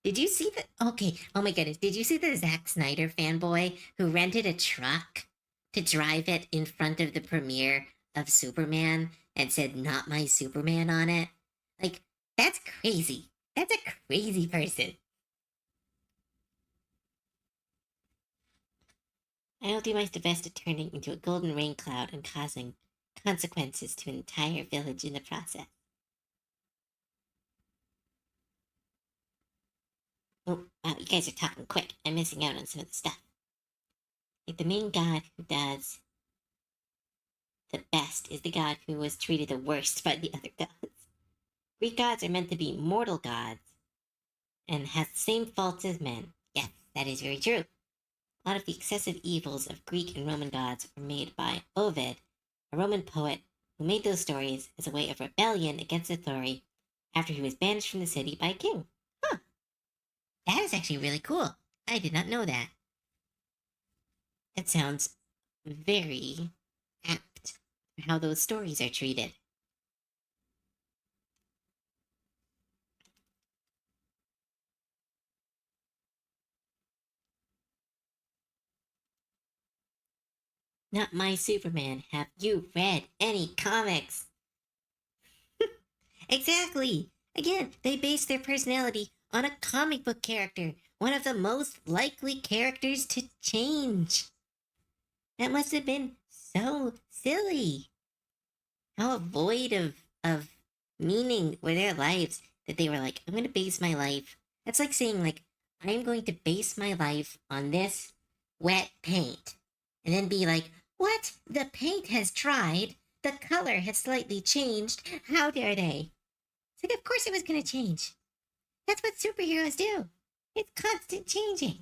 Did you see the... Okay, oh my goodness. Did you see the Zack Snyder fanboy who rented a truck to drive it in front of the premiere of Superman and said, not my Superman on it? Like, that's crazy. That's a crazy person. I'll do my best at turning into a golden rain cloud and causing consequences to an entire village in the process. Oh, wow, you guys are talking quick. I'm missing out on some of the stuff. Like, the main god who does the best is the god who was treated the worst by the other gods. Greek gods are meant to be mortal gods and has the same faults as men. Yes, that is very true. A lot of the excessive evils of Greek and Roman gods were made by Ovid, a Roman poet who made those stories as a way of rebellion against authority after he was banished from the city by a king. Huh. That is actually really cool. I did not know that. That sounds very apt for how those stories are treated. Not my Superman. Have you read any comics? Exactly. Again, they base their personality on a comic book character, one of the most likely characters to change. That must have been so silly. How void of meaning were their lives that they were like, I'm going to base my life. That's like saying, like, I'm going to base my life on this wet paint. And then be like, what? The paint has dried. The color has slightly changed. How dare they? It's like, of course it was going to change. That's what superheroes do. It's constant changing.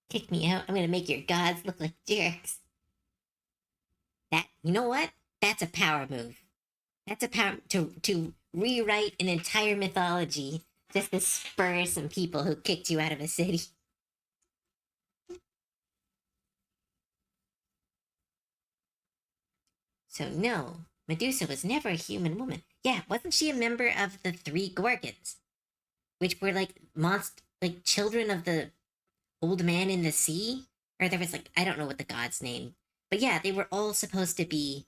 Kick me out. I'm going to make your gods look like jerks. That, you know what? That's a power move. That's a power to rewrite an entire mythology just to spur some people who kicked you out of a city. So no, Medusa was never a human woman. Yeah, wasn't she a member of the three Gorgons, which were like like children of the old man in the sea? Or there was like, I don't know what the god's name, but yeah, they were all supposed to be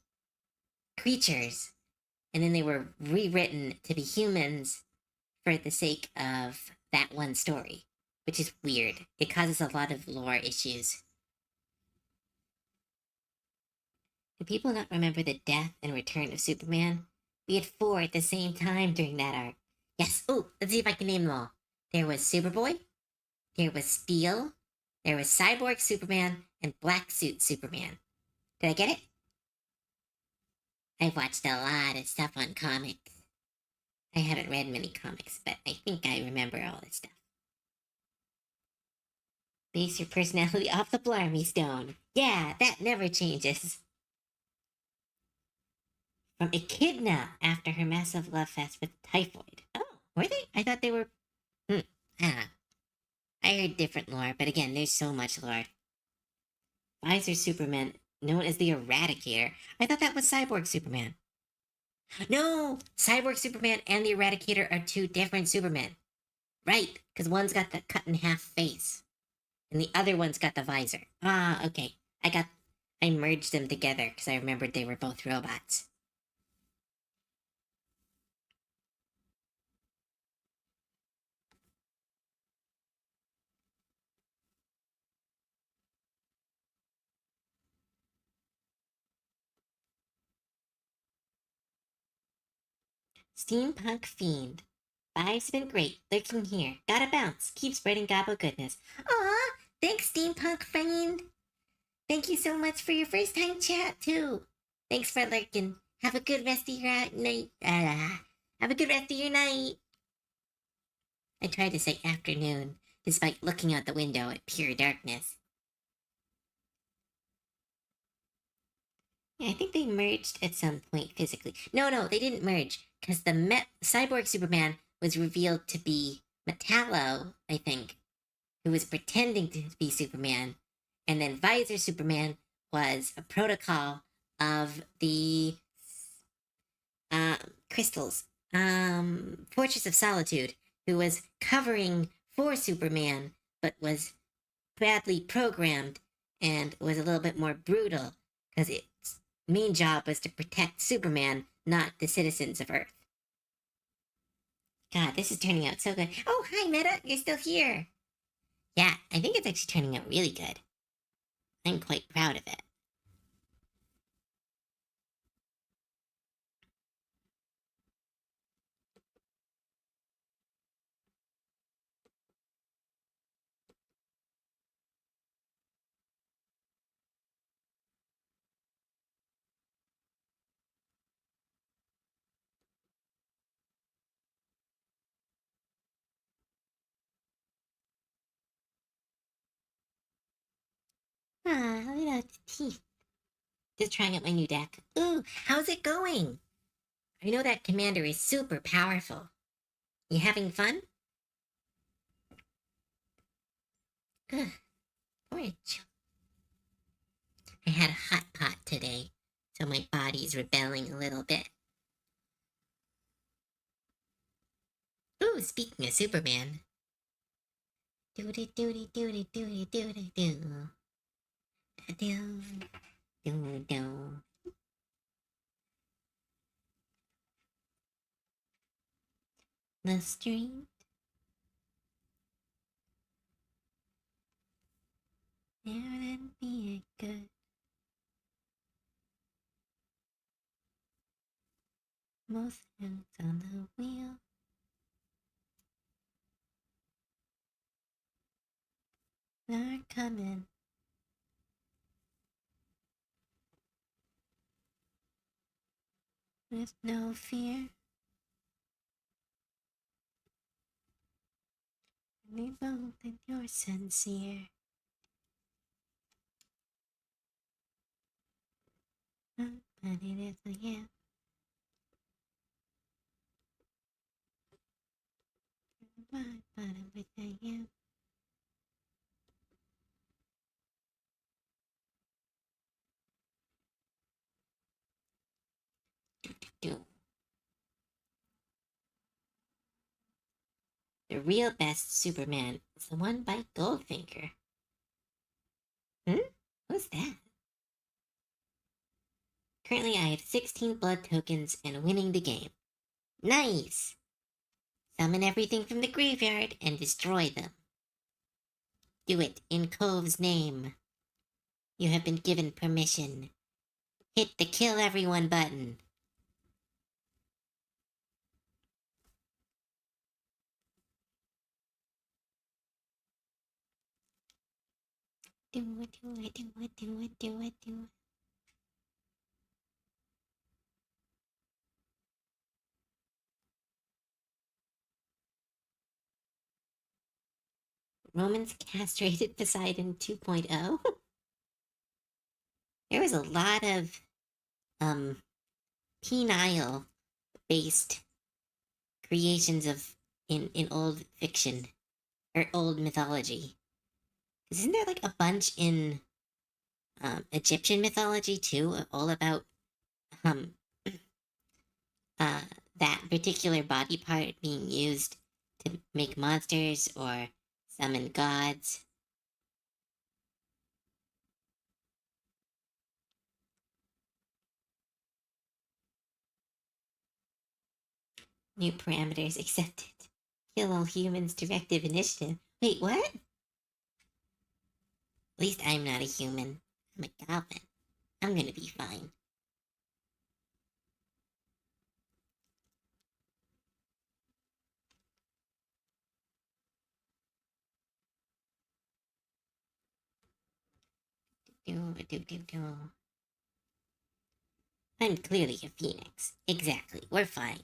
creatures, and then they were rewritten to be humans for the sake of that one story, which is weird. It causes a lot of lore issues. Do people not remember the death and return of Superman? We had four at the same time during that arc. Yes. Oh, let's see if I can name them all. There was Superboy. There was Steel. There was Cyborg Superman and Black Suit Superman. Did I get it? I've watched a lot of stuff on comics. I haven't read many comics, but I think I remember all this stuff. Base your personality off the Blarney Stone. Yeah, that never changes. from Echidna after her massive love fest with typhoid. Oh, were they? I thought they were. I don't know. I heard different lore, but again, there's so much lore. Visor Superman, known as the Eradicator. I thought that was Cyborg Superman. No! Cyborg Superman and the Eradicator are two different Supermen. Right, because one's got the cut in half face, and the other one's got the visor. Ah, okay. I merged them together because I remembered they were both robots. Steampunk Fiend. Vibes been great. Lurking here. Gotta bounce. Keep spreading gobble goodness. Aw, thanks, Steampunk Fiend. Thank you so much for your first time chat, too. Thanks for lurking. Have a good rest of your night. Have a good rest of your night. I tried to say afternoon, despite looking out the window at pure darkness. Yeah, I think they merged at some point physically. No, they didn't merge because the Cyborg Superman was revealed to be Metallo, I think, who was pretending to be Superman, and then Visor Superman was a protocol of the crystals, Fortress of Solitude, who was covering for Superman, but was badly programmed and was a little bit more brutal because its main job was to protect Superman, not the citizens of Earth. God, this is turning out so good. Oh, hi, Meta. You're still here. Yeah, I think it's actually turning out really good. I'm quite proud of it. Ah, look at the teeth. Just trying out my new deck. Ooh, how's it going? I know that commander is super powerful. You having fun? Ugh, porridge. I had a hot pot today, so my body's rebelling a little bit. Ooh, speaking of Superman. Doody doody doody doody doody doo. Do do do. The street. Never be a good. Most hands on the wheel. Not coming. With no fear. We both that you're sincere. But it is again. But it is again. Do. The real best Superman is the one by Goldfinger. Who's that? Currently, I have 16 blood tokens and winning the game. Nice! Summon everything from the graveyard and destroy them. Do it in Cove's name. You have been given permission. Hit the kill everyone button. Do it, do it, do it, do it, do it, do it. Romans castrated Poseidon 2.0. There was a lot of penile-based creations of in old fiction or old mythology. 'Cause isn't there like a bunch in Egyptian mythology too, all about um uh that particular body part being used to make monsters or summon gods? New parameters accepted. Kill all humans directive initiative. Wait, what? At least I'm not a human. I'm a goblin. I'm gonna be fine. I'm clearly a phoenix. Exactly. We're fine.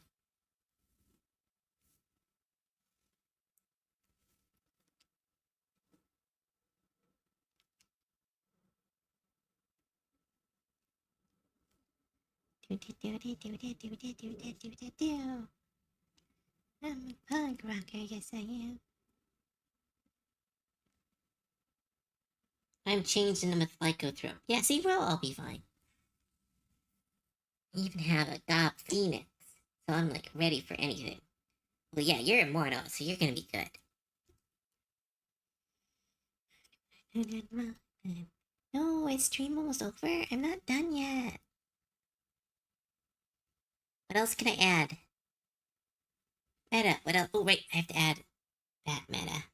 I'm a punk rocker, yes I am. I'm changed into a lycanthrope. Yeah, see, we'll all be fine. I even have a gob phoenix, so I'm like ready for anything. Well, yeah, you're immortal, so you're gonna be good. No, is stream almost over? I'm not done yet. What else can I add? Meta. What else? Oh, wait, I have to add that meta.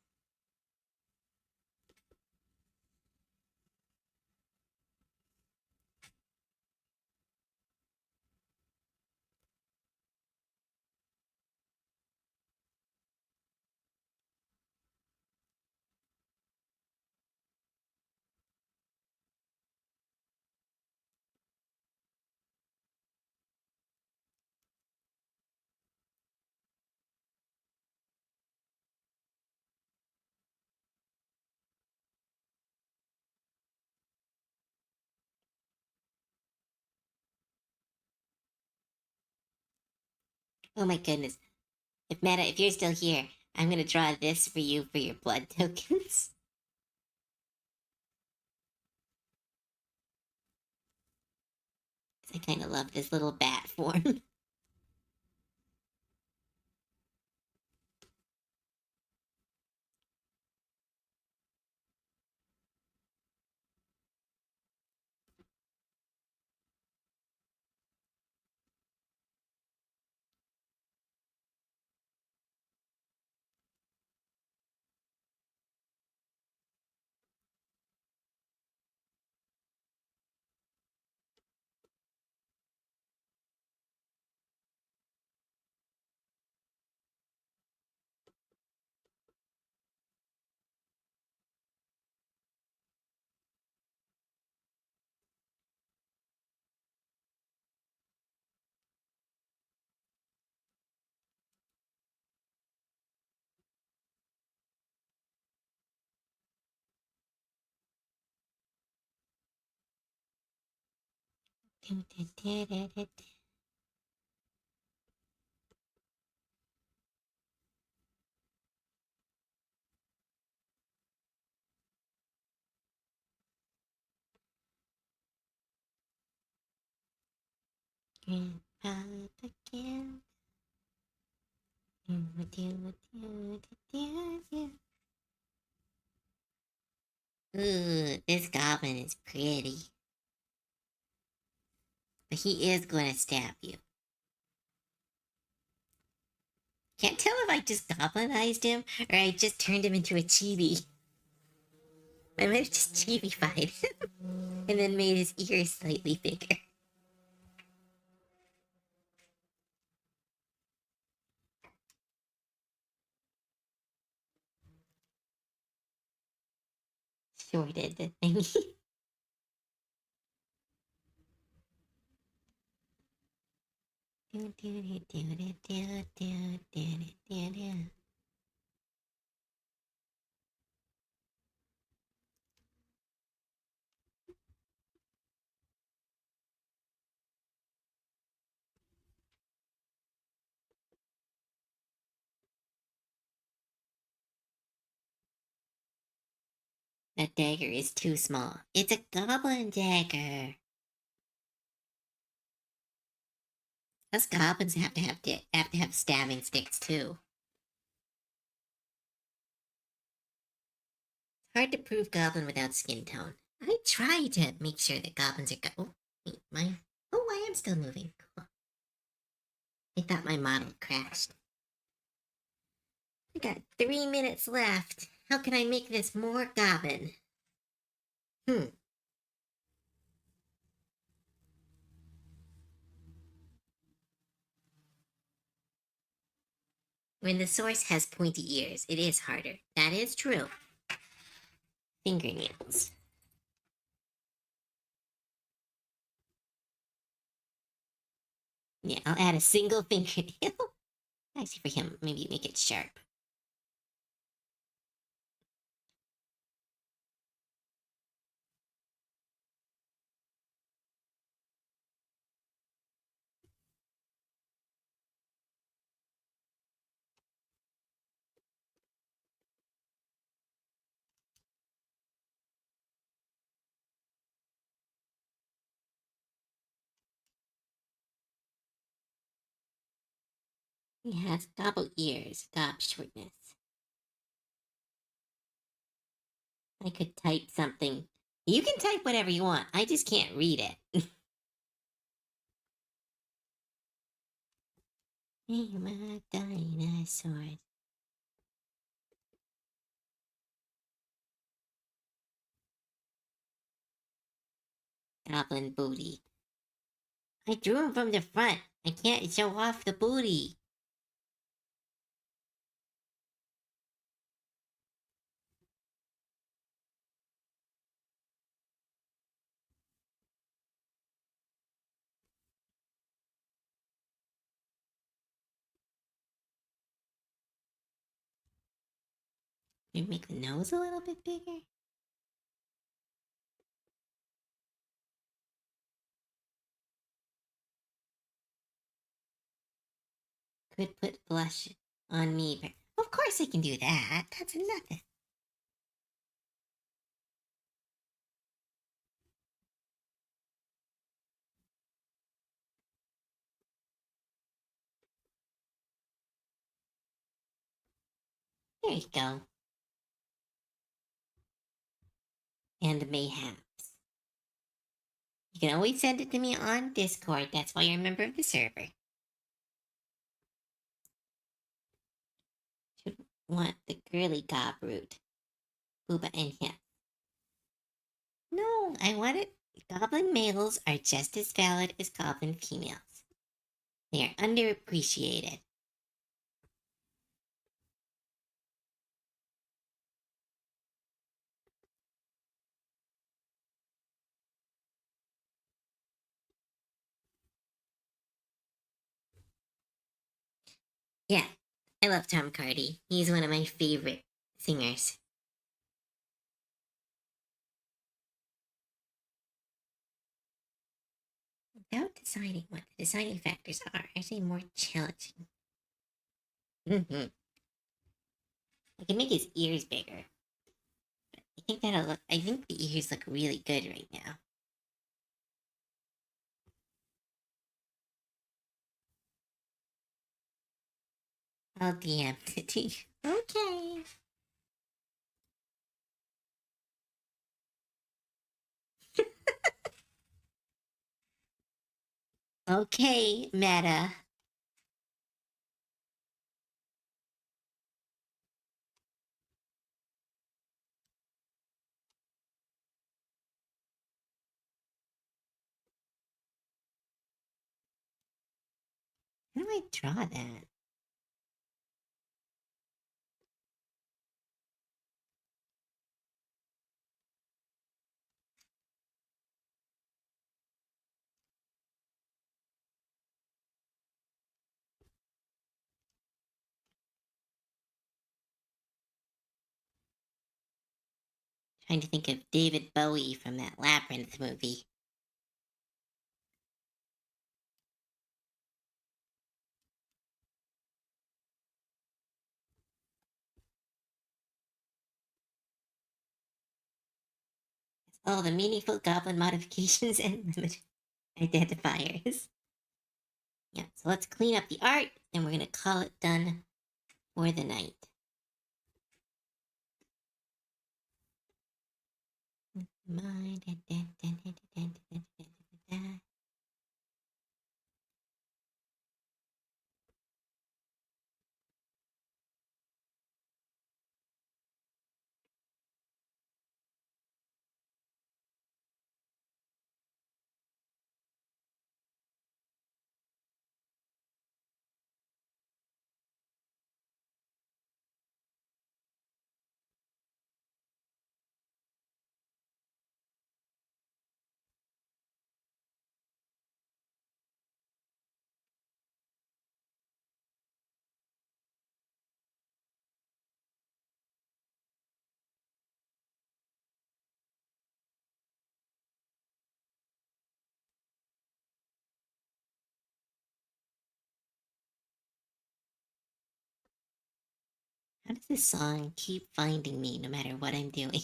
Oh my goodness. If Meta, if you're still here, I'm gonna draw this for you for your blood tokens. I kind of love this little bat form. Grandpa again. Ooh, this goblin is pretty. But he is going to stab you. Can't tell if I just goblinized him or I just turned him into a chibi. I might have just chibified him and then made his ears slightly bigger. Shorted the thingy. That dagger is too small. It's a goblin dagger. Us goblins have to have stabbing sticks too. Hard to prove goblin without skin tone. I try to make sure that goblins are oh, wait, I am still moving. Cool. I thought my model crashed. I got 3 minutes left. How can I make this more goblin? When the source has pointy ears, it is harder. That is true. Fingernails. Yeah, I'll add a single fingernail. Actually, for him, maybe make it sharp. He has gobble ears, gob shortness. I could type something. You can type whatever you want. I just can't read it. Hey, my dinosaurs. Goblin booty. I drew him from the front. I can't show off the booty. Maybe make the nose a little bit bigger. Could put blush on me, but of course I can do that. That's nothing. There you go. And mayhaps. You can always send it to me on Discord. That's why you're a member of the server. Should want the girly gob root. Booba and him. No, I want it. Goblin males are just as valid as goblin females. They are underappreciated. Yeah, I love Tom Cardy. He's one of my favorite singers. Without deciding what the deciding factors are, actually more challenging. I can make his ears bigger. I think that'll look. I think the ears look really good right now. I'll DM it to you. Okay. Okay, Meta. How do I draw that? Trying to think of David Bowie from that Labyrinth movie. all the meaningful goblin modifications and limited identifiers. Yeah, so let's clean up the art, and we're gonna call it done for the night. How does this song keep finding me no matter what I'm doing?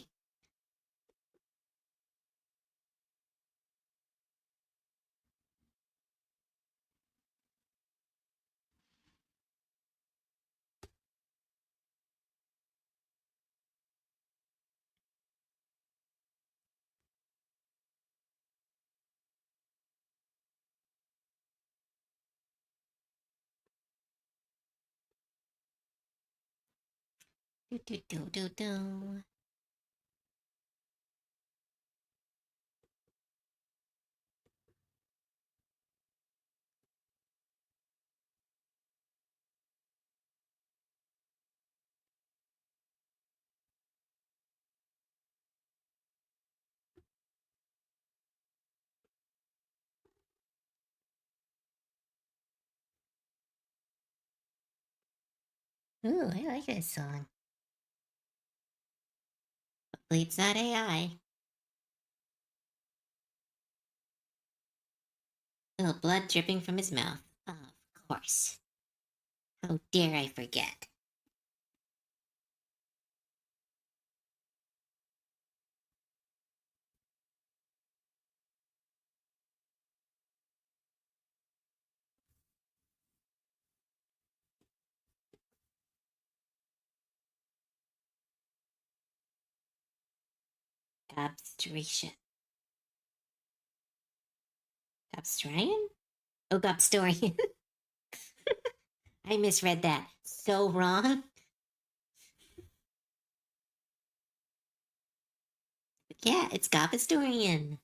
Do do do do do. Ooh, I like this song. Hopefully it's not AI. Little blood dripping from his mouth. Of course. How dare I forget? Gobstration. Gobstrian? Oh, Gobstorian. I misread that. So wrong. But yeah, it's Gobstorian.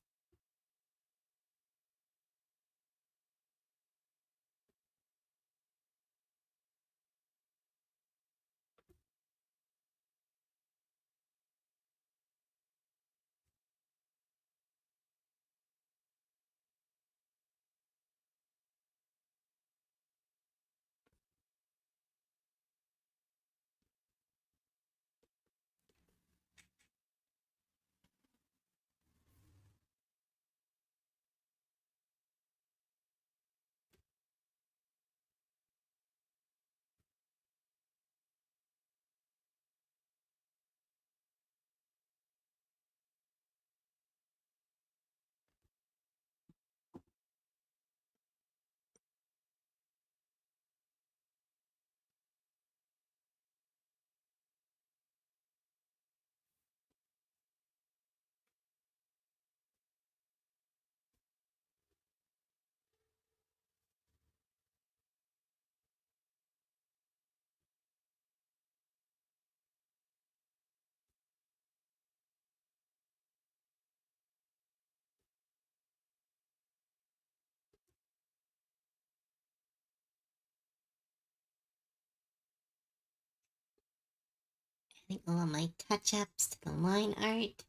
Adding all of my touch-ups to the line art.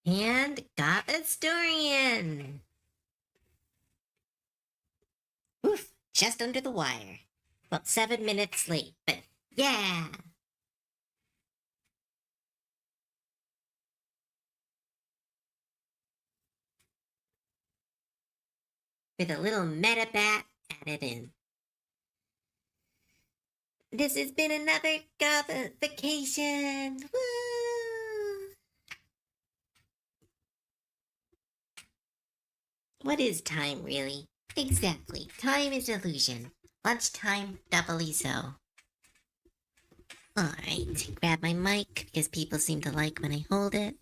And got a story in. Oof, just under the wire. Well, 7 minutes late, but yeah. With a little meta bat added in. This has been another Goblin vacation. Woo! What is time, really? Exactly. Time is illusion. Lunchtime, doubly so. Alright, grab my mic because people seem to like when I hold it.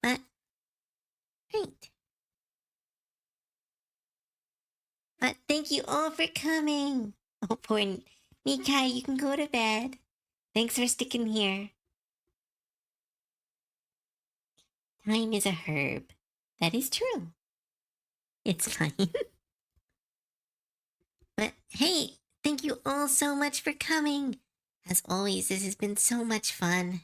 But, right. But thank you all for coming. Oh, poor Nikai, you can go to bed. Thanks for sticking here. Time is a herb. That is true. It's fine. But hey, thank you all so much for coming. As always, this has been so much fun.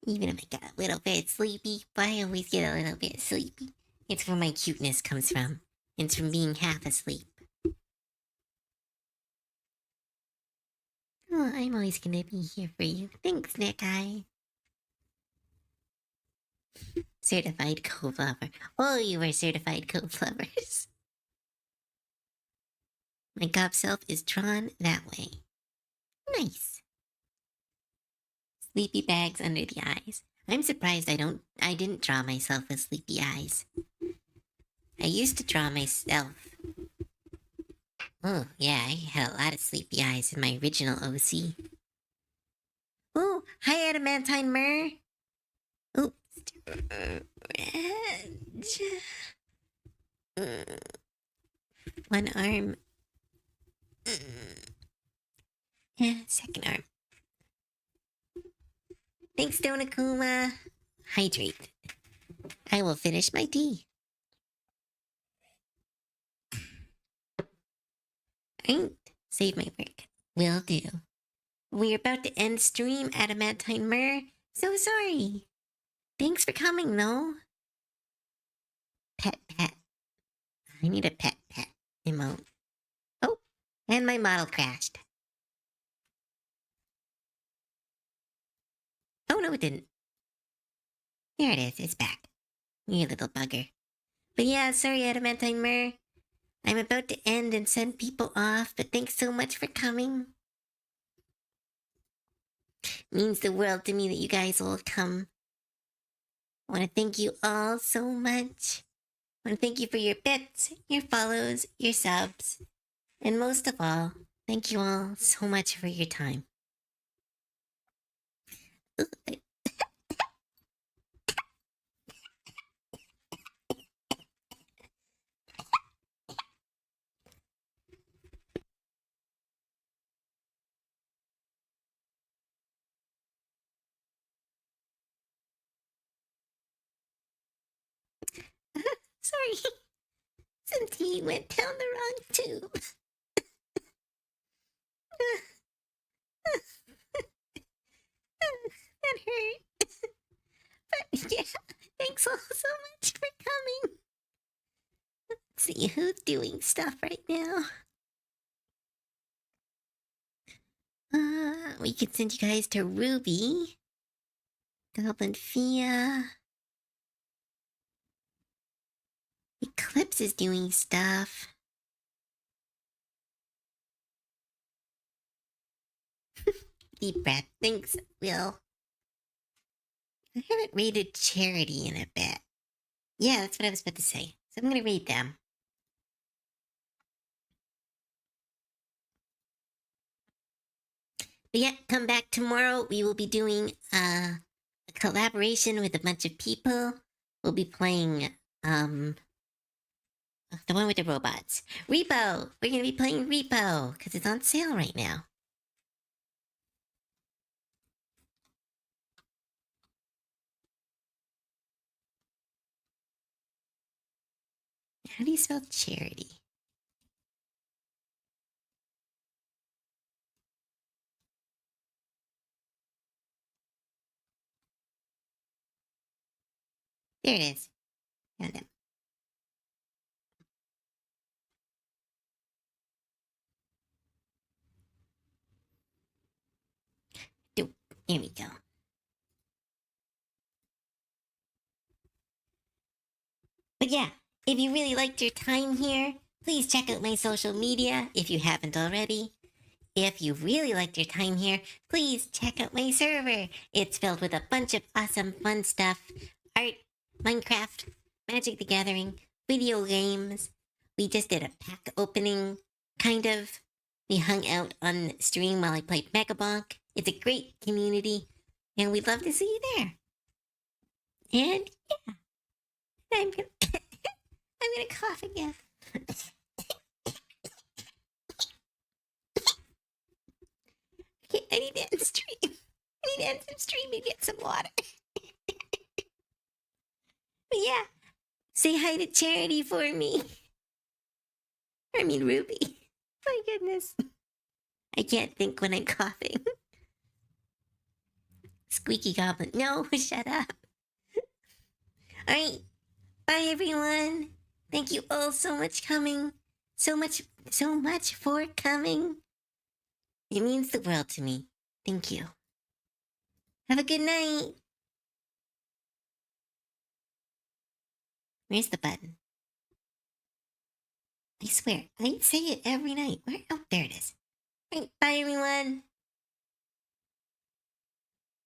Even if I get a little bit sleepy, but I always get a little bit sleepy. It's where my cuteness comes from. It's from being half asleep. Oh, I'm always gonna be here for you. Thanks, Nick Eye. Certified co-lover. Oh, you are certified co-lovers. My gob self is drawn that way. Nice. Sleepy bags under the eyes. I'm surprised I didn't draw myself with sleepy eyes. I used to draw myself. Oh, yeah, I had a lot of sleepy eyes in my original OC. Oh, hi, Adamantine Myrrh. Oops. One arm. Yeah, second arm. Thanks, Donakuma. Hydrate. I will finish my tea. Ain't. Save my work. Will do. We're about to end stream, Adamantine Myrrh. So sorry. Thanks for coming, though. Pet pet. I need a pet pet emote. Oh, and my model crashed. Oh, no, it didn't. There it is. It's back. You little bugger. But yeah, sorry, Adamantine Myrrh. I'm about to end and send people off, but thanks so much for coming. Means the world to me that you guys all come. I want to thank you all so much. I want to thank you for your bits, your follows, your subs, and most of all, thank you all so much for your time. Sorry, some tea went down the wrong tube. That hurt. But yeah, thanks all so much for coming. Let's see who's doing stuff right now. We could send you guys to Ruby. Goblin Fia. Eclipse is doing stuff. Deep breath. Thanks, Will. I haven't rated Charity in a bit. Yeah, that's what I was about to say. So I'm gonna read them. But yeah, come back tomorrow. We will be doing a collaboration with a bunch of people. We'll be playing the one with the robots. Repo! We're gonna be playing Repo, because it's on sale right now. How do you spell charity? There it is. Found it. Here we go. But yeah, if you really liked your time here, please check out my social media if you haven't already. If you really liked your time here, please check out my server. It's filled with a bunch of awesome fun stuff. Art, Minecraft, Magic the Gathering, video games. We just did a pack opening, kind of. We hung out on stream while I played Megabonk. It's a great community, and we'd love to see you there. And yeah, I'm gonna, I'm gonna cough again. Okay, I need to end stream. I need to end some stream and get some water. But yeah, say hi to Charity for me. I mean, Ruby. My goodness. I can't think when I'm coughing. Squeaky Goblin. No, shut up. Alright. Bye, everyone. Thank you all so much coming. So much for coming. It means the world to me. Thank you. Have a good night. Where's the button? I swear, I say it every night. Where? Oh, there it is. Right, bye, everyone.